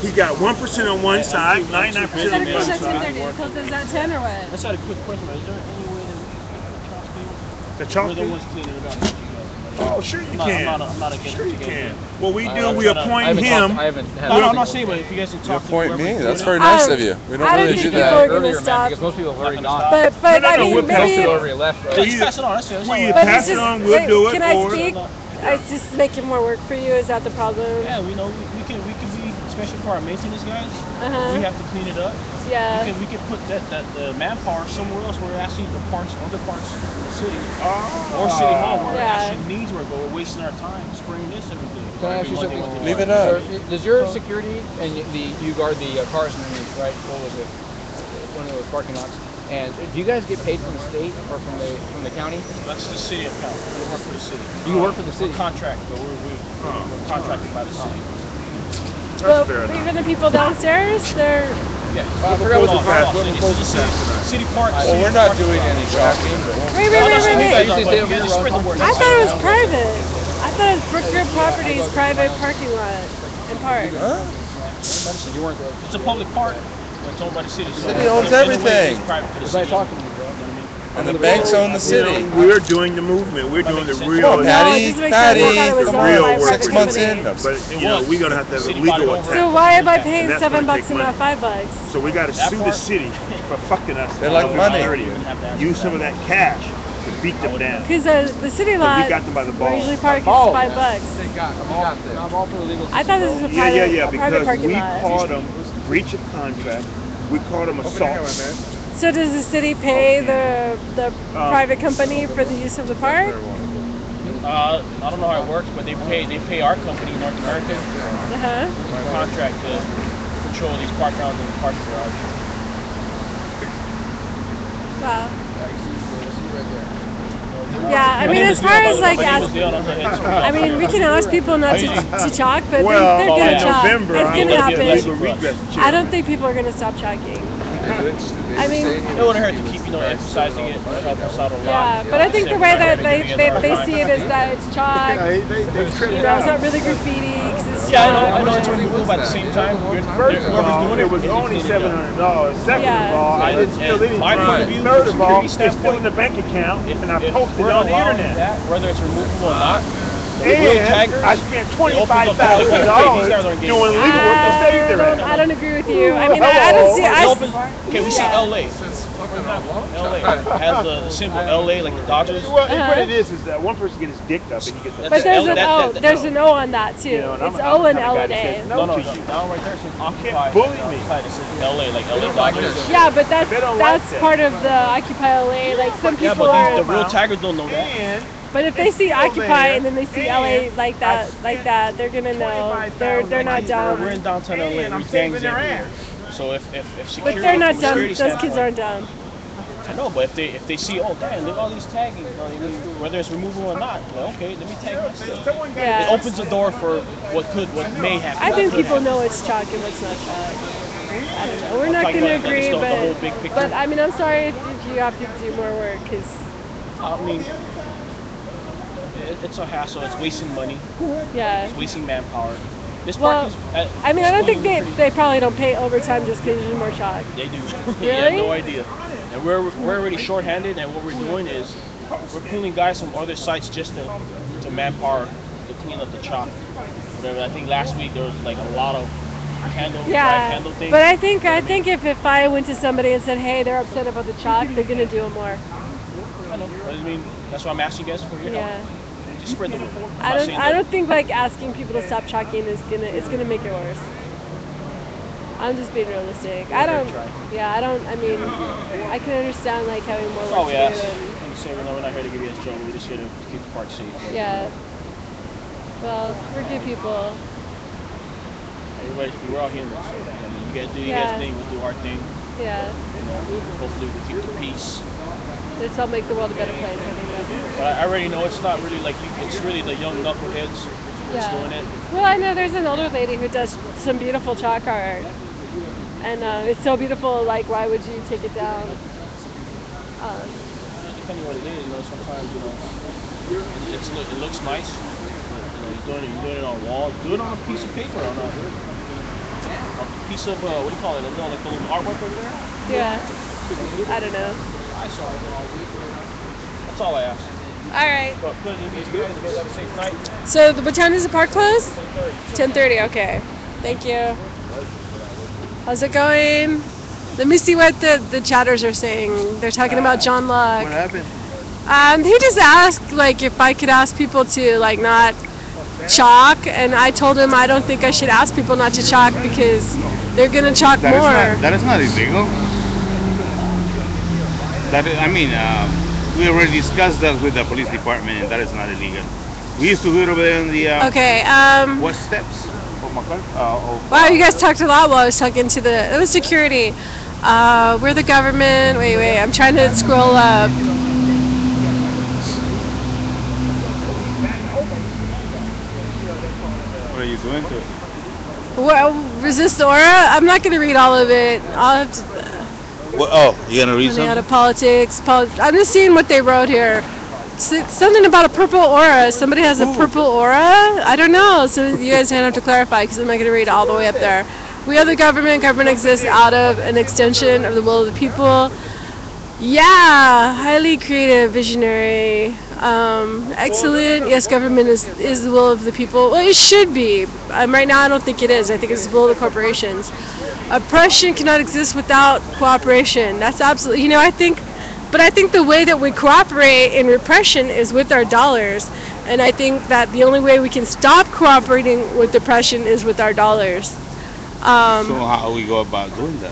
He got 1% on one side, 99% on the other side. Is that 10 or what? That's not a quick question. Is there any way that we can chalk clean? The chalk We're the clean? ones cleaning it up. Oh, sure you can. I'm not against Sure it. you can. What we do, we I appoint haven't him. talked- I haven't had No, I'm not saying, but if you guys can talk to appoint whoever me? is That's doing very it. nice of you. We don't I don't really think do people that. are gonna Earlier, man, stop. because most people have already gone. But I mean, we'll pass maybe it over your left. Yeah, just pass it on. That's it. We But pass it's it just, on, we'll do it. can I or- speak? It's just making more work for you. Is that the problem? Yeah, we know we can be, especially for our maintenance guys. Uh-huh. We have to clean it up. Yeah. We can put that the manpower somewhere else where actually the other parts of the city or city hall where it actually needs work, but we're wasting our time spraying this every day. Can I ask you something? Leave it up. Does your security and you guard the cars underneath, right? What was it? One of those parking lots. And do you guys get paid from the state or from the county? That's the city account. We work for the city. You work for the city? We're contract, but we're contracted by the city. Well, even the people downstairs, they're. Yeah. I forgot what the City park. Well, we're not doing any chalking. Wait. I thought it was private. I thought it was Brookfield Properties private parking lot and park. You weren't there. It's a public park. It's owned by the city. So City owns everything. It's private for the Everybody city. talking to me, bro. And the banks own the city. We're doing the movement. We're doing the real. Come on, Patty. Patty, Come real on. work. 6 months in. But you know, we're gonna have to have a legal attack. So why am I paying And that's $7 gonna take and not money. $5? So we got to sue the city for fucking us. They like on money. 30th. Use some of that cash to beat them down. Because the city lot, we got them by the where ball. I usually park is $5. I'm all for the legal. I thought this was a Yeah, private because parking we lot. caught them breach of contract. We caught them assault. So does the city pay the private company for the use of the park? I don't know how it works, but they pay our company, North American, contract to control these park grounds and parking garage. Wow. Yeah, I mean, as far as like, I mean, we can ask people not to chalk, but they're gonna chalk. November, It's gonna happen. I don't think people are gonna stop chalking. I mean, it wouldn't hurt to keep, emphasizing it. Help us out a lot. yeah, but I think the way that they see it is that it's chalk. It's not really graffiti. I know it's removable, but at the same time, First of all, it was only $700. Second of all, I didn't steal anything. My point of view, Third of all, security it's still in the bank account, and I posted it on the internet. Whether it's removable or not. And I spent $25,000 doing legal work to save their ass. I don't agree with you. I mean, I don't see. Okay, we see LA. LA has the symbol LA, like the Dodgers. Well, what it is that one person gets his dick up and you get the. But there's an O on that too. It's O and LA. No, right there it says Occupy. Bully me. It says LA, like LA Dodgers. Yeah, but that's part of the Occupy LA. Like some people are. The real taggers don't know that. But if they see Occupy and then they see LA like that, they're gonna know. They're not dumb. We're in downtown LA. We're gangs everywhere. So if security. But they're not dumb. Those kids aren't dumb. I know, but if they see, oh damn, look at all these tagging, whether it's removable or not, well, okay, let me tag my stuff. Yeah. It opens the door for what may happen. I think people know it's chalk and what's not chalk. I don't know. We're not gonna agree, but I mean, I'm sorry if you have to do more work, because. I mean, it's a hassle. It's wasting money. Yeah. It's wasting manpower. This well, I mean, I don't think they probably don't pay overtime just because there's more chalk. They do. Really? You have no idea. And we're already short-handed, and what we're doing is we're pulling guys from other sites just to manpower to clean up the chalk. Whatever. I think last week there was like a lot of candle things. But I think if I went to somebody and said, hey, they're upset about the chalk, they're gonna do it more. I know. I mean, that's why I'm asking you guys for your help. Just spread the word. I don't think like asking people to stop chalking is gonna make it worse. I'm just being realistic. I mean, I can understand like having more work to do. And we're not here to give you guys trouble. We're just here to keep the park safe. Yeah. Well, we're good people. We're all humans. So, I mean, you guys do your guys' thing. We'll do our thing. Yeah. Hopefully we'll keep the peace. Let's help make the world a better place. I think but I already know it's not really like it's really the young knuckleheads that's doing it. Well, I know there's an older lady who does some beautiful chalk art. And it's so beautiful, like, why would you take it down? Depending on what it is, sometimes, It looks nice. You're doing it on a wall. Do it on a piece of paper, on a piece of what do you call it? Like the little artwork over there. Yeah. I don't know. I saw it all week. That's all I asked. All right. But good, you guys have a safe night. So what time does the park close? 10:30. Okay. Thank you. How's it going? Let me see what the chatters are saying. They're talking about John Locke. What happened? He just asked like if I could ask people to like not chalk, and I told him I don't think I should ask people not to chalk because they're gonna chalk more. That is not illegal. We already discussed that with the police department, and that is not illegal. We used to do it over there in the Okay. what steps of my car? Wow, you guys talked a lot while I was talking to it was security. We're the government. Wait, I'm trying to scroll up. What are you doing to it? Well, resist the aura? I'm not going to read all of it. I'll have to. You gonna read Coming out something? of politics. I'm just seeing what they wrote here. Something about a purple aura. Somebody has a purple aura? I don't know. So you guys have to clarify because I'm not going to read all the way up there. We are the government. Government exists out of an extension of the will of the people. Yeah, highly creative, visionary, excellent. Yes, government is the will of the people. Well, it should be. Right now, I don't think it is. I think it's the will of the corporations. Oppression cannot exist without cooperation. That's absolutely. I think the way that we cooperate in repression is with our dollars, and I think that the only way we can stop cooperating with oppression is with our dollars. So how we go about doing that?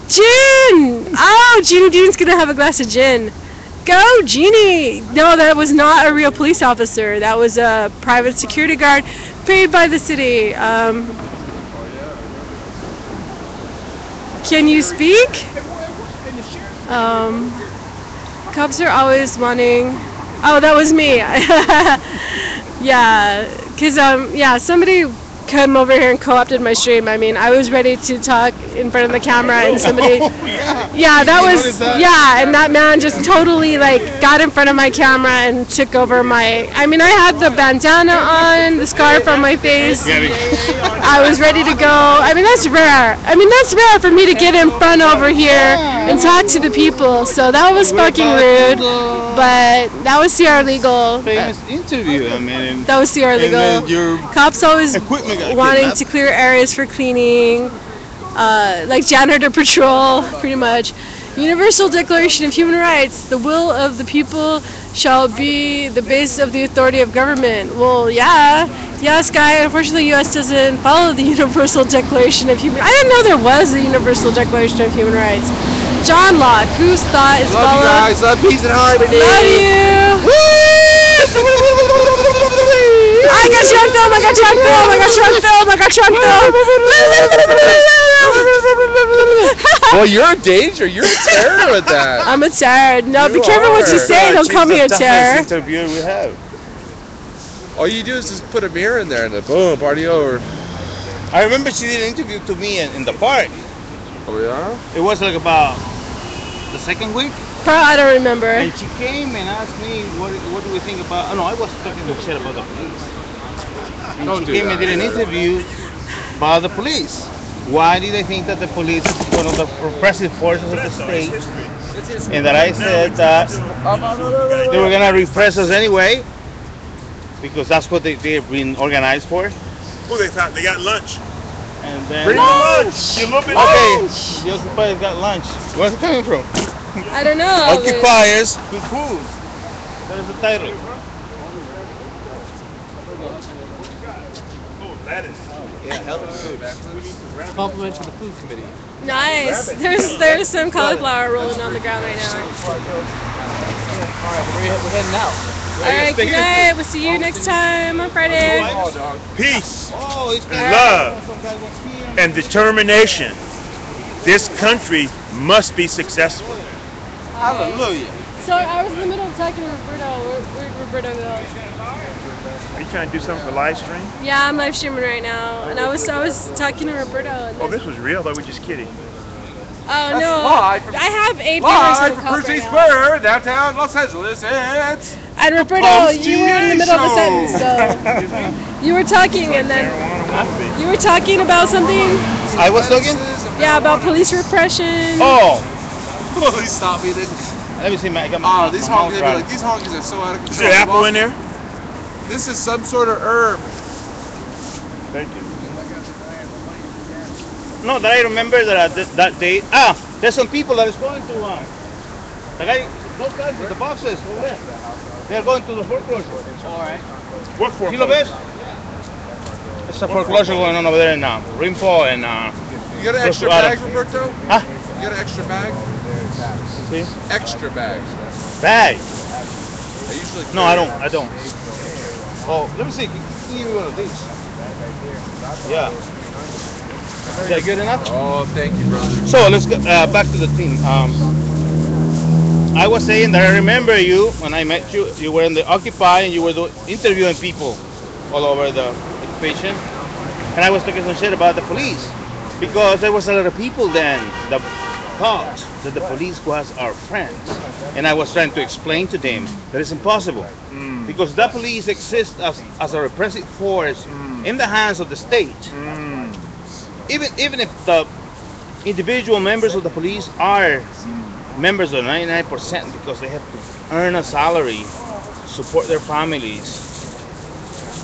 Gin! Oh, Jeannie Dean's gonna have a glass of gin. Go, Jeannie! No, that was not a real police officer. That was a private security guard paid by the city. Can you speak? Cops are always wanting. Oh, that was me. Yeah, because somebody came over here and co-opted my stream. I mean, I was ready to talk in front of the camera, and somebody, and that man just totally got in front of my camera and took over my. I mean, I had the bandana on, the scarf on my face. I was ready to go. I mean, that's rare. That's rare for me to get in front over here and talk to the people. So that was fucking rude, but that was CR legal. Famous interview. That was CR legal. Cops always wanting to clear areas for cleaning, like janitor patrol, pretty much. Universal Declaration of Human Rights, the will of the people shall be the basis of the authority of government. Well, yes, guy. Unfortunately, the U.S. doesn't follow the Universal Declaration of Human Rights. I didn't know there was a Universal Declaration of Human Rights. John Locke, whose thought is followed. Love you guys. Love, peace, and harmony. Love you. I got you on film, I got you on film, I got you on film, I got you on film. Well, you're a danger. You're a terror with that. I'm a terror. No, be careful what you say. Don't call me a terror. Interview we have. All you do is just put a mirror in there and then boom, party over. I remember she did an interview to me in the park. Oh yeah? It was about the second week. I don't remember. And she came and asked me, what do we think about... Oh, no, I was talking shit about the police. And she came and did an interview about the police. Why did they think that the police is one of the repressive forces of the state? And that I said that they were going to repress us anyway, because that's what they've been organized for. Who they thought they got lunch? And then... Bring the lunch! You little bit Okay, the occupiers got lunch. Where's it coming from? I don't know. Occupiers with food. That is the title. Oh, lettuce. Yeah, healthy food. Compliment to the food committee. Nice. There's some cauliflower rolling on the ground right now. Alright, we're heading out. Alright, good night. We'll see you next time on Friday. Peace, love, and determination. This country must be successful. Hallelujah. So I was in the middle of talking to Roberto. Where'd Roberto go? Are you trying to do something for live stream? Yeah, I'm live streaming right now, and I was talking to Roberto. And Oh, this was real. I thought we were just kidding. Oh That's no! live from- I have 8 viewers Live on from Cup Brucey right now. Square, downtown Los Angeles. It's And Roberto, you were in the middle of a sentence, so you were talking, and then you were talking about something. I was talking? Yeah, about police repression. Oh. Please stop me, then. Let me see, I got my, these my mouth honkies, dry. like, these honkies are so out of Is control. there apple in there? This is some sort of herb. Thank you. No, that I remember that that day. There's some people that is going to the guy, those guys with the boxes over there. They're going to the foreclosure. All right. What foreclosure? ¿Sí lo ves? It's a foreclosure going on over there in Rimpo and. You got an extra bag, Roberto? Huh? You got an extra bag? See? Extra bag. Bag? I usually No, I don't. Oh, let me see. Can you give me one of these? Yeah. Is that good enough? Oh, thank you, brother. So let's go back to the theme. I was saying that I remember you when I met you. You were in the Occupy and you were interviewing people all over the occupation. And I was talking some shit about the police because there was a lot of people then that thought that the police was our friends. And I was trying to explain to them that it's impossible because the police exists as a repressive force in the hands of the state. Even if the individual members of the police are members of 99% because they have to earn a salary, support their families,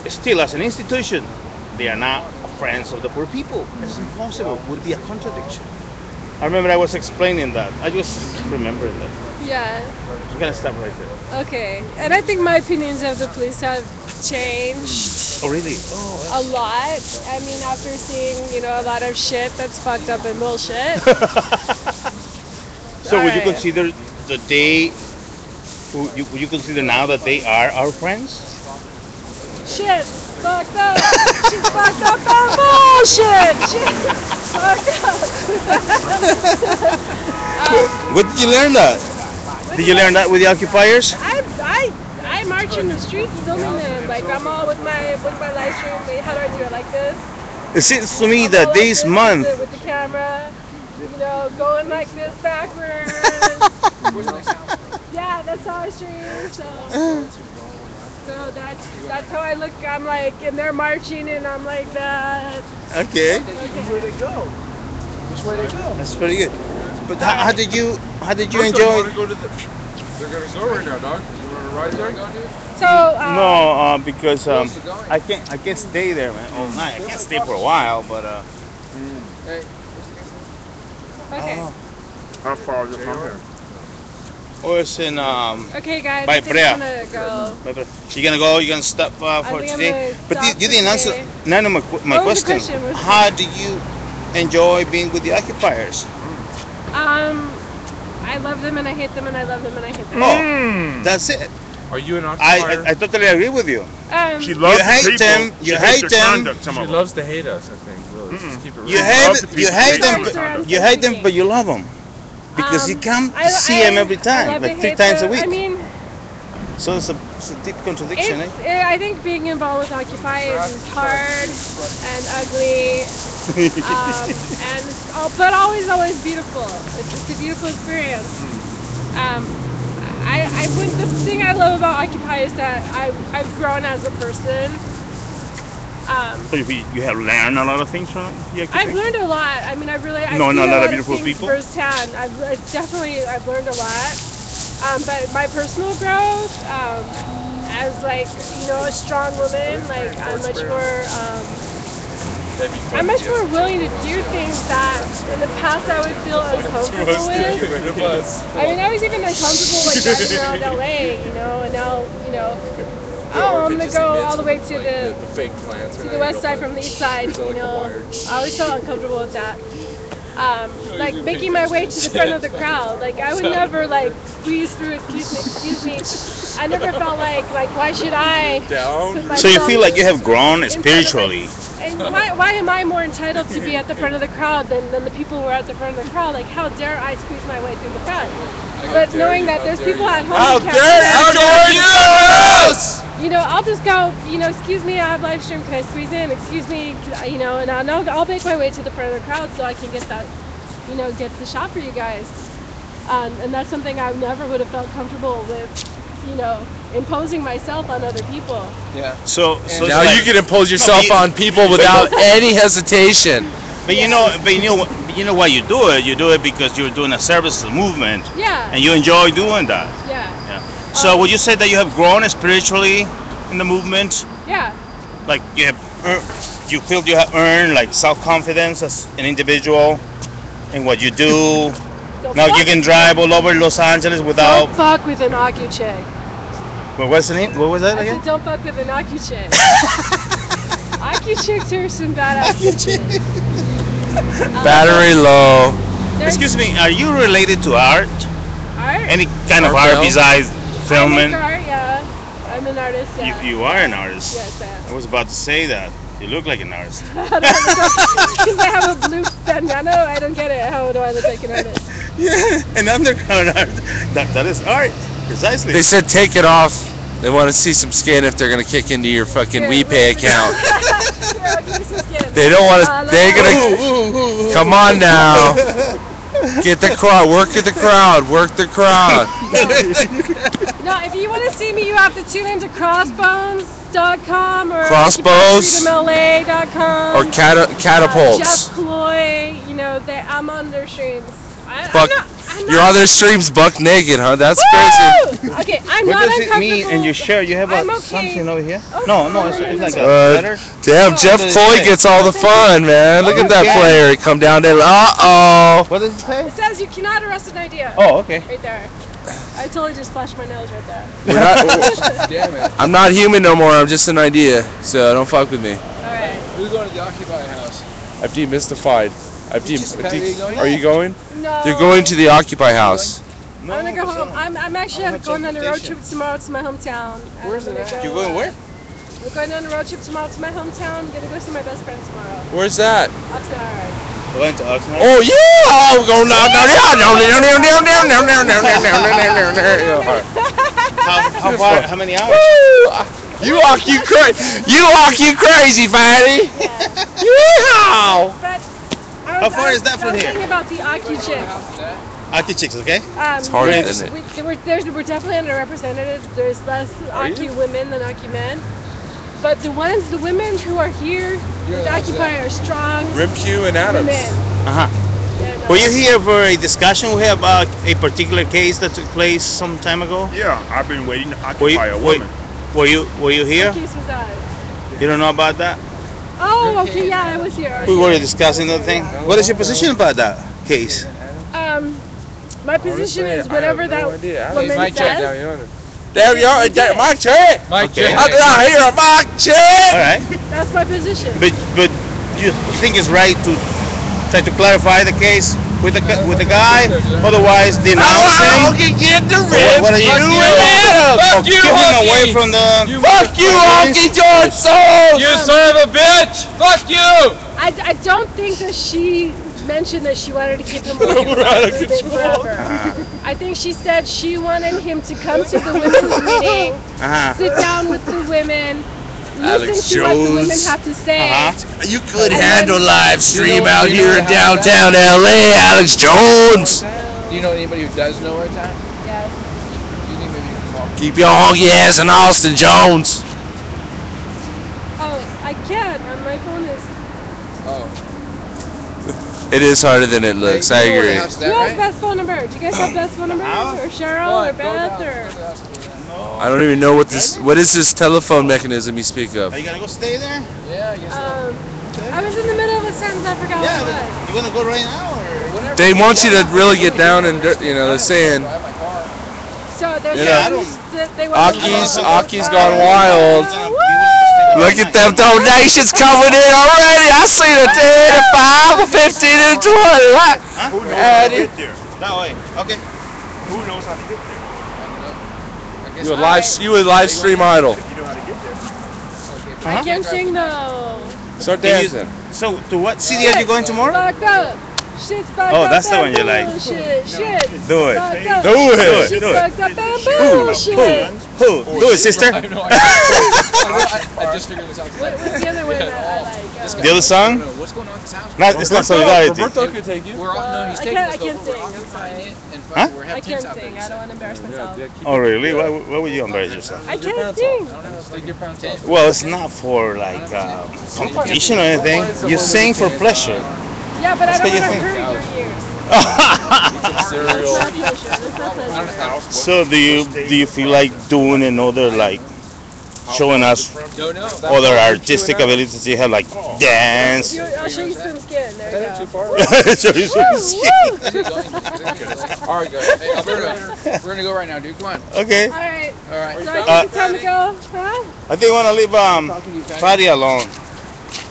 still as an institution, they are not friends of the poor people. It's impossible. It would be a contradiction. I remember I was explaining that. I just remember that. Yeah. I'm gonna stop right there. Okay. And I think my opinions of the police have changed. Oh, really? A lot. I mean, after seeing, a lot of shit that's fucked up and bullshit. So would you Alright. consider would you consider now that they are our friends? Shit. Fucked up. She's fucked up and bullshit. Shit. Fucked up. Where did you learn that? Did you learn that with the occupiers? I march in the streets filming them. Like, I'm all with my live stream. Wait, how do I do it? Like this? It seems to me that this month With the camera, going like this backwards. Yeah, that's how I stream. So that's how I look. I'm like, and they're marching, and I'm like that. Okay. Which way they go? Which way they go? That's pretty good. But how did you Roberto, enjoy? They're gonna go right now, dog. You wanna ride there? So No, because I can't stay there, man, all night. I can't stay for a while, but Okay. How far is it from here? Oh, it's in Okay, guys. by I think Brea. I'm gonna go. You gonna go? You gonna stop for think I'm today? gonna But stop you for didn't answer today. none of my What was the question. question? What was the How do you enjoy being with the occupiers? I love them and I hate them and I love them and I hate them. Oh, that's it. Are you an occupier? I totally agree with you. She You loves the hate people. them. She You hates hate their them. conduct, some She of them. loves to hate us, I think. Really. Just keep it real. You hate them. You hate them, but you love them because you come to see them every I time, love to like 3 hate times a them. week. I mean, So it's a deep contradiction, eh? I think being involved with Occupy is hard and ugly, but always beautiful. It's just a beautiful experience. The thing I love about Occupy is that I've grown as a person. So you have learned a lot of things from it? I've learned a lot. I mean, I've No, seen not a lot of things beautiful people? firsthand. I've learned a lot. But my personal growth, as a strong woman, I'm much more willing to do things that in the past I would feel uncomfortable with. I mean, I was even uncomfortable driving around LA, and now, I'm gonna go all the way to the west side from the east side, I always felt uncomfortable with that. Making my way to the front of the crowd. I would never squeeze through, excuse me. I never felt like why should I put So you feel like you have grown inside of spiritually. And why am I more entitled to be at the front of the crowd than the people who are at the front of the crowd? How dare I squeeze my way through the crowd? But knowing that there's people at home How who dare you! I'll just go, excuse me, I have live stream, can I squeeze in? Excuse me, and I'll make my way to the front of the crowd so I can get that, get the shot for you guys. And that's something I never would have felt comfortable with you know, imposing myself on other people. Yeah. So now like, you can impose yourself no, on people without any hesitation. But you know, you know why you do it. You do it because you're doing a service to the movement. Yeah. And you enjoy doing that. Yeah. Yeah. So would you say that you have grown spiritually in the movement? Yeah. Like you have, you feel you have earned like self-confidence as an individual in what you do. Now you can drive all over Los Angeles without. Don't fuck with an Accu-Chick. What was the name? What was that I again? said don't fuck with an Accu-Chick. Accu-Chicks are some badass bitches. Battery low. Excuse me, are you related to art? Art? Any kind of Art art film? besides I filming? make art, yeah. I'm an artist, yeah. You are an artist. Yes, I am. I was about to say that. You look like an artist. Because I have a blue bandana, I don't get it. How do I look like an artist? Yeah, an underground art. That is art, precisely. They said take it off. They want to see some skin if they're gonna kick into your fucking WePay account. They don't want to. They're gonna. Come on now. Get the crowd. Work at the crowd. Work the crowd. No, if you want to see me, you have to tune into crossbones.com or Crossbows? freedomla.com Or catapults. Jeff Cloy, you know, I'm on their streams. Buck, you're on their streams buck naked, huh? That's crazy. Okay, I'm What not does it uncomfortable. mean in your shirt? You have I'm okay. something over here? No, it's like a letter. Damn, Jeff Cloy gets all the fun, man. Look at that player. He come down there. Uh-oh. What does it say? It says you cannot arrest an idea. Oh, okay. Right there. I totally just flashed my nose right there. We're not, Damn it. I'm not human no more. I'm just an idea. So don't fuck with me. Alright. We're going to the Occupy House. I've demystified. Are you going? No. You're going to the Occupy House. I'm gonna go home. I'm actually going on a road trip tomorrow to my hometown. Where's it at? You're going where? We're going on a road trip tomorrow to my hometown. I'm gonna go see my best friend tomorrow. Where's that? Oxnard. Going to Oxnard? Oh yeah! I'm going down. How far? How many hours? You walk you crazy, fatty. Yeehaw! But How far is that from here? Talking about the Accu-Chicks. Aki-chicks, okay? It's harder, isn't it? We're definitely underrepresented. There's less Accu women than Accu men. But the women who are here with Occupy are strong. Ripkew and Adams. Women. Uh-huh. Were you here for a discussion we had about a particular case that took place some time ago? Yeah, I've been waiting to occupy a woman. Were you here? What case was that? You don't know about that? Oh, okay, yeah, I was here. We were discussing the thing. What is your position about that case? My position is whatever that woman says. Damn, y'all, Mike check. Mike check. I'm out here, Mike check. All right. That's my position. But you think it's right to try to clarify the case with the guy, otherwise denounce him? What are you doing? Fuck you, Keep him Honky. away from the. Fuck you, Honky Johnson. You son of a bitch! Fuck you! I don't think that she mentioned that she wanted to keep him away from the forever. I think she said she wanted him to come to the women's meeting, sit down with the women, listen to what the women have to say. You could handle live stream out here in downtown LA, Alex Jones. Do you know anybody who does know where it's at? Yes. You think maybe you can call? Keep your honky ass in Austin, Jones. Oh, I can't. My phone is. Oh. It is harder than it looks. I agree. Who has best phone number? Do you guys have best phone number? Or Cheryl or Beth or? I don't even know what this. What is this telephone mechanism you speak of? Are you gonna go stay there? Yeah, I guess so. I was in the middle of a sentence. I forgot what it was. You wanna go right now or? They want you to really get down and they're saying. So there's they want Aki's gone wild. Look at them donations coming in already. I see the 10, the 5, the 15, and 20. Right? Who knows how to get there? That way. Okay. Who knows how to get there? You a live stream idol. You know how to get there. I can't sing though. Start dancing. So to what city are you going tomorrow? Fucked up. Shit's fucked Oh, up. that's the one you like. Shit. Do it. Fucked up. Do it. Shit's Do it. fucked up and bullshit. Who? Do it, sister. I just figured this out. What's the other one that I like? The other song? What's going on at this house? It's not solidarity. Roberto could take you. We're all, no, he's I taking can't us, but sing. we're I'm occupying it, and Huh? I can't sing. I don't want to embarrass myself. Oh, really? Why would you embarrass yourself? I can't sing. Well, it's not for like competition or anything. You sing for pleasure. Yeah, but I That's don't what you want to think. hurt your ears. Cereal. That's not pleasure. That's not pleasure. So do you feel like doing another like showing us other artistic abilities you have like dance? I'll show you some skin. There you go. Show you some skin. All right, guys. Hey, Alberto, we're gonna go right now, dude. Come on. Okay. All right. All right. So I think it's time to go. Huh? I think I want to leave Patty alone.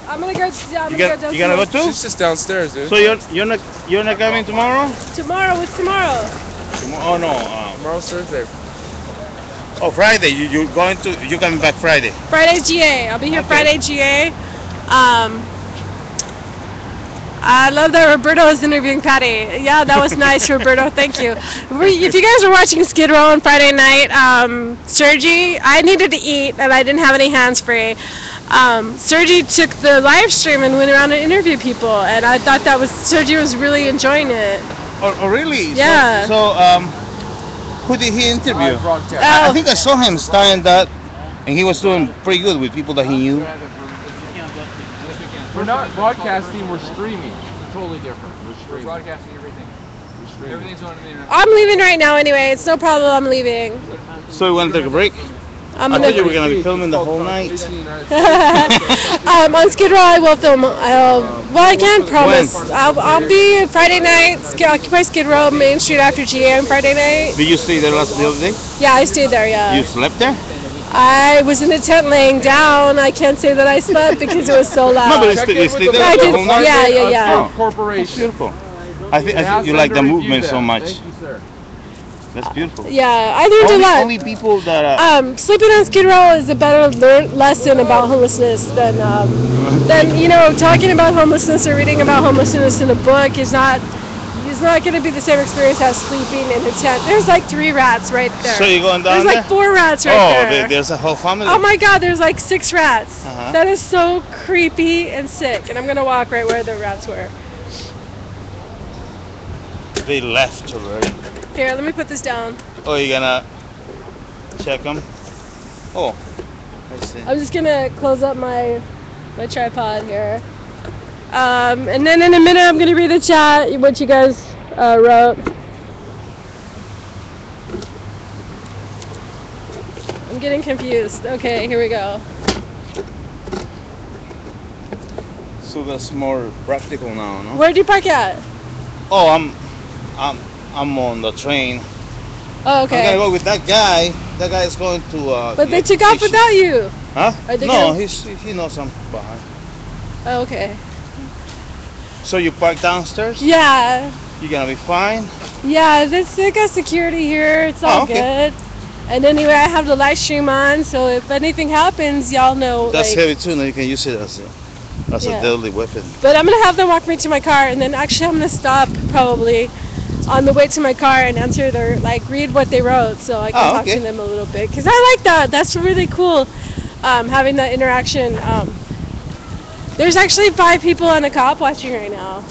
I'm gonna go. Yeah, I'm You gonna go you gonna go downstairs. too? She's just downstairs, dude. So you're not coming tomorrow? Tomorrow. What's tomorrow? Oh no. Tomorrow's Thursday. Oh, Friday. You coming back Friday? Friday's GA. I'll be here Friday GA. I love that Roberto is interviewing Patty. Yeah, that was nice, Roberto. Thank you. If you guys were watching Skid Row on Friday night, Sergi, I needed to eat and I didn't have any hands free. Sergi took the live stream and went around and interviewed people, and I thought Sergi was really enjoying it. Oh really? Yeah. So who did he interview? Oh. I think I saw him starting that, and he was doing pretty good with people that he knew. We're not broadcasting, we're streaming. It's totally different. We're streaming. We're broadcasting everything. We're streaming. Everything's on the internet. I'm leaving right now anyway. It's no problem. I'm leaving. So you want to take a break? I thought you were gonna be filming the whole night. On Skid Row, I will film. Well, I can't promise. I'll be Friday night. Occupy Skid Row, Main Street after GA on Friday night. Did you stay there the other day? Yeah, I stayed there. Yeah. You slept there? I was in a tent laying down. I can't say that I slept because it was so loud. No, but you stayed there the whole night? Yeah. Corporation. That's beautiful. I think you like the movement so much. Thank you, sir. That's beautiful. Yeah, I learned a lot. Only people that sleeping on Skid Row is a better lesson about homelessness than talking about homelessness or reading about homelessness in a book is not going to be the same experience as sleeping in a tent. There's like 3 rats right there. So you're going down There's there? like 4 rats right there. Oh, there's a whole family. Oh my God, there's like 6 rats. Uh-huh. That is so creepy and sick. And I'm gonna walk right where the rats were. They left already. Here, let me put this down. Oh, you're gonna check them? Oh, I see. I'm just gonna close up my tripod here. And then in a minute I'm gonna read the chat, what you guys wrote. I'm getting confused. Okay, here we go. So that's more practical now, no? Where do you park at? Oh, I'm on the train. Oh, okay. I'm gonna go with that guy. That guy is going to. But they took off without you. Huh? Are they No, gonna- he knows I'm behind. Oh, okay. So you park downstairs? Yeah. You're gonna be fine. Yeah, they got security here. It's all okay. good. And anyway, I have the live stream on, so if anything happens, y'all know. That's like, heavy too. Now you can use it as Yeah. a deadly weapon. But I'm gonna have them walk me to my car, and then actually I'm gonna stop probably on the way to my car and answer their read what they wrote, so I can talk okay. to them a little bit because I like that. That's really cool, having that interaction. There's actually 5 people and a cop watching right now,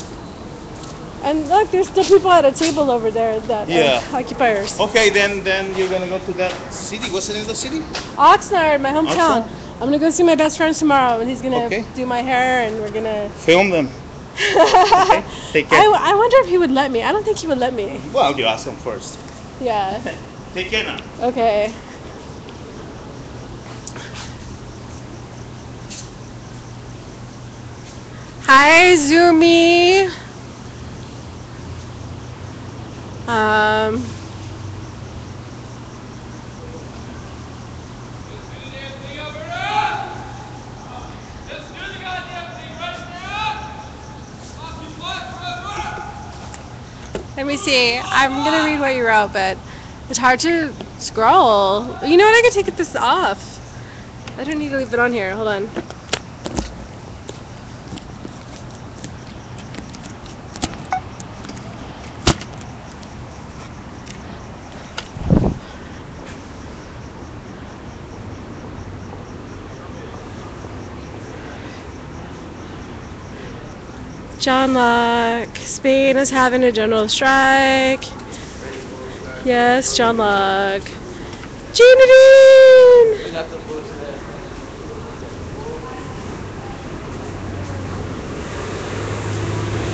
and look, there's still people at a table over there that are occupiers. Okay, then you're gonna go to that city. What's the name of the city? Oxnard, my hometown. Oxnard? I'm gonna go see my best friend tomorrow, and he's gonna Okay. do my hair, and we're gonna. Film them. Okay. Take care. I wonder if he would let me. I don't think he would let me. Well, you ask him first. Yeah. Take care now. Okay. Hi, Zoomy. Let me see. I'm gonna read what you wrote, but it's hard to scroll. You know what? I could take this off. I don't need to leave it on here. Hold on. John Locke. Spain is having a general strike. Yes, John Locke. Janadine!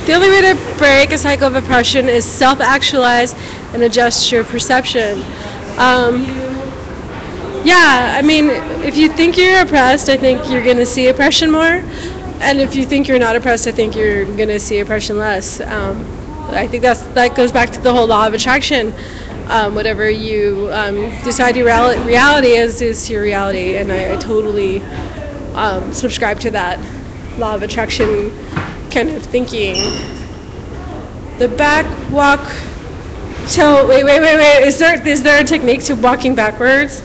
The only way to break a cycle of oppression is self-actualize and adjust your perception. Yeah, I mean, if you think you're oppressed, I think you're going to see oppression more. And if you think you're not oppressed, I think you're going to see oppression less. I think that goes back to the whole law of attraction. Whatever you decide your reality is your reality. And I totally subscribe to that law of attraction kind of thinking. The back walk. So wait. Is there a technique to walking backwards?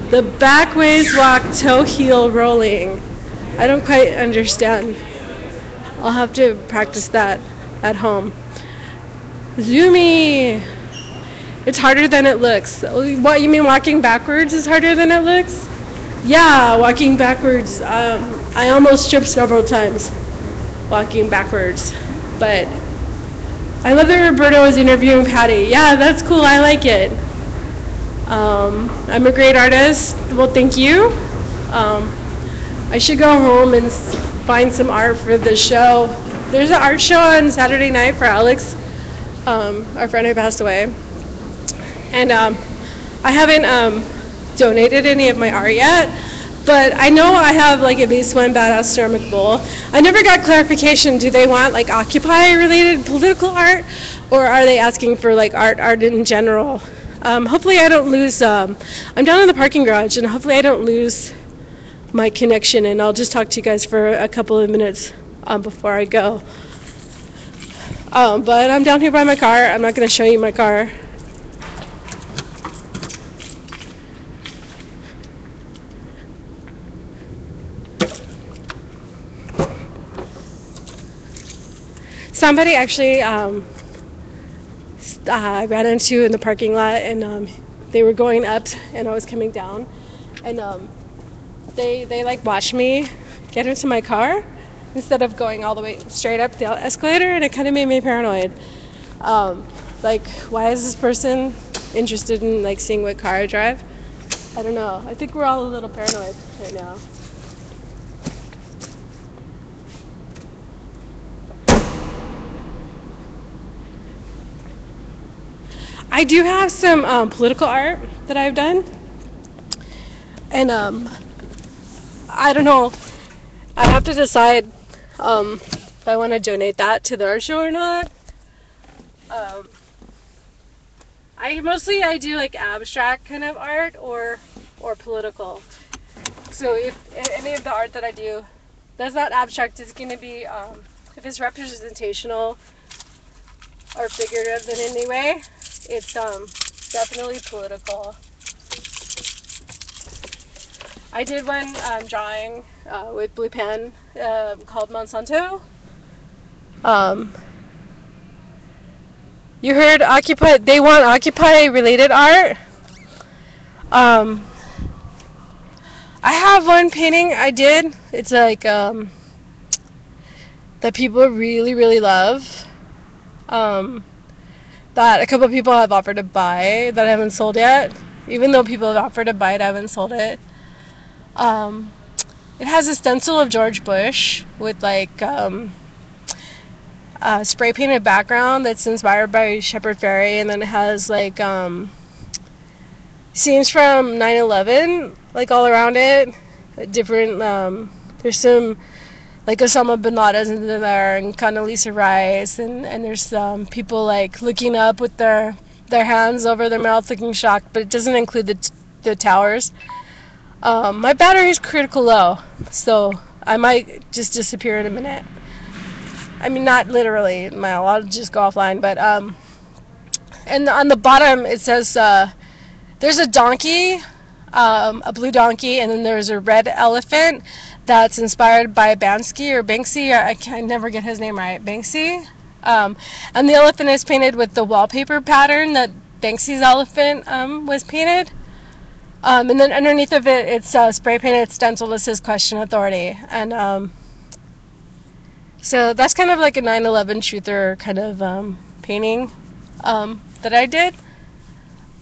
The back ways walk, toe heel rolling. I don't quite understand. I'll have to practice that at home. Zoomy. It's harder than it looks. What, you mean walking backwards is harder than it looks? Yeah, walking backwards. I almost tripped several times walking backwards. But I love that Roberto was interviewing Patty. Yeah, that's cool. I like it. I'm a great artist. Well, thank you. I should go home and find some art for the show. There's an art show on Saturday night for Alex, our friend who passed away. And I haven't donated any of my art yet, but I know I have like at least one badass ceramic bowl. I never got clarification. Do they want like Occupy-related political art, or are they asking for like art in general? Hopefully I don't lose, I'm down in the parking garage, and hopefully I don't lose my connection, and I'll just talk to you guys for a couple of minutes before I go. But I'm down here by my car. I'm not going to show you my car. Somebody actually I ran into in the parking lot, and they were going up and I was coming down, and they like watched me get into my car instead of going all the way straight up the escalator, and it kind of made me paranoid. Like, why is this person interested in like seeing what car I drive? I don't know. I think we're all a little paranoid right now. I do have some political art that I've done, and I don't know. I have to decide if I want to donate that to the art show or not. I do like abstract kind of art or political. So if any of the art that I do that's not abstract, it's going to be if it's representational or figurative in any way, it's definitely political. I did one drawing with blue pen called Monsanto. You heard Occupy, they want Occupy related art. I have one painting I did. It's like that people really, really love. That a couple of people have offered to buy that I haven't sold yet. Even though people have offered to buy it, I haven't sold it. It has a stencil of George Bush with like spray painted background that's inspired by Shepard Fairey, and then it has like scenes from 9/11 like all around it. Different there's some like Osama bin Laden's in there, and Condoleezza Rice, and there's people like looking up with their hands over their mouth looking shocked, but it doesn't include the towers. My battery's critical low, so I might just disappear in a minute. I mean, not literally, I'll just go offline, but and on the bottom it says there's a donkey, a blue donkey, and then there's a red elephant that's inspired by Banksy. I never get his name right. Banksy. And the elephant is painted with the wallpaper pattern that Banksy's elephant was painted. And then underneath of it, it's spray painted stencil that says "Question Authority." And so that's kind of like a 9/11 truther kind of painting. that I did.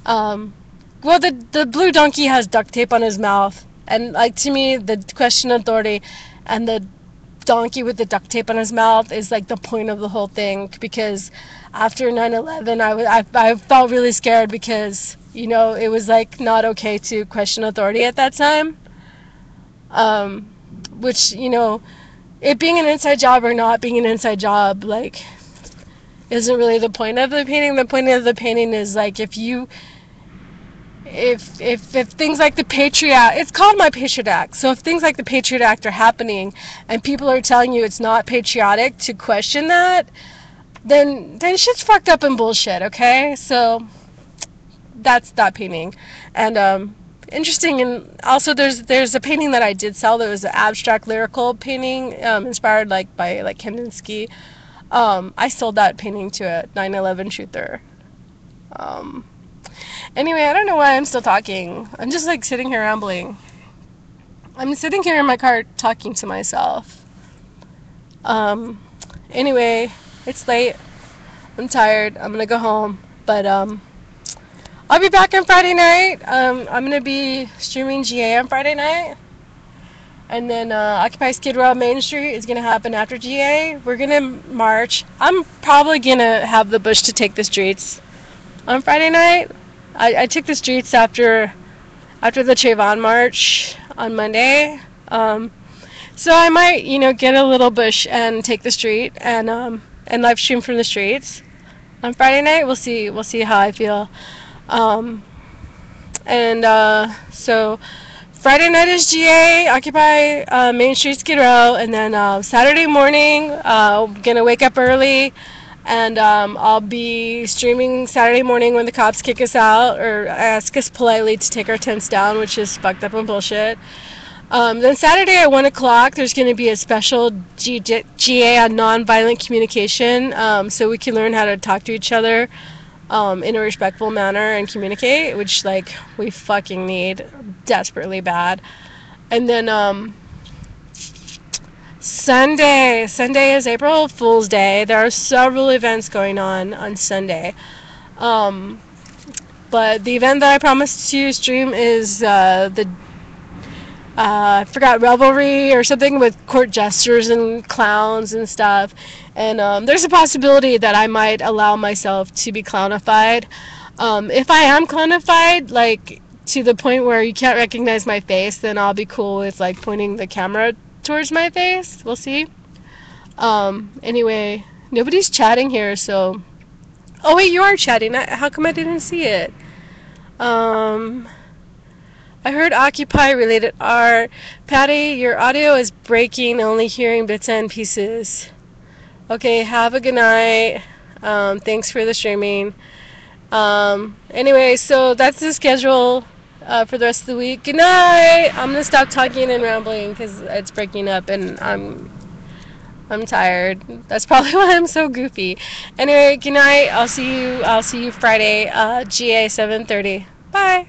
Well, the blue donkey has duct tape on his mouth, and like to me, the question authority, and the donkey with the duct tape on his mouth is like the point of the whole thing. Because after 9/11, I felt really scared because it was like not okay to question authority at that time. Which it being an inside job or not being an inside job, like, isn't really the point of the painting. The point of the painting is like if things like the Patriot Act, it's called My Patriot Act. So if things like the Patriot Act are happening and people are telling you it's not patriotic to question that, then shit's fucked up and bullshit, okay? So that's that painting. And interesting, and also there's a painting that I did sell that was an abstract lyrical painting, inspired by Kandinsky. I sold that painting to a 9/11 truther. Anyway, I don't know why I'm still talking. I'm just like sitting here rambling. I'm sitting here in my car talking to myself. Anyway, it's late. I'm tired. I'm gonna go home. But I'll be back on Friday night. I'm gonna be streaming GA on Friday night. And then Occupy Skid Row Main Street is gonna happen after GA. We're gonna march. I'm probably gonna have the Bush to take the streets on Friday night. I took the streets after the Trayvon March on Monday. So I might, get a little Bush and take the street and live stream from the streets on Friday night. We'll see how I feel. So Friday night is GA, Occupy Main Street, Skid Row, and then Saturday morning, gonna wake up early. And I'll be streaming Saturday morning when the cops kick us out or ask us politely to take our tents down, which is fucked up and bullshit. Then Saturday at 1 o'clock, there's going to be a special GA on nonviolent communication, so we can learn how to talk to each other in a respectful manner and communicate, which, like, we fucking need desperately bad. And then Sunday is April Fool's Day. There are several events going on Sunday. But the event that I promised to stream is I forgot, Revelry or something with court jesters and clowns and stuff. And there's a possibility that I might allow myself to be clownified. If I am clownified, like, to the point where you can't recognize my face, then I'll be cool with, like, pointing the camera towards my face. We'll see. Anyway, nobody's chatting here, so... Oh, wait, you are chatting. How come I didn't see it? I heard Occupy-related art. Patty, your audio is breaking, only hearing bits and pieces. Okay, have a good night. Thanks for the streaming. Anyway, so that's the schedule for the rest of the week. Good night! I'm gonna stop talking and rambling because it's breaking up and I'm tired. That's probably why I'm so goofy. Anyway, good night. I'll see you Friday, GA 7:30. Bye!